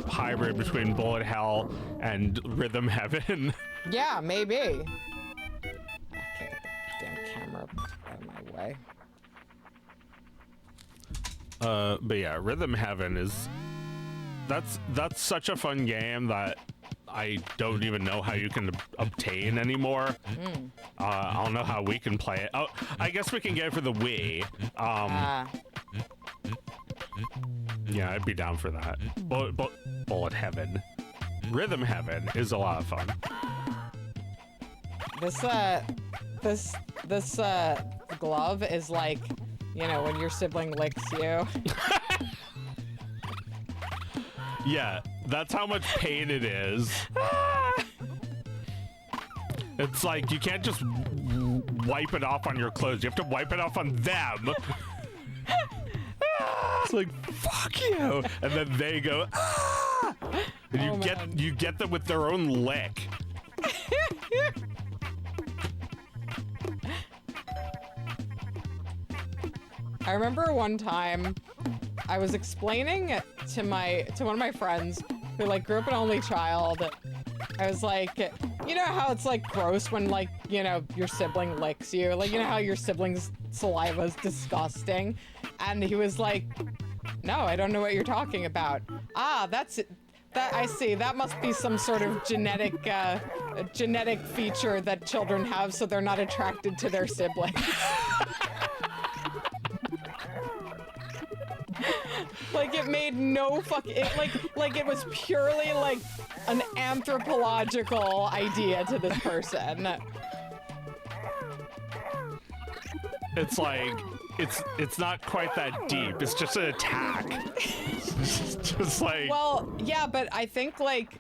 hybrid between Bullet Hell and Rhythm Heaven. Yeah, maybe. I can't get the damn camera out of my way. But yeah, Rhythm Heaven is that's such a fun game that I don't even know how you can obtain anymore. I don't know how we can play it. Oh, I guess we can get it for the Wii. Yeah, I'd be down for that. Bullet Heaven. Rhythm Heaven is a lot of fun. This glove is like, you know, when your sibling licks you. Yeah, that's how much pain it is. It's like you can't just wipe it off on your clothes. You have to wipe it off on them. It's like, fuck you. And then they go, ah! And you get them with their own lick. I remember one time I was explaining to one of my friends who like grew up an only child. I was like, you know how it's like gross when like, you know, your sibling licks you? Like, you know how your sibling's saliva is disgusting? And he was like, no, I don't know what you're talking about. Ah, That I see. That must be some sort of genetic feature that children have, so they're not attracted to their siblings. Like it made no like it was purely like an anthropological idea to this person. It's like it's not quite that deep. It's just an attack. Just like, Well, yeah, but I think like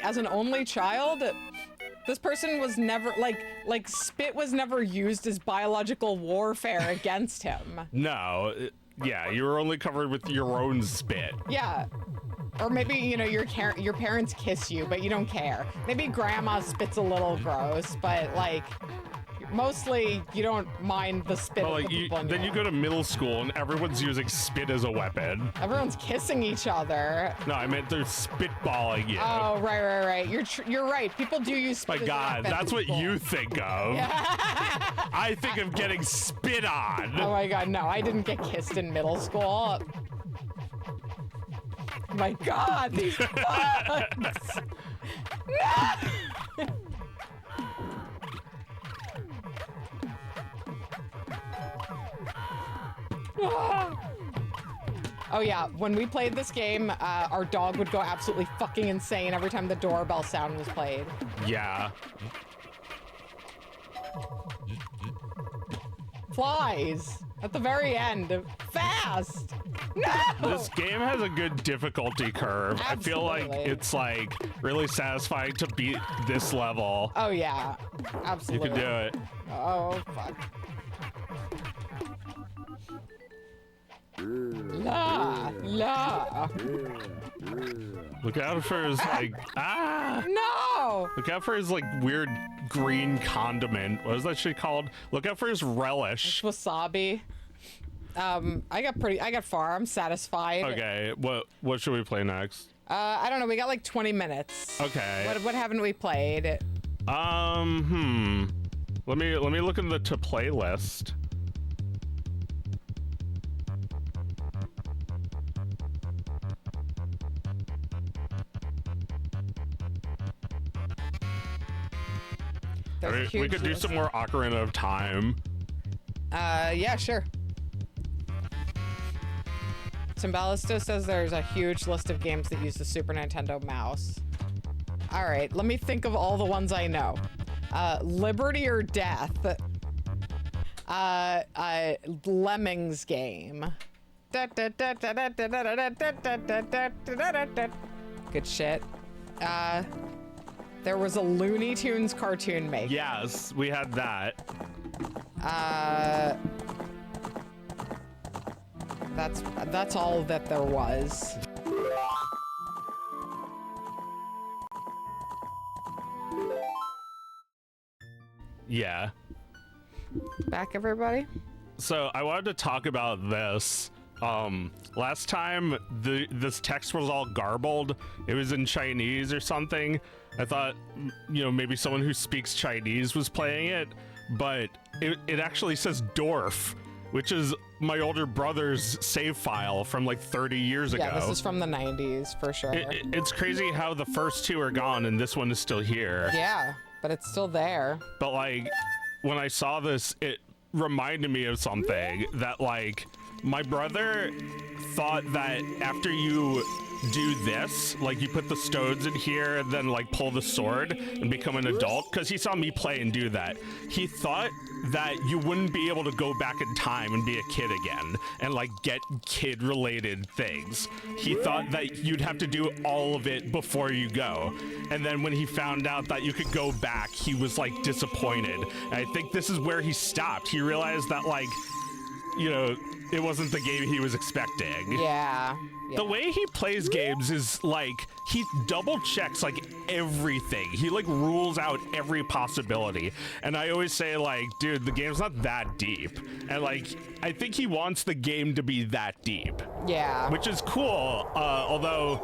as an only child, this person was never like spit was never used as biological warfare against him. no, yeah, you were only covered with your own spit. Yeah. Or maybe, you know, your parents kiss you, but you don't care. Maybe grandma spits a little gross, but like mostly you don't mind the spit. But of like the people in then your you go to middle school and everyone's using spit as a weapon. Everyone's kissing each other. No, I meant they're spitballing you. Oh, right. You're right. People do use spit My as God, weapons, that's what people. you think of. I think of getting spit on. Oh my God, no, I didn't get kissed in middle school. My God, these bugs! No! Oh yeah, when we played this game, our dog would go absolutely fucking insane every time the doorbell sound was played. Yeah. Flies at the very end, fast. No. This game has a good difficulty curve. I feel like Absolutely. it's like really satisfying to beat this level. Oh yeah, You absolutely. can do it. Oh fuck. La la. Look out for his like No. Look out for his like weird green condiment. What is that shit called? Look out for his relish. Wasabi. I got far. I'm satisfied. Okay, what should we play next? I don't know. We got like 20 minutes. Okay. What haven't we played? Let me look in the to play list. There's a We huge could do list. some more Ocarina of Time. Yeah, sure. Symbalisto says there's a huge list of games that use the Super Nintendo mouse. All right, let me think of all the ones I know. Liberty or Death. Lemmings game. Good shit. There was a Looney Tunes cartoon maker. Yes, we had that. That's all that there was. Yeah. Back, everybody. So I wanted to talk about this. Last time this text was all garbled. It was in Chinese or something. I thought, maybe someone who speaks Chinese was playing it, but it actually says Dorf, which is my older brother's save file from like 30 years ago. Yeah, this is from the 90s for sure. It's crazy how the first two are gone and this one is still here. Yeah, but it's still there. But like, when I saw this, it reminded me of something that like, my brother thought that after you do this, like you put the stones in here and then like pull the sword and become an adult, because he saw me play and do that. He thought that you wouldn't be able to go back in time and be a kid again and like get kid related things. He thought that you'd have to do all of it before you go. And then when he found out that you could go back, he was like disappointed. And I think this is where he stopped. He realized that like, it wasn't the game he was expecting. Yeah. The way he plays games is like he double checks like everything. He like rules out every possibility. And I always say like, dude, the game's not that deep. And like, I think he wants the game to be that deep. Yeah. Which is cool. Although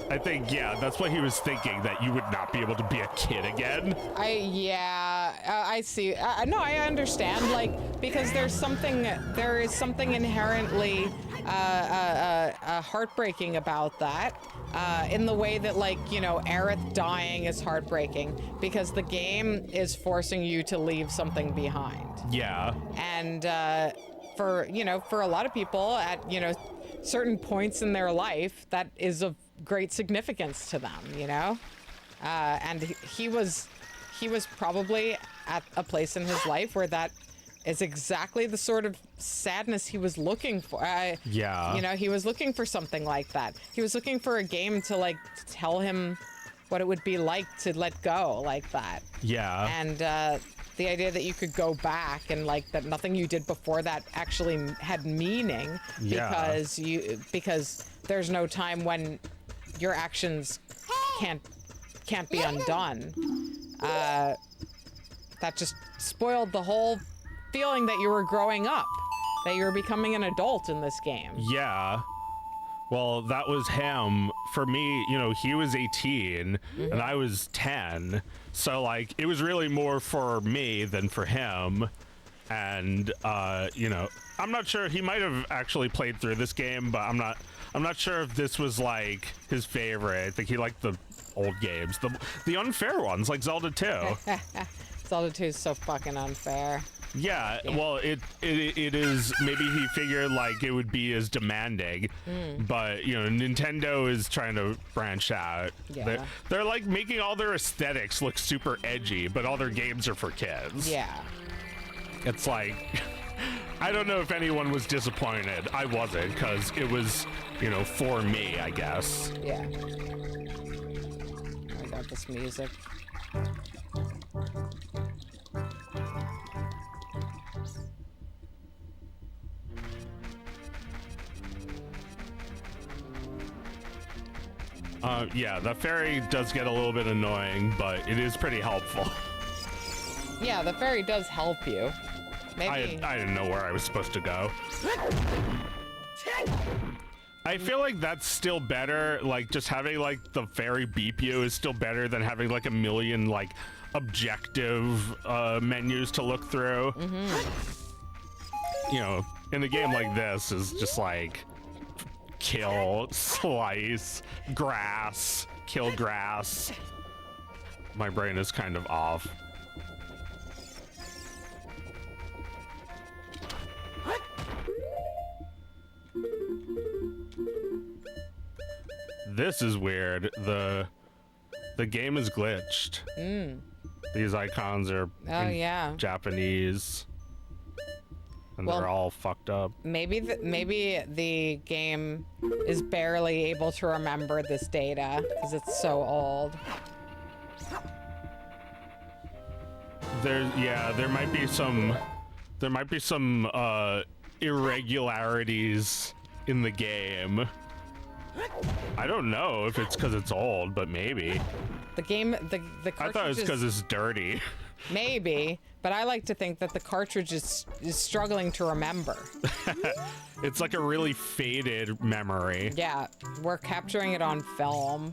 I think, yeah, that's what he was thinking, that you would not be able to be a kid again. Yeah, I see. No, I understand. Like, because there is something inherently heartbreaking about that. In the way that, like, you know, Aerith dying is heartbreaking because the game is forcing you to leave something behind. Yeah. And for a lot of people at, you know, certain points in their life, that is of great significance to them, you know? And he was probably at a place in his life where that is exactly the sort of sadness he was looking for. Yeah. You know, he was looking for something like that. He was looking for a game to, like, tell him what it would be like to let go like that. Yeah. And the idea that you could go back and, like, that nothing you did before that actually had meaning because there's no time when your actions can't be undone. That just spoiled the whole feeling that you were growing up, that you were becoming an adult in this game. Yeah. Well, that was him. For me, you know, he was 18 and I was 10. So, like, it was really more for me than for him. And, you know, I'm not sure. He might have actually played through this game, but I'm not sure if this was, like, his favorite. I think he liked the old games, the unfair ones, like Zelda 2. Zelda 2 is so fucking unfair. Yeah, well, it is. Maybe he figured like it would be as demanding, but you know, Nintendo is trying to branch out. Yeah. They're like making all their aesthetics look super edgy, but all their games are for kids. Yeah. It's like, I don't know if anyone was disappointed. I wasn't, because it was, you know, for me, I guess. Yeah. I got this music. Yeah, the fairy does get a little bit annoying, but it is pretty helpful. Yeah, the fairy does help you. Maybe. I didn't know where I was supposed to go. I feel like that's still better. Like, just having, like, the fairy beep you is still better than having, like, a million, like, objective menus to look through. You know, in a game like this, is just like, kill, slice, grass, kill grass. My brain is kind of off. This is weird. The game is glitched. These icons are in Japanese, and they're all fucked up. Maybe the game is barely able to remember this data because it's so old. There might be some irregularities in the game. I don't know if it's because it's old, but maybe. The cartridge I thought it was because it's dirty. Maybe, but I like to think that the cartridge is struggling to remember. It's like a really faded memory. Yeah, we're capturing it on film.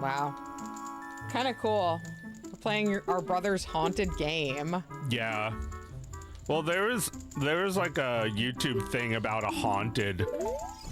Wow. Kind of cool. We're playing our brother's haunted game. Yeah. Well, there was like a YouTube thing about a haunted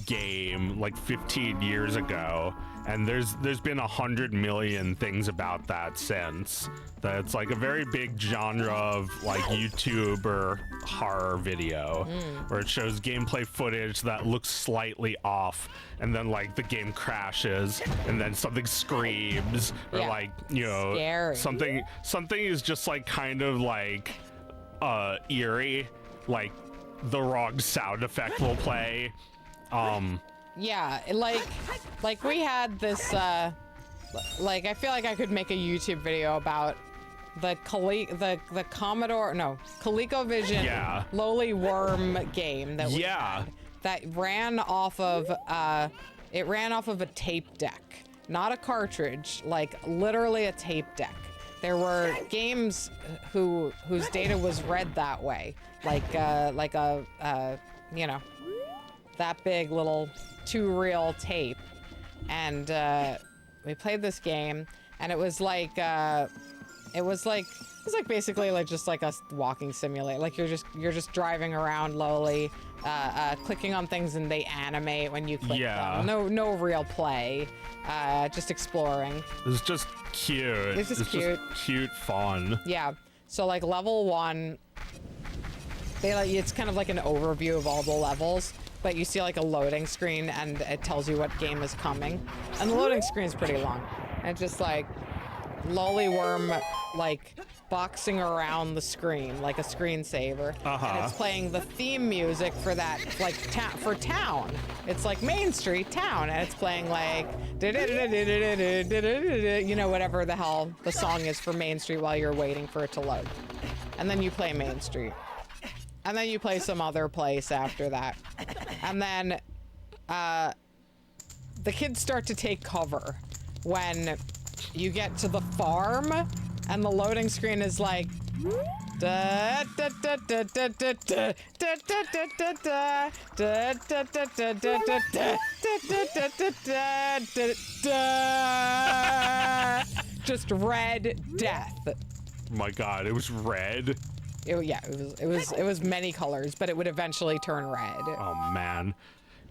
game like 15 years ago, and there's been 100 million things about that since. That's like a very big genre of like YouTuber horror video where it shows gameplay footage that looks slightly off, and then like the game crashes and then something screams, or like, you know, scary. something is just like kind of like eerie, like the wrong sound effect will play. Yeah, like we had this like I feel like I could make a YouTube video about the ColecoVision Lowly Worm game that we had, that ran off of a tape deck, not a cartridge, like literally a tape deck. there were games whose data was read that way, like a you know, that big little 2-reel tape, and we played this game, and it was like basically like just like a walking simulator. Like you're just driving around lowly, clicking on things and they animate when you click them. No real play, just exploring. It was just cute. It's just cute. Just cute fun. Yeah. So like level 1, it's kind of like an overview of all the levels, but you see like a loading screen and it tells you what game is coming. And the loading screen is pretty long. And it's just like lolly worm like boxing around the screen like a screensaver. And it's playing the theme music for that, like for town. It's like Main Street Town, and it's playing like you know, whatever the hell the song is for Main Street while you're waiting for it to load. And then you play Main Street. And then you play some other place after that. And then the kids start to take cover when you get to the farm, and the loading screen is like just red death. Oh my god, it was red. It was many colors, but it would eventually turn red. Oh man.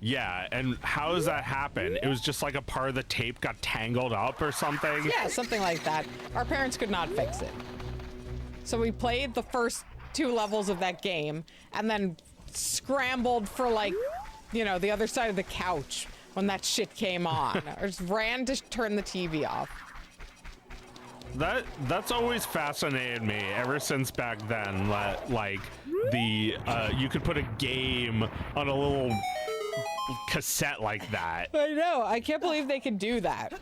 Yeah, and how does that happen? It was just like a part of the tape got tangled up or something? Yeah, something like that. Our parents could not fix it. So we played the first 2 levels of that game and then scrambled for like, you know, the other side of the couch when that shit came on. Or just ran to turn the TV off. That's always fascinated me ever since back then. Like you could put a game on a little cassette like that. I know. I can't believe they could do that.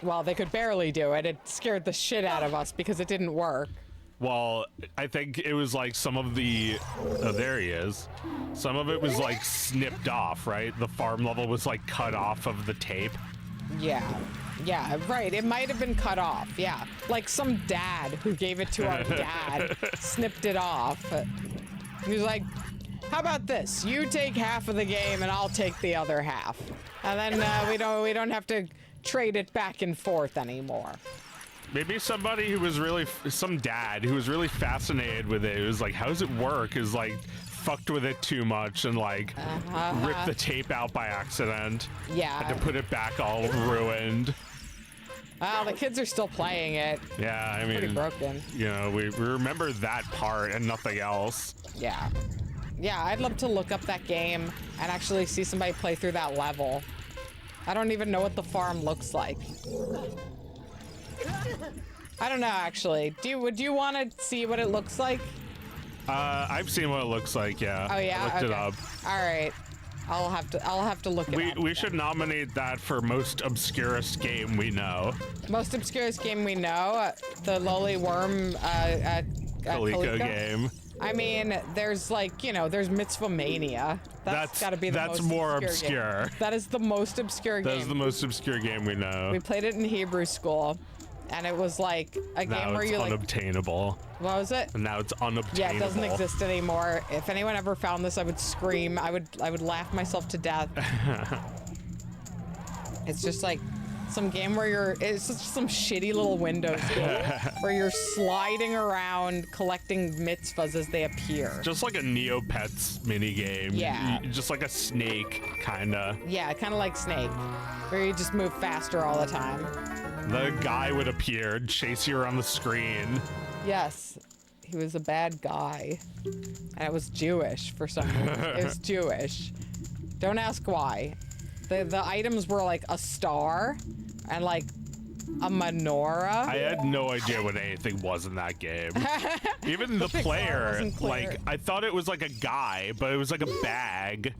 Well, they could barely do it. It scared the shit out of us because it didn't work. Well, I think it was like some of the... Oh, there he is. Some of it was like snipped off, right? The farm level was like cut off of the tape. Yeah. Yeah, right. It might have been cut off. Yeah. Like some dad who gave it to our dad snipped it off. He was like, how about this? You take half of the game and I'll take the other half. And then we don't have to trade it back and forth anymore. Maybe somebody who was really, some dad who was really fascinated with it, was like, how does it work? Is like fucked with it too much and like ripped the tape out by accident. Yeah. Had to put it back all ruined. Well, the kids are still playing it. Yeah, I mean, pretty broken. You know, we remember that part and nothing else. Yeah. Yeah, I'd love to look up that game and actually see somebody play through that level. I don't even know what the farm looks like. I don't know, actually. Would you want to see what it looks like? I've seen what it looks like, yeah. Oh yeah, I looked it up. All right, I'll have to look it up. We should nominate that for most obscurest game we know. Most obscurest game we know, the Lowly Worm Coleco game. I mean, there's like, you know, there's Mitzvah Mania. That's got to be the most That's more obscure. Game. That is the most obscure game. That is the most obscure game we know. We played it in Hebrew school, and it was like a game where you like... Now it's unobtainable. What was it? And now it's unobtainable. Yeah, it doesn't exist anymore. If anyone ever found this, I would scream. I would laugh myself to death. It's just like some game where it's just some shitty little Windows game where you're sliding around collecting mitzvahs as they appear. Just like a Neopets mini game. Yeah. Just like a Snake, kinda. Yeah, kind of like Snake, where you just move faster all the time. The guy would appear and chase you around the screen. Yes, he was a bad guy, and it was Jewish for some reason. It was Jewish. Don't ask why. The items were like a star and like a menorah. I had no idea what anything was in that game. Even the player, like, I thought it was like a guy, but it was like a bag.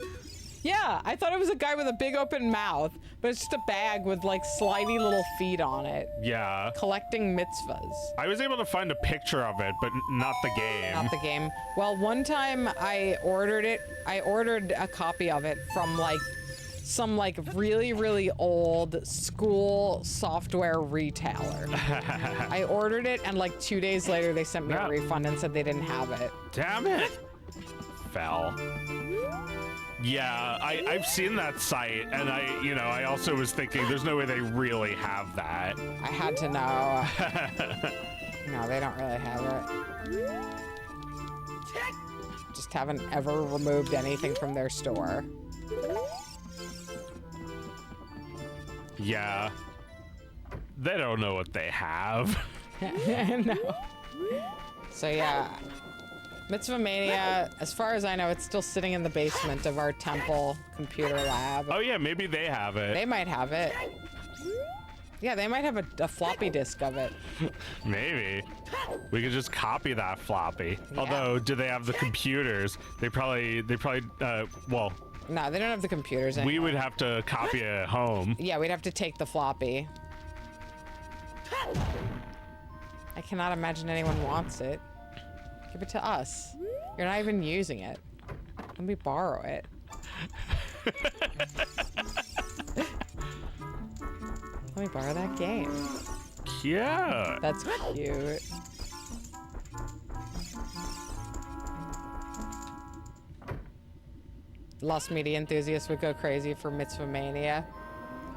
Yeah, I thought it was a guy with a big open mouth, but it's just a bag with like slidey little feet on it. Yeah. Collecting mitzvahs. I was able to find a picture of it, but not the game. Not the game. Well, one time I ordered a copy of it from like some like really, really old school software retailer. I ordered it, and like 2 days later, they sent me a refund and said they didn't have it. Damn it. Fell. Yeah, I've seen that site, and I also was thinking there's no way they really have that. I had to know. No, they don't really have it. Just haven't ever removed anything from their store. Yeah. They don't know what they have. No. So yeah, Mitzvah Mania, as far as I know, it's still sitting in the basement of our temple computer lab. Oh yeah, maybe they have it. They might have it. Yeah, they might have a floppy disk of it. Maybe. We could just copy that floppy. Yeah. Although, do they have the computers? They probably, well, No, they don't have the computers anymore. we would have to copy it at home. Yeah, we'd have to take the floppy. I cannot imagine anyone wants it. Give it to us. You're not even using it. Let me borrow it. Let me borrow that game. Yeah. That's cute. Lost media enthusiasts would go crazy for Mitzvah Mania.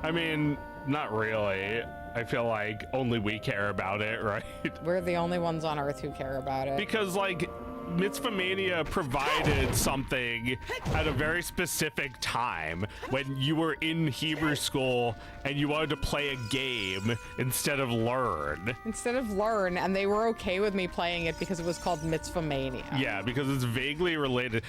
I mean, not really. I feel like only we care about it, right? We're the only ones on Earth who care about it. Because, like, Mitzvah Mania provided something at a very specific time when you were in Hebrew school and you wanted to play a game instead of learn. Instead of learn, and they were okay with me playing it because it was called Mitzvah Mania. Yeah, because it's vaguely related.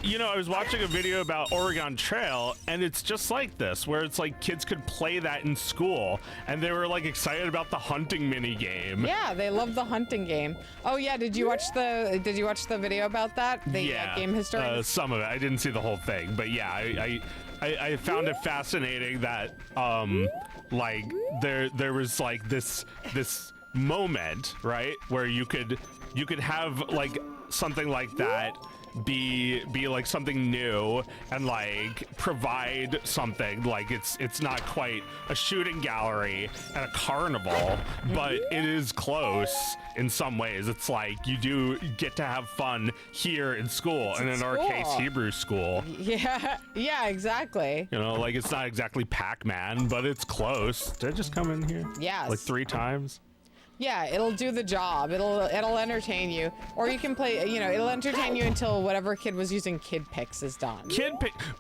You know, I was watching a video about Oregon Trail, and it's just like this, where it's like kids could play that in school, and they were like excited about the hunting mini game. Yeah, they love the hunting game. Oh yeah, did you watch the video about that? The game history? Some of it. I didn't see the whole thing, but yeah, I found it fascinating that like there was like this moment, right, where you could have like something like that be like something new and like provide something like it's not quite a shooting gallery and a carnival, but it is close in some ways. It's like you do get to have fun here in school, and in our case, Hebrew school. Yeah, exactly. You know, like it's not exactly Pac-Man, but it's close. Did I just come in here? Yes. Like 3 times? Yeah, it'll do the job. It'll entertain you, or you can play. You know, it'll entertain you until whatever kid was using Kid Pix is done.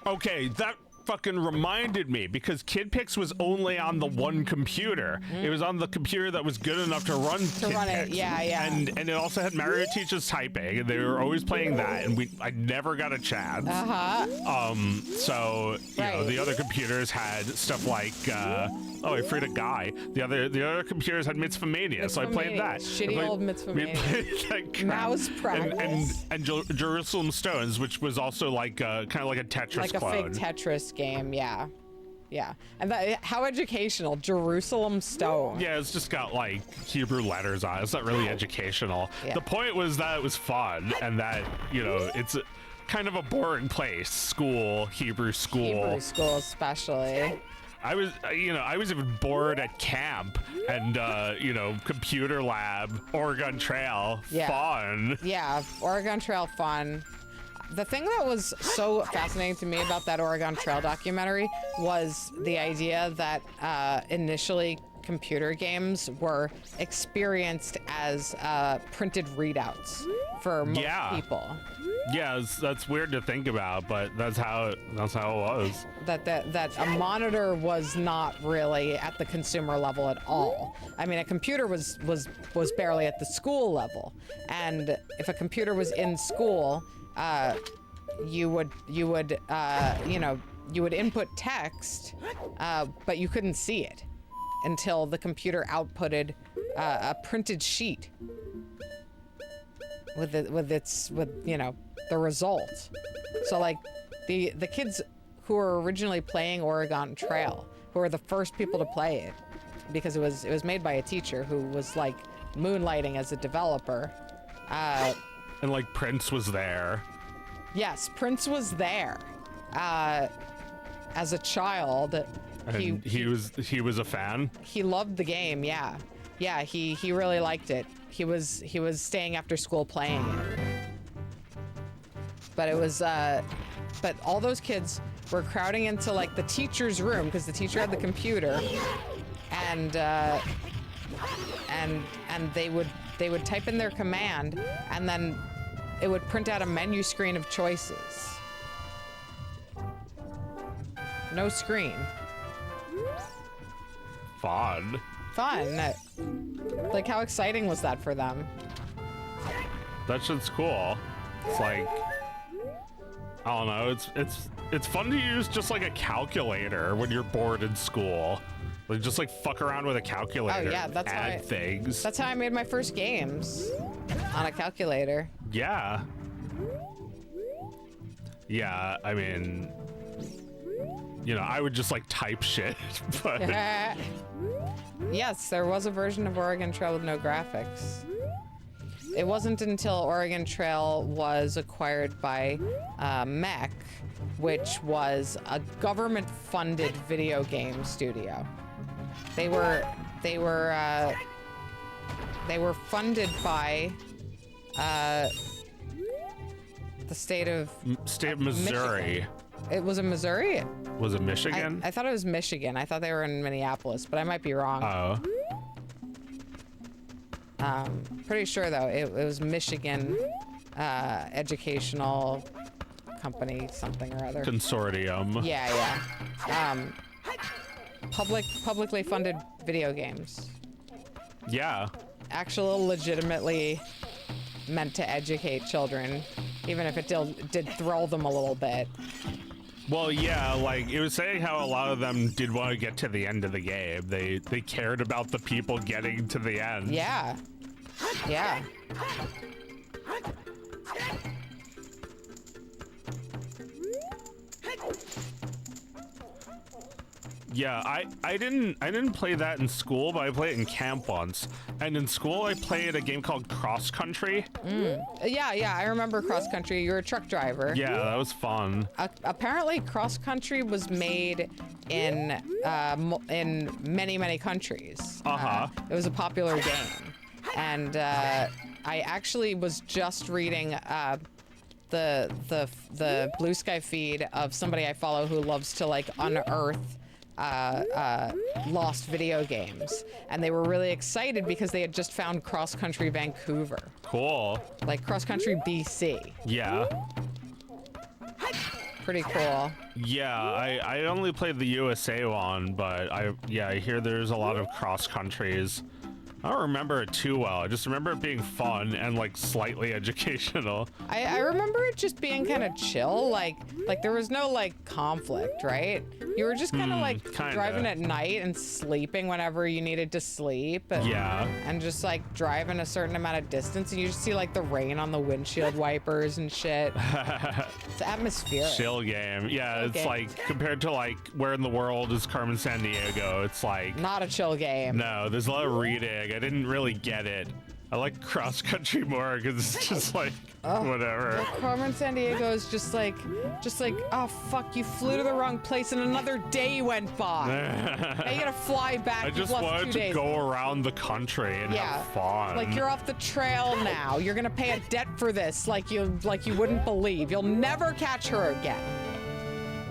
Okay, that fucking reminded me, because Kid Pix was only on the one computer. It was on the computer that was good enough to run Kid it. Pix. Yeah. And it also had Mario Teaches Typing, and they were always playing that, and I never got a chance. So you know, the other computers had stuff like oh, I freed a guy. The other computers had Mitzvah Mania, so I played that. Shitty old Mitzvah Mania. Mouse practice. And Jerusalem Stones, which was also like kind of like a Tetris clone. Like a fake Tetris game, yeah. And how educational. Jerusalem Stone. Yeah, it's just got like Hebrew letters on it. It's not really educational. The point was that it was fun, and that, you know, it's kind of a boring place. Hebrew school especially. I was even bored at camp, and you know, computer lab, Oregon Trail, fun. Yeah, Oregon Trail fun. The thing that was so fascinating to me about that Oregon Trail documentary was the idea that initially computer games were experienced as printed readouts for most people. Yeah, that's weird to think about, but that's how it was. That a monitor was not really at the consumer level at all. I mean, a computer was barely at the school level, and if a computer was in school, you would input text, but you couldn't see it until the computer outputted a printed sheet with the result. So like the kids who were originally playing Oregon Trail, who were the first people to play it, because it was made by a teacher who was like moonlighting as a developer. And like Prince was there. Yes, Prince was there. as a child. And he was a fan. He loved the game. Yeah, he really liked it. He was staying after school playing it. But it was but all those kids were crowding into like the teacher's room because the teacher had the computer, and they would type in their command, and then it would print out a menu screen of choices. No screen. Fun. Like, how exciting was that for them? That shit's cool. It's like, I don't know. It's fun to use just like a calculator when you're bored in school. Like, just like fuck around with a calculator. Oh yeah, and add things. That's how I made my first games, on a calculator. Yeah. Yeah, I mean, you know, I would just like type shit, but yes, there was a version of Oregon Trail with no graphics. It wasn't until Oregon Trail was acquired by Mech, which was a government-funded video game studio. They were funded by the state of Missouri. Michigan. It was in Missouri? Was it Michigan? I thought it was Michigan. I thought they were in Minneapolis, but I might be wrong. Oh. Pretty sure though it was Michigan educational company something or other. Consortium. Yeah. Publicly funded video games. Yeah. Actual legitimately meant to educate children, even if it did throw them a little bit. Well, yeah, like it was saying how a lot of them did want to get to the end of the game. They cared about the people getting to the end. Yeah. Yeah. Yeah, I didn't play that in school, but I played it in camp once. And in school, I played a game called Cross Country. Yeah, I remember Cross Country. You were a truck driver. Yeah, that was fun. Apparently, Cross Country was made in many countries. It was a popular game, and I actually was just reading the Blue Sky feed of somebody I follow who loves to like unearth lost video games, and they were really excited because they had just found Cross Country Vancouver. Cool. Like Cross Country BC. Yeah. Pretty cool. Yeah, I only played the USA one, but I hear there's a lot of cross countries. I don't remember it too well. I just remember it being fun and like slightly educational. I remember it just being kind of chill, like there was no like conflict, right? You were just kind of like driving at night and sleeping whenever you needed to sleep. Yeah. And just like driving a certain amount of distance, and you just see like the rain on the windshield wipers and shit. It's atmospheric. Chill game. Yeah, it's like compared to like where in the world is Carmen San Diego, it's like not a chill game. No, there's a lot of reading. I didn't really get it. I like Cross Country more because it's just like whatever. Well, Carmen San Diego is just like, oh fuck, you flew to the wrong place and another day went by. Now you gotta fly back. I just wanted to go around the country and have fun. Like you're off the trail now. You're gonna pay a debt for this, like you wouldn't believe. You'll never catch her again.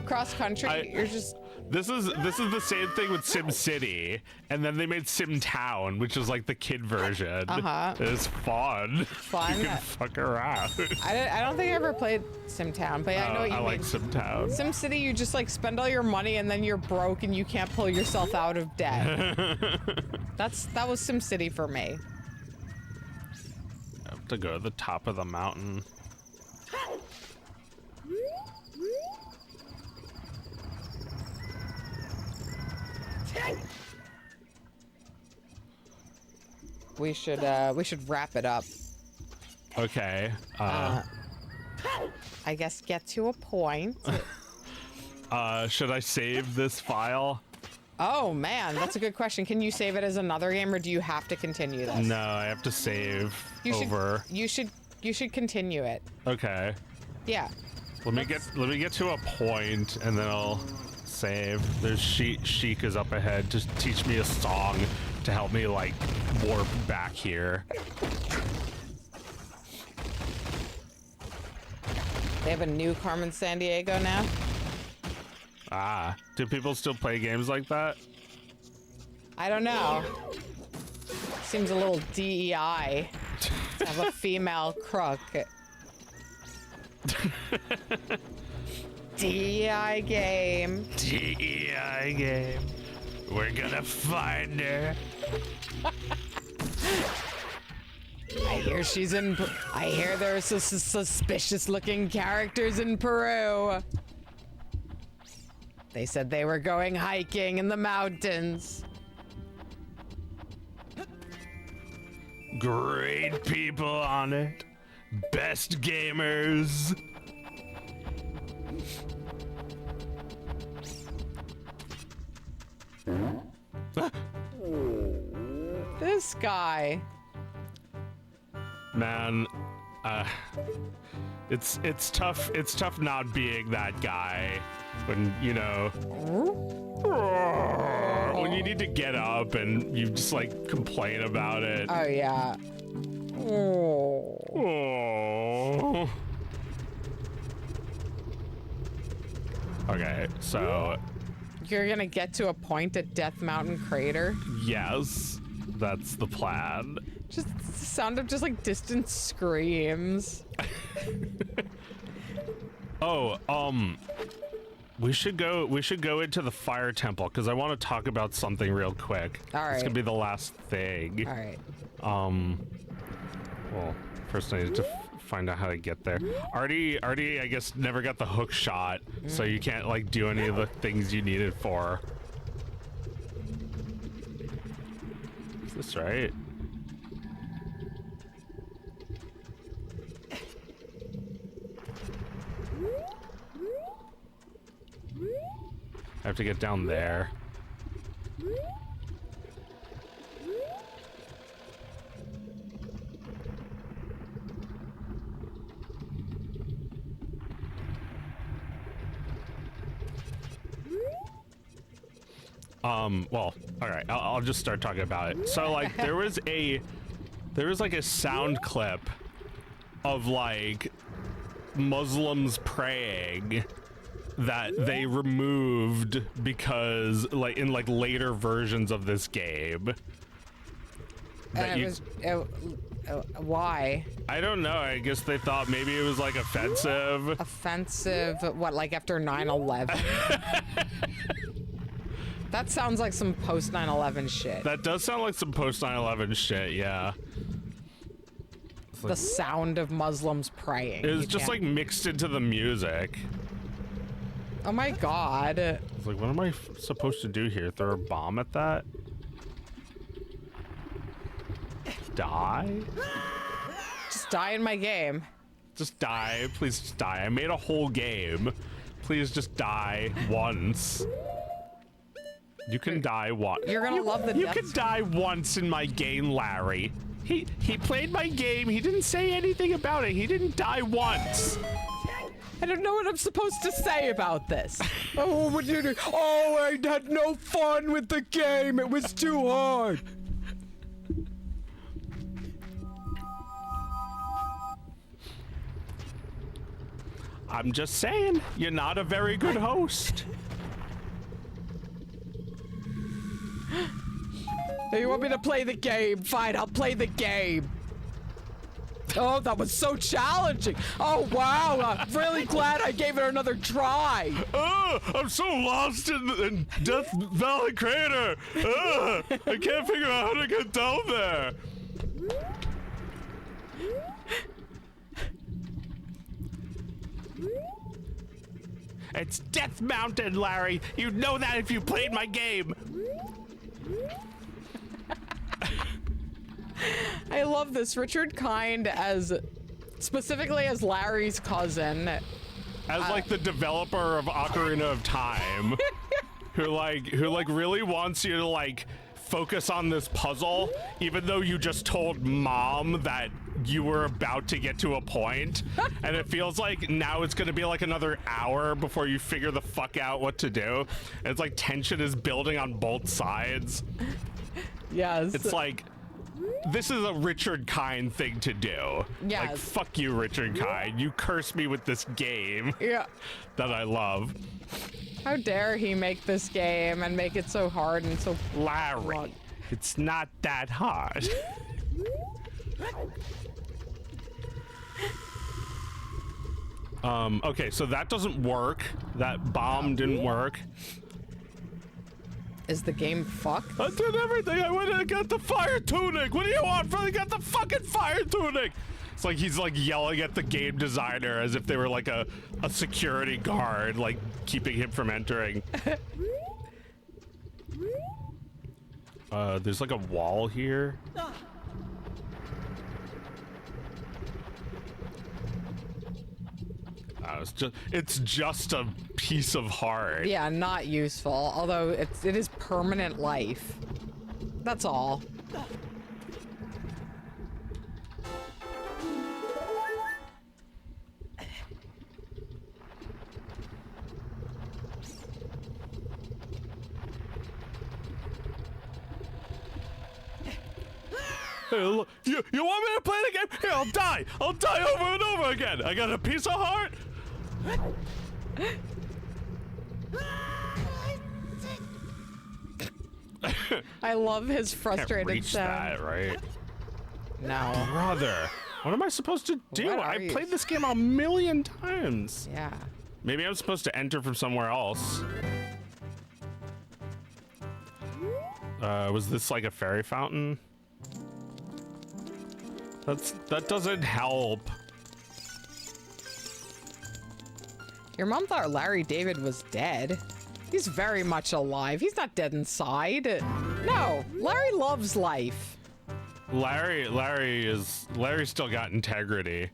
Cross country, you're just. This is the same thing with Sim City, and then they made Sim Town, which is like the kid version. It's fun. Fun. You can fuck around. I don't think I ever played Sim Town, but I know what you mean. I like Sim Town. Sim City, you just like spend all your money and then you're broke and you can't pull yourself out of debt. That was Sim City for me. I have to go to the top of the mountain. We should wrap it up. Okay. I guess get to a point. Should I save this file? Oh man, that's a good question. Can you save it as another game, or do you have to continue this? No, I have to save over. You should continue it. Okay. Yeah. Let me get to a point, and then I'll save. There's Sheik is up ahead to teach me a song to help me like warp back here. They have a new Carmen Sandiego now. Ah, do people still play games like that? I don't know. Seems a little DEI to have a female crook. DEI game. DEI game. We're gonna find her. I hear she's in. I hear there's suspicious-looking characters in Peru. They said they were going hiking in the mountains. Great people on it. Best gamers. This guy. Man, it's tough not being that guy when, you know, when you need to get up and you just like complain about it. Oh yeah. Oh. Oh. Okay, so You're gonna get to a point at Death Mountain Crater. yes, that's the plan. Just the sound of just like distant screams. Oh, we should go into the fire temple because I want to talk about something real quick. All right. It's gonna be the last thing. All right. Well, first I need to find out how to get there. Artie, I guess never got the hook shot, so you can't like do any of the things you need it for. Is this right? I have to get down there. Well, all right, I'll just start talking about it. So like there was like a sound clip of like Muslims praying that they removed because like in like later versions of this game. That Why? I don't know. I guess they thought maybe it was like offensive. Offensive? What, like after 9/11? That sounds like some post 9/11 shit. That does sound like some post 9/11 shit, yeah. The sound of Muslims praying. It was just like mixed into the music. Oh my god. It's like, what am I supposed to do here? Throw a bomb at that? Die? Just die in my game. Just die. Please just die. I made a whole game. Please just die once. You can die once. You're gonna love the You death can die once in my game, Larry. He played my game. He didn't say anything about it. He didn't die once. I don't know what I'm supposed to say about this. Oh, what did you do? Oh, I had no fun with the game. It was too hard. I'm just saying, you're not a very good host. You want me to play the game? Fine, I'll play the game. Oh, that was so challenging. Oh, wow. I'm really glad I gave it another try. Oh, I'm so lost in Death Valley Crater. I can't figure out how to get down there. It's Death Mountain, Larry. You'd know that if you played my game. I love this. Richard Kind specifically as Larry's cousin. As like the developer of Ocarina of Time, who like really wants you to like focus on this puzzle, even though you just told mom that you were about to get to a point, and it feels like now it's gonna be like another hour before you figure the fuck out what to do. And it's like tension is building on both sides. Yes. It's like, this is a Richard Kind thing to do. Yes. Like, fuck you, Richard Kind. You curse me with this game Yeah. that I love. How dare he make this game and make it so hard and so Larry, long. it's not that hard. Okay, so that doesn't work. That bomb didn't work. Is the game fucked? I did everything. I went and got the fire tunic. What do you want from me? Got the fucking fire tunic. It's like he's like yelling at the game designer as if they were like a security guard, like keeping him from entering. There's like a wall here. It's just a piece of heart. Yeah, not useful. Although it is permanent life. That's all. Hey, look, you want me to play the game? Here, I'll die. I'll die over and over again. I got a piece of heart. I love his Can't frustrated reach sound. that, right? No. Brother, what am I supposed to do? What are I you? played this game a million times. Yeah. Maybe I'm supposed to enter from somewhere else. Was this like a fairy fountain? That doesn't help. Your mom thought Larry David was dead. He's very much alive. He's not dead inside. No, Larry loves life. Larry's still got integrity.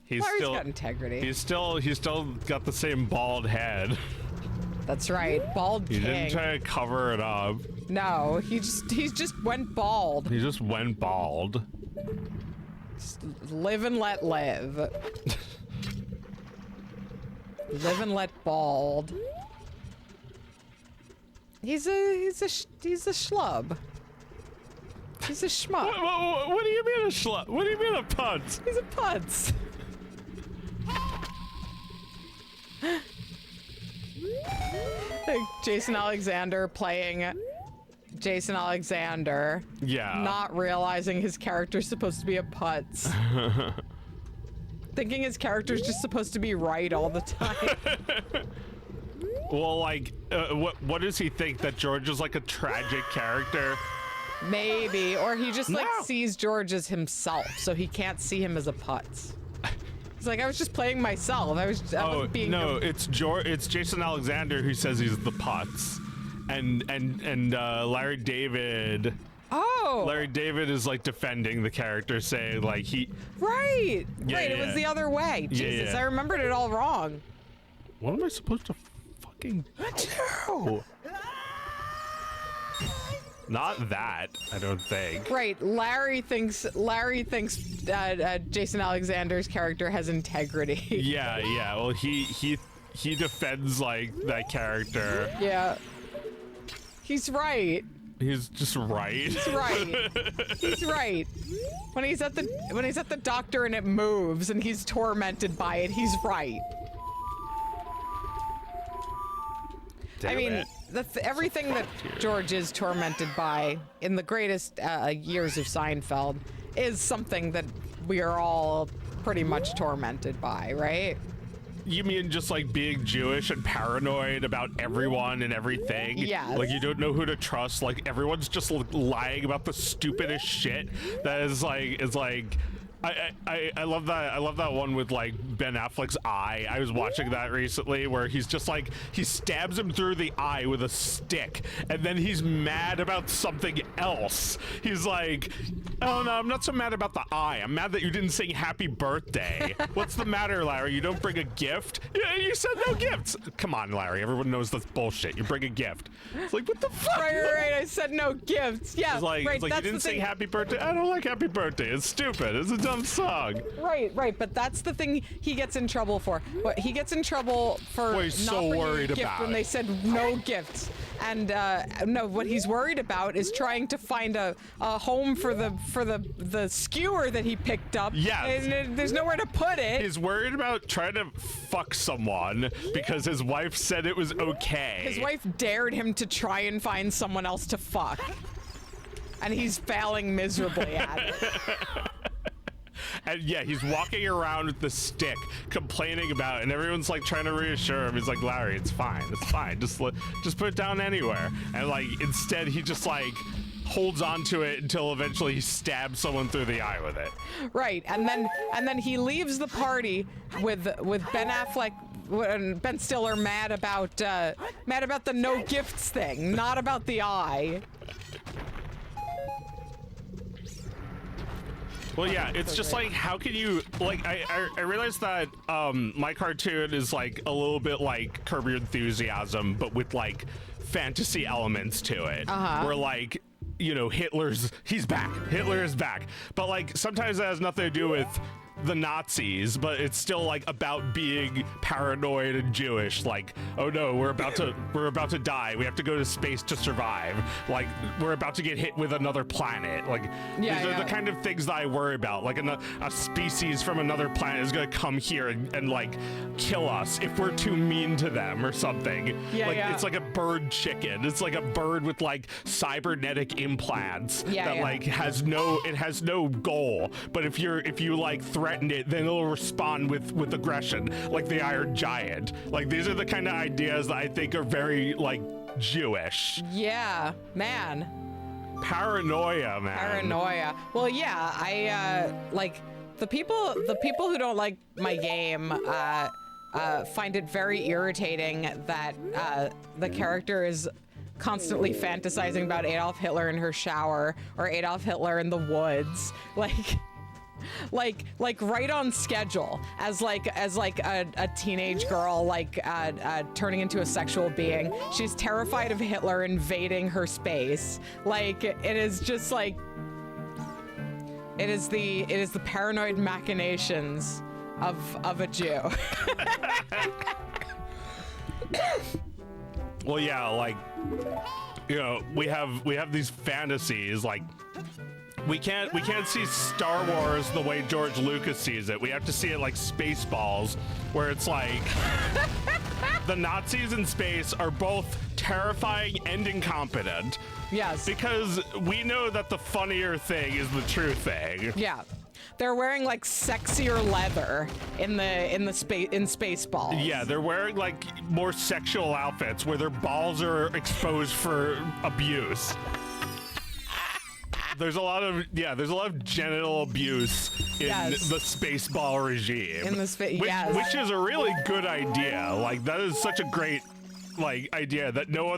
He's Larry's still got integrity. He's still got the same bald head. That's right, bald He didn't king. try to cover it up. No, he just went bald. He just went bald. Just live and let live. Live and let bald. He's a schlub. He's a schmuck. What do you mean a schlut? What do you mean a putz? He's a putz. Like Jason Alexander playing Jason Alexander. Yeah. Not realizing his character's supposed to be a putz. Thinking his character's just supposed to be right all the time. Well, like, what does he think? That George is like a tragic character? Maybe. Or he just like No. sees George as himself, so he can't see him as a putz. He's like, I was just playing myself. I wasn't being no, it's Jason Alexander who says he's the putz, and Larry David. Oh, Larry David is like defending the character, saying like he. right. Yeah, right, it yeah. was the other way. Yeah, Jesus, yeah. I remembered it all wrong. What am I supposed to fucking do? Not that, I don't think. Right, Larry thinks Jason Alexander's character has integrity. Yeah. Well, he defends like that character. Yeah. He's right. He's just right. He's right. He's right. When he's at the doctor and it moves and he's tormented by it, he's right. Damn I mean, it. everything that George is tormented by in the greatest years of Seinfeld is something that we are all pretty much tormented by, right? You mean just like being Jewish and paranoid about everyone and everything? Yes. Like you don't know who to trust. Like everyone's just lying about the stupidest shit. That is like I love that. I love that one with like Ben Affleck's eye. I was watching that recently, where he's just like he stabs him through the eye with a stick, and then he's mad about something else. He's like, "Oh no, I'm not so mad about the eye. I'm mad that you didn't sing Happy Birthday. What's the matter, Larry? You don't bring a gift? Yeah, you said no gifts. Come on, Larry. Everyone knows that's bullshit. You bring a gift. It's like, what the fuck? Right. I said no gifts. Yeah, It's like, right. it's like you didn't sing Happy Birthday. I don't like Happy Birthday. It's stupid. It's a dumb song. Right. But that's the thing he gets in trouble for. What he gets in trouble for What he's not so bringing worried a gift about. when they said no gifts. And no, what he's worried about is trying to find a home for the skewer that he picked up. Yes. And there's nowhere to put it. He's worried about trying to fuck someone because his wife said it was okay. His wife dared him to try and find someone else to fuck. And he's failing miserably at it. And yeah, he's walking around with the stick, complaining about it, and everyone's like trying to reassure him. He's like, Larry, it's fine, just put it down anywhere. And like instead, he just like holds on to it until eventually he stabs someone through the eye with it. Right, and then he leaves the party with Ben Affleck and Ben Stiller mad about the no gifts thing, not about the eye. Well, yeah, it's just like, how can you, like, I realize that my cartoon is like a little bit like Curb Your Enthusiasm, but with like fantasy elements to it. Where like, you know, he's back. Hitler is back. But like, sometimes that has nothing to do with the Nazis, but it's still like about being paranoid and Jewish. Like, oh no, we're about to die. We have to go to space to survive. Like, we're about to get hit with another planet. Like, these are the kind of things that I worry about. Like, a species from another planet is gonna come here and like kill us if we're too mean to them or something. It's like a bird chicken. It's like a bird with like cybernetic implants that like has no goal. But if you like threaten it, then it'll respond with aggression, like the Iron Giant. Like, these are the kind of ideas that I think are very like Jewish. Yeah, man. Paranoia, man. Paranoia. Well, yeah, I like the people who don't like my game find it very irritating that the character is constantly fantasizing about Adolf Hitler in her shower or Adolf Hitler in the woods. Like right on schedule as a teenage girl turning into a sexual being. She's terrified of Hitler invading her space. Like, it is just like it is the paranoid machinations of a Jew. Well, yeah, like, you know, we have these fantasies. Like, we can't see Star Wars the way George Lucas sees it. We have to see it like Spaceballs, where it's like the Nazis in space are both terrifying and incompetent. Yes. Because we know that the funnier thing is the true thing. Yeah. They're wearing like sexier leather in Spaceballs. Yeah, they're wearing like more sexual outfits where their balls are exposed for abuse. There's a lot of genital abuse in the Spaceball regime. In the which is a really good idea. Like, that is such a great like idea that no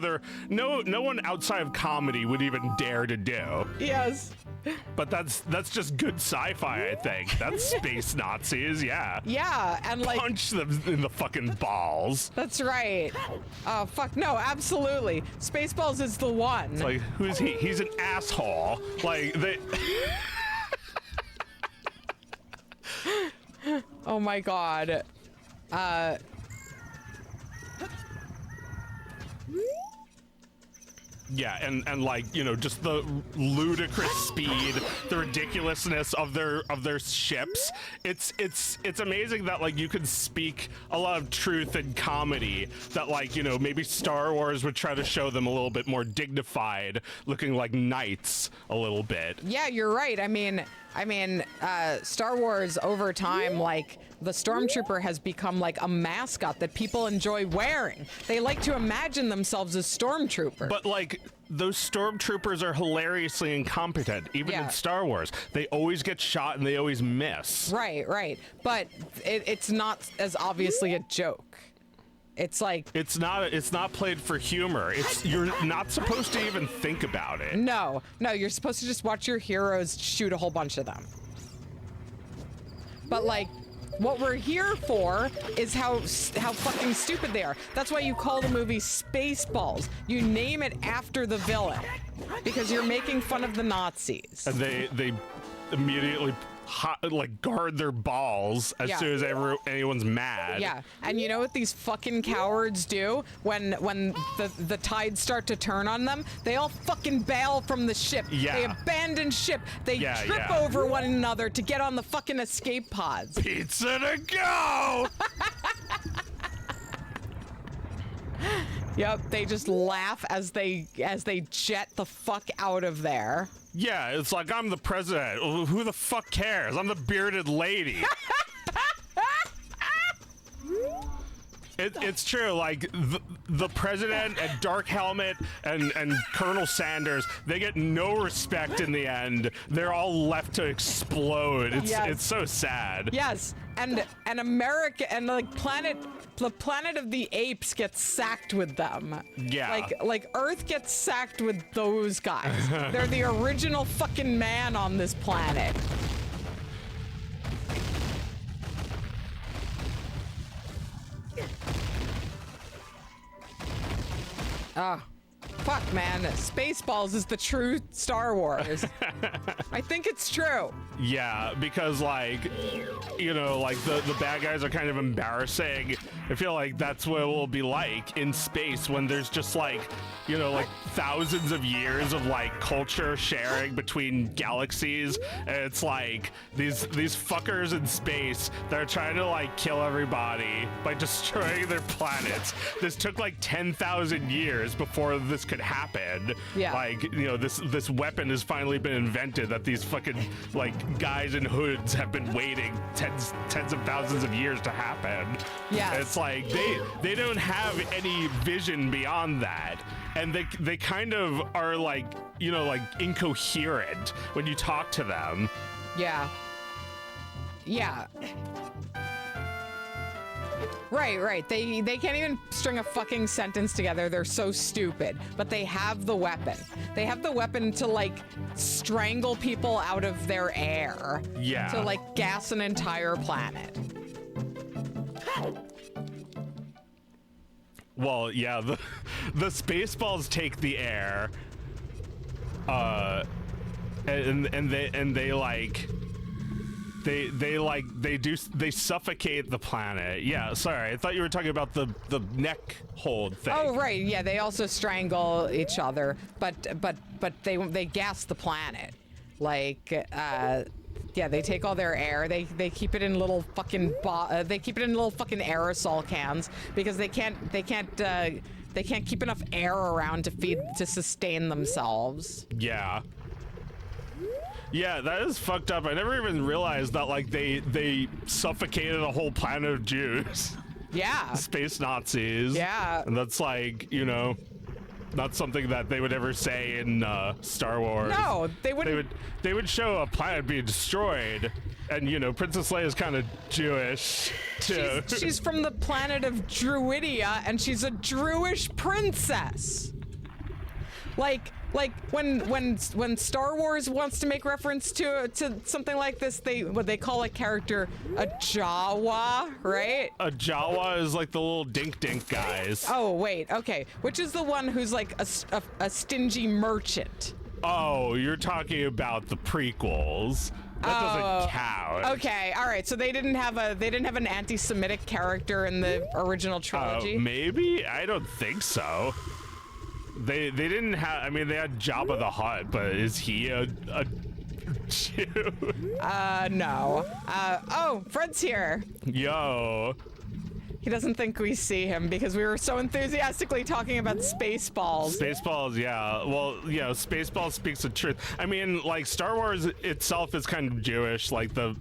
one outside of comedy would even dare to do. Yes. But that's just good sci-fi, I think. That's space Nazis, yeah. Yeah, and like punch them in the fucking balls. That's right. Oh fuck no, absolutely. Spaceballs is the one. It's like, who's he? He's an asshole. Like, they Oh my god. Yeah, and like, you know, just the ludicrous speed, the ridiculousness of their ships. It's amazing that like you can speak a lot of truth in comedy that, like, you know, maybe Star Wars would try to show them a little bit more dignified, looking like knights a little bit. Yeah, you're right. I mean, I mean, Star Wars over time, like, the Stormtrooper has become like a mascot that people enjoy wearing. They like to imagine themselves as Stormtroopers. But like, those stormtroopers are hilariously incompetent, even in Star Wars. They always get shot and they always miss. Right, right. But it's not as obviously a joke. It's like it's not played for humor. You're not supposed to even think about it. no, you're supposed to just watch your heroes shoot a whole bunch of them. But like, what we're here for is how fucking stupid they are. That's why you call the movie Spaceballs. You name it after the villain because you're making fun of the Nazis. And they immediately guard their balls as soon as anyone's mad. Yeah, and you know what these fucking cowards do when the tides start to turn on them? They all fucking bail from the ship. Yeah. They abandon ship. They trip over one another to get on the fucking escape pods. Pizza to go! Yep, they just laugh as they jet the fuck out of there. Yeah, it's like, I'm the president. Who the fuck cares? I'm the bearded lady. It's true, like, the president and Dark Helmet and Colonel Sanders, they get no respect in the end. They're all left to explode. It's so sad. Yes, and America and the planet of the apes gets sacked with them. Yeah. Like Earth gets sacked with those guys. They're the original fucking man on this planet. Ah, fuck, man. Spaceballs is the true Star Wars. I think it's true. Yeah, because, like, you know, like, the bad guys are kind of embarrassing. I feel like that's what it will be like in space when there's just, like, you know, like, thousands of years of, like, culture sharing between galaxies. And it's like these fuckers in space that are trying to, like, kill everybody by destroying their planets. This took, like, 10,000 years before this could happen. Yeah. Like, you know, this weapon has finally been invented that these fucking, like, guys in hoods have been waiting tens of thousands of years to happen. Yeah. It's like they don't have any vision beyond that. And they kind of are, like, you know, like, incoherent when you talk to them. Yeah. Yeah. Right. They can't even string a fucking sentence together. They're so stupid. But they have the weapon. They have the weapon to, like, strangle people out of their air. Yeah. To, like, gas an entire planet. Well, yeah, the Spaceballs take the air. And they suffocate the planet. Yeah, sorry, I thought you were talking about the neck hold thing. Oh right, yeah. They also strangle each other, but they gas the planet. Like, yeah, they take all their air. They keep it in little fucking aerosol cans because they can't keep enough air around to sustain themselves. Yeah. Yeah, that is fucked up. I never even realized that, like, they suffocated a whole planet of Jews. Yeah. Space Nazis. Yeah. And that's, like, you know, not something that they would ever say in Star Wars. No, they wouldn't. They would show a planet being destroyed, and, you know, Princess Leia is kind of Jewish too. She's from the planet of Druidia, and she's a Druish princess. Like when Star Wars wants to make reference to something like this, they call a character a Jawa, right? A Jawa is like the little dink guys. Oh wait, okay. Which is the one who's like a stingy merchant? Oh, you're talking about the prequels. That doesn't count. Okay, all right. So they didn't have an anti-Semitic character in the original trilogy. Maybe, I don't think so. They didn't have. I mean, they had Jabba the Hutt, but is he a Jew? No. Oh, Fred's here. Yo. He doesn't think we see him because we were so enthusiastically talking about Spaceballs. Spaceballs, yeah. Well, yeah, Spaceballs speaks the truth. I mean, like, Star Wars itself is kind of Jewish. Like the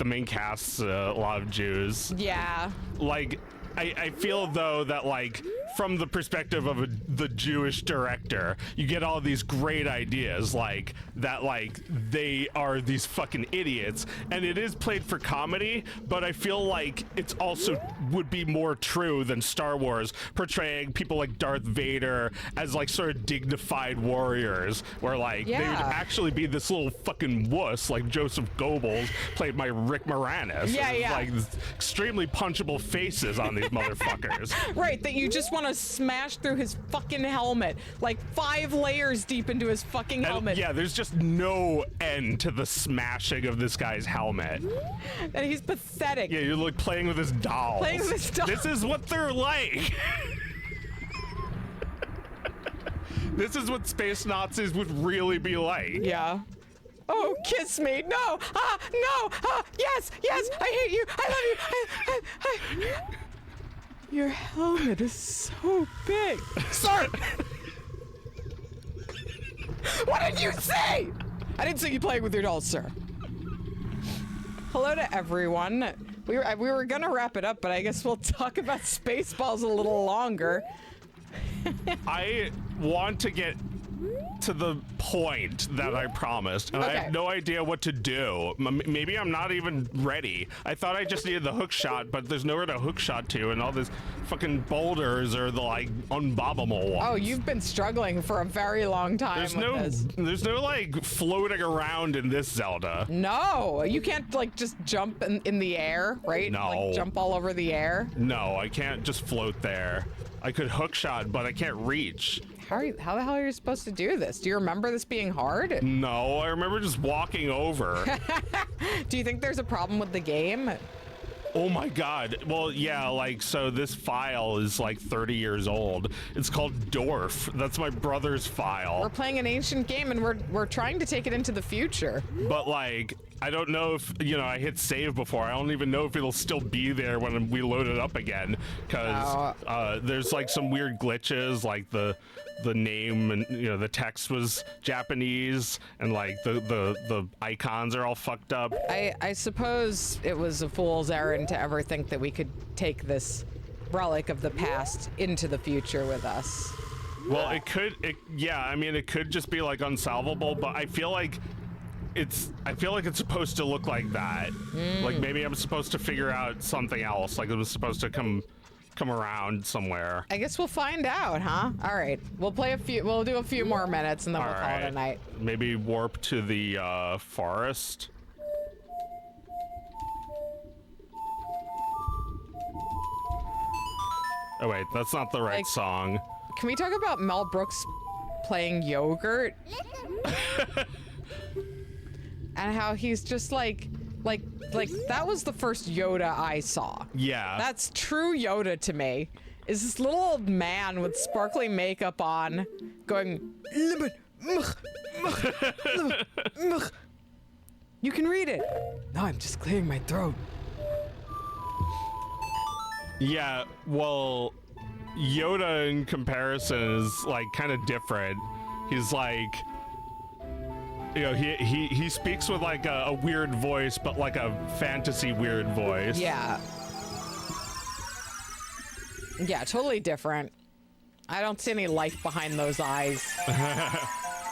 main cast's a lot of Jews. Yeah. Like, I feel though that, like, from the perspective of the Jewish director, you get all these great ideas, like that, like they are these fucking idiots, and it is played for comedy, but I feel like it's also would be more true than Star Wars portraying people like Darth Vader as like sort of dignified warriors, where like they would actually be this little fucking wuss like Joseph Goebbels, played by Rick Moranis. Yeah, yeah. Like extremely punchable faces on these motherfuckers. Right, that you just want to smash through his fucking helmet, like 5 layers deep into his fucking helmet. Yeah, there's just no end to the smashing of this guy's helmet. And he's pathetic. Yeah, you're like playing with his dolls. Playing with his dolls. This is what they're like. This is what space Nazis would really be like. Yeah. Oh, kiss me. No. Ah, no. Ah, yes, yes. I hate you. I love you. Your helmet is so big. Sir! What did you say? I didn't say you playing with your dolls, sir. Hello to everyone. We were gonna wrap it up, but I guess we'll talk about Spaceballs a little longer. I want to get to the point that I promised, and I have no idea what to do. Maybe I'm not even ready. I thought I just needed the hook shot, but there's nowhere to hook shot to, and all these fucking boulders are the like unbobbable ones. Oh, you've been struggling for a very long time. There's no like floating around in this Zelda. No, you can't like just jump in the air, right? No. Like, jump all over the air. No, I can't just float there. I could hook shot, but I can't reach. How the hell are you supposed to do this? Do you remember this being hard? No, I remember just walking over. Do you think there's a problem with the game? Oh my god. Well, yeah, like, so this file is like 30 years old. It's called Dwarf. That's my brother's file. We're playing an ancient game and we're trying to take it into the future. But like, I don't know if, you know, I hit save before. I don't even know if it'll still be there when we load it up again. Because there's like some weird glitches, like the name and, you know, the text was Japanese, and like the icons are all fucked up. I suppose it was a fool's errand to ever think that we could take this relic of the past into the future with us. Well, it could, yeah, I mean, it could just be like unsolvable, but I feel like it's supposed to look like that. Like maybe I'm supposed to figure out something else, like it was supposed to come around somewhere. I guess we'll find out, huh? All right, we'll do a few more minutes and then we'll call it a night. Maybe warp to the forest. Oh wait, that's not the right song. Can we talk about Mel Brooks playing yogurt? And how he's just like that was the first Yoda I saw. Yeah. That's true Yoda to me. Is this little old man with sparkly makeup on going, you can read it. No, I'm just clearing my throat. Yeah, well, Yoda in comparison is like kind of different. He's like, you know, he speaks with like a weird voice, but like a fantasy weird voice. Yeah. Yeah, totally different. I don't see any life behind those eyes.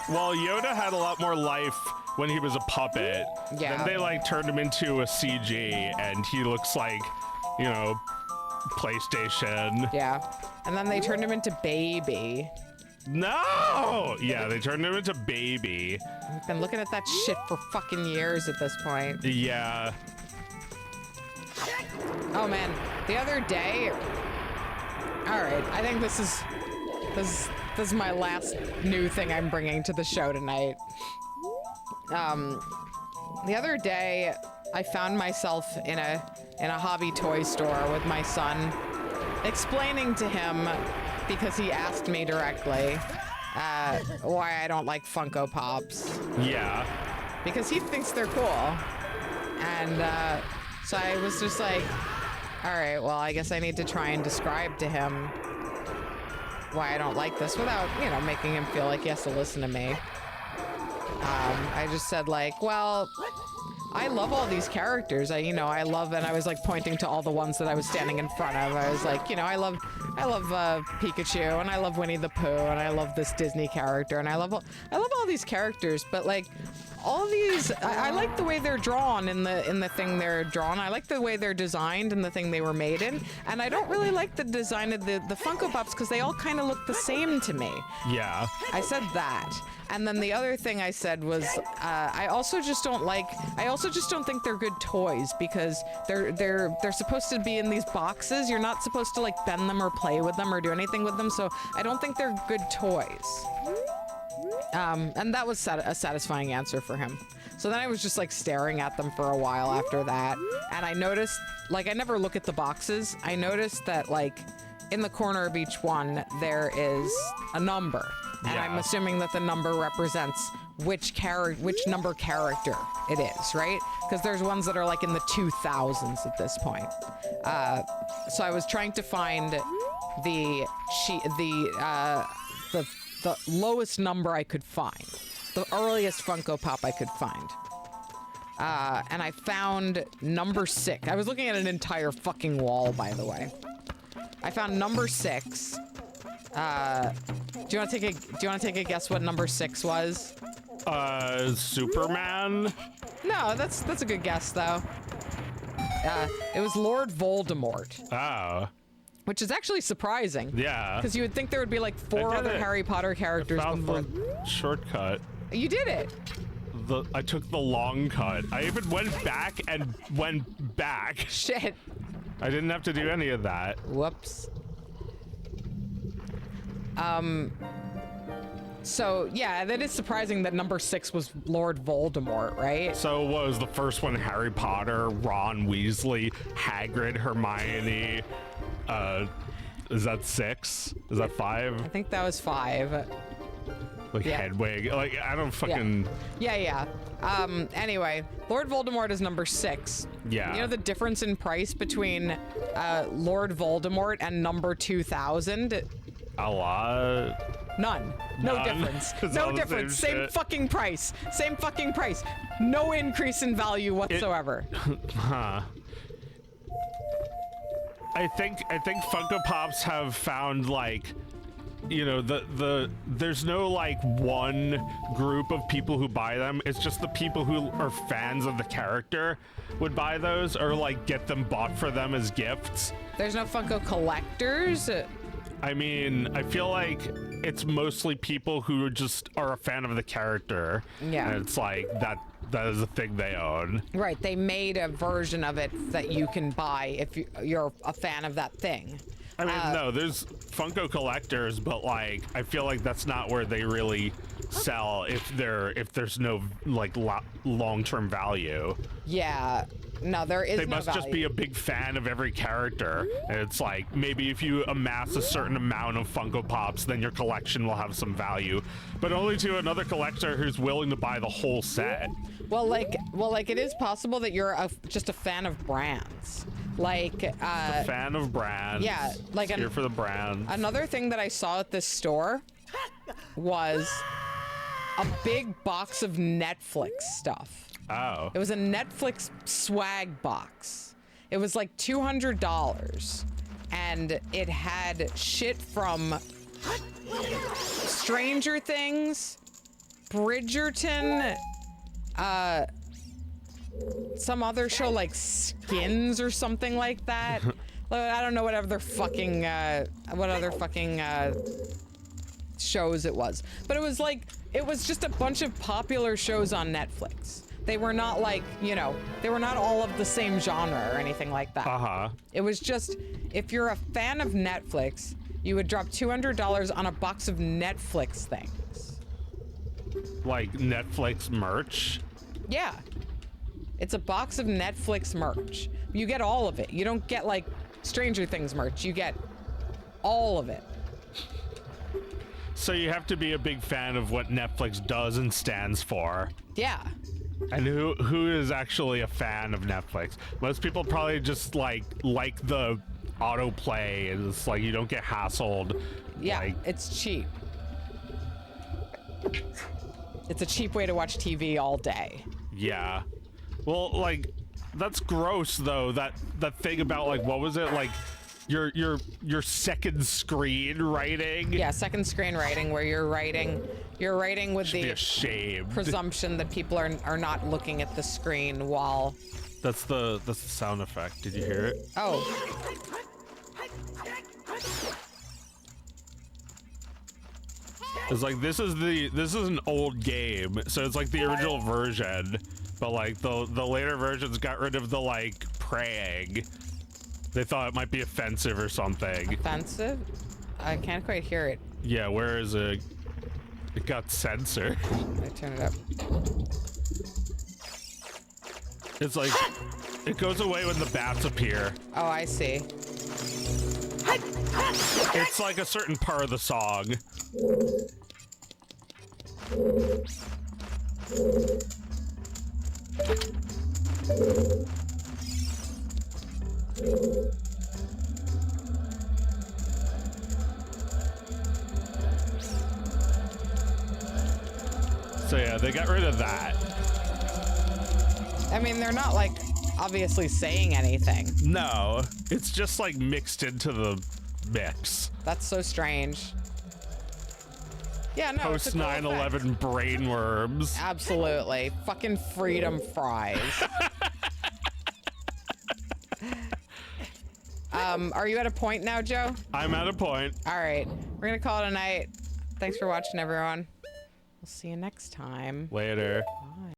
Well, Yoda had a lot more life when he was a puppet. Yeah. Then they like turned him into a CG, and he looks like, you know, PlayStation. Yeah. And then they turned him into Baby. No! Yeah, they turned him into Baby. I've been looking at that shit for fucking years at this point. Yeah. Oh man, the other day. All right, I think this is my last new thing I'm bringing to the show tonight. The other day, I found myself in a hobby toy store with my son, explaining to him, because he asked me directly, why I don't like Funko Pops. Yeah. Because he thinks they're cool. And so I was just like, All right, well, I guess I need to try and describe to him why I don't like this without, you know, making him feel like he has to listen to me. I just said like, well, I love all these characters. I love, and I was like pointing to all the ones that I was standing in front of. I was like, you know, I love Pikachu, and I love Winnie the Pooh, and I love this Disney character, and I love all these characters. But like, all these, I like the way they're drawn in the thing they're drawn. I like the way they're designed in the thing they were made in, and I don't really like the design of the Funko Pops because they all kind of look the same to me. Yeah. I said that. And then the other thing I said was, I also just don't think they're good toys because they're supposed to be in these boxes. You're not supposed to like bend them or play with them or do anything with them. So I don't think they're good toys. And that was a satisfying answer for him. So then I was just like staring at them for a while after that. And I noticed, like, I never look at the boxes. I noticed that like in the corner of each one, there is a number. And Yeah. I'm assuming that the number represents which number character it is, right? Because there's ones that are like in the 2000s at this point. So I was trying to find the lowest number I could find, the earliest Funko Pop I could find. And I found number 6. I was looking at an entire fucking wall, by the way. I found number 6. Do you want to take a guess what number 6 was? Superman? No, that's a good guess though. It was Lord Voldemort, Oh. which is actually surprising. Yeah. Because you would think there would be like 4 I did other it. Harry Potter characters Found before. the shortcut. You did it. I took the long cut. I even went back and went back. Shit. I didn't have to do any of that. Whoops. So yeah, that is surprising that number 6 was Lord Voldemort, right? So what was the first one? Harry Potter, Ron Weasley, Hagrid, Hermione. Is that 6? Is that 5? I think that was 5. Like Yeah. Hedwig. Like I don't fucking. Yeah. Anyway, Lord Voldemort is number 6. Yeah. You know the difference in price between Lord Voldemort and number 2000? A lot. None. No None. difference. It's No all the difference. same Same shit. fucking price. Same fucking price. No increase in value whatsoever. Huh. I think Funko Pops have found like, you know, there's no like one group of people who buy them. It's just the people who are fans of the character would buy those or like get them bought for them as gifts. There's no Funko collectors. I mean, I feel like it's mostly people who just are a fan of the character. Yeah. And it's like that is a thing they own. Right, they made a version of it that you can buy if you're a fan of that thing. I mean, no, there's Funko collectors, but like, I feel like that's not where they really sell if there's no like long-term value. Yeah, no, there is They no must just value. be a big fan of every character. And it's like, maybe if you amass a certain amount of Funko Pops, then your collection will have some value. But only to another collector who's willing to buy the whole set. Well, like it is possible that you're just a fan of brands. Like, Fan of brands. yeah, like here for the brands. another thing that I saw at this store was a big box of Netflix stuff. Oh. It was a Netflix swag box. It was like $200, and it had shit from Stranger Things, Bridgerton, some other show like Skins or something like that. I don't know what other fucking shows it was, but it was just a bunch of popular shows on Netflix. They were not like, you know, they were not all of the same genre or anything like that. Uh-huh. It was just, if you're a fan of Netflix, you would drop $200 on a box of Netflix things. Like Netflix merch. Yeah. It's a box of Netflix merch. You get all of it. You don't get like Stranger Things merch. You get all of it. So you have to be a big fan of what Netflix does and stands for. Yeah. And who is actually a fan of Netflix? Most people probably just like the autoplay, and it's like you don't get hassled. Yeah, like, it's cheap. It's a cheap way to watch TV all day. yeah. Well, like that's gross though. That thing about like what was it like? Your second screen writing. Yeah, second screen writing, where you're writing with Should be the ashamed. presumption that people are not looking at the screen while. That's the sound effect. Did you hear it? Oh. It's like this is an old game, so it's like the original version, but like the later versions got rid of the like praying. They thought it might be offensive or something. Offensive? I can't quite hear it. Yeah, where is it? It got censored. I turn it up. It's like it goes away when the bats appear. Oh, I see. It's like a certain part of the song. So yeah, they got rid of that. I mean, they're not like obviously saying anything. No, it's just like mixed into the mix. That's so strange. Yeah, no. it's a Post cool 9/11 effect. brainworms. Absolutely. Fucking freedom fries. Are you at a point now, Joe? I'm at a point. All right. We're going to call it a night. Thanks for watching, everyone. We'll see you next time. Later. Bye.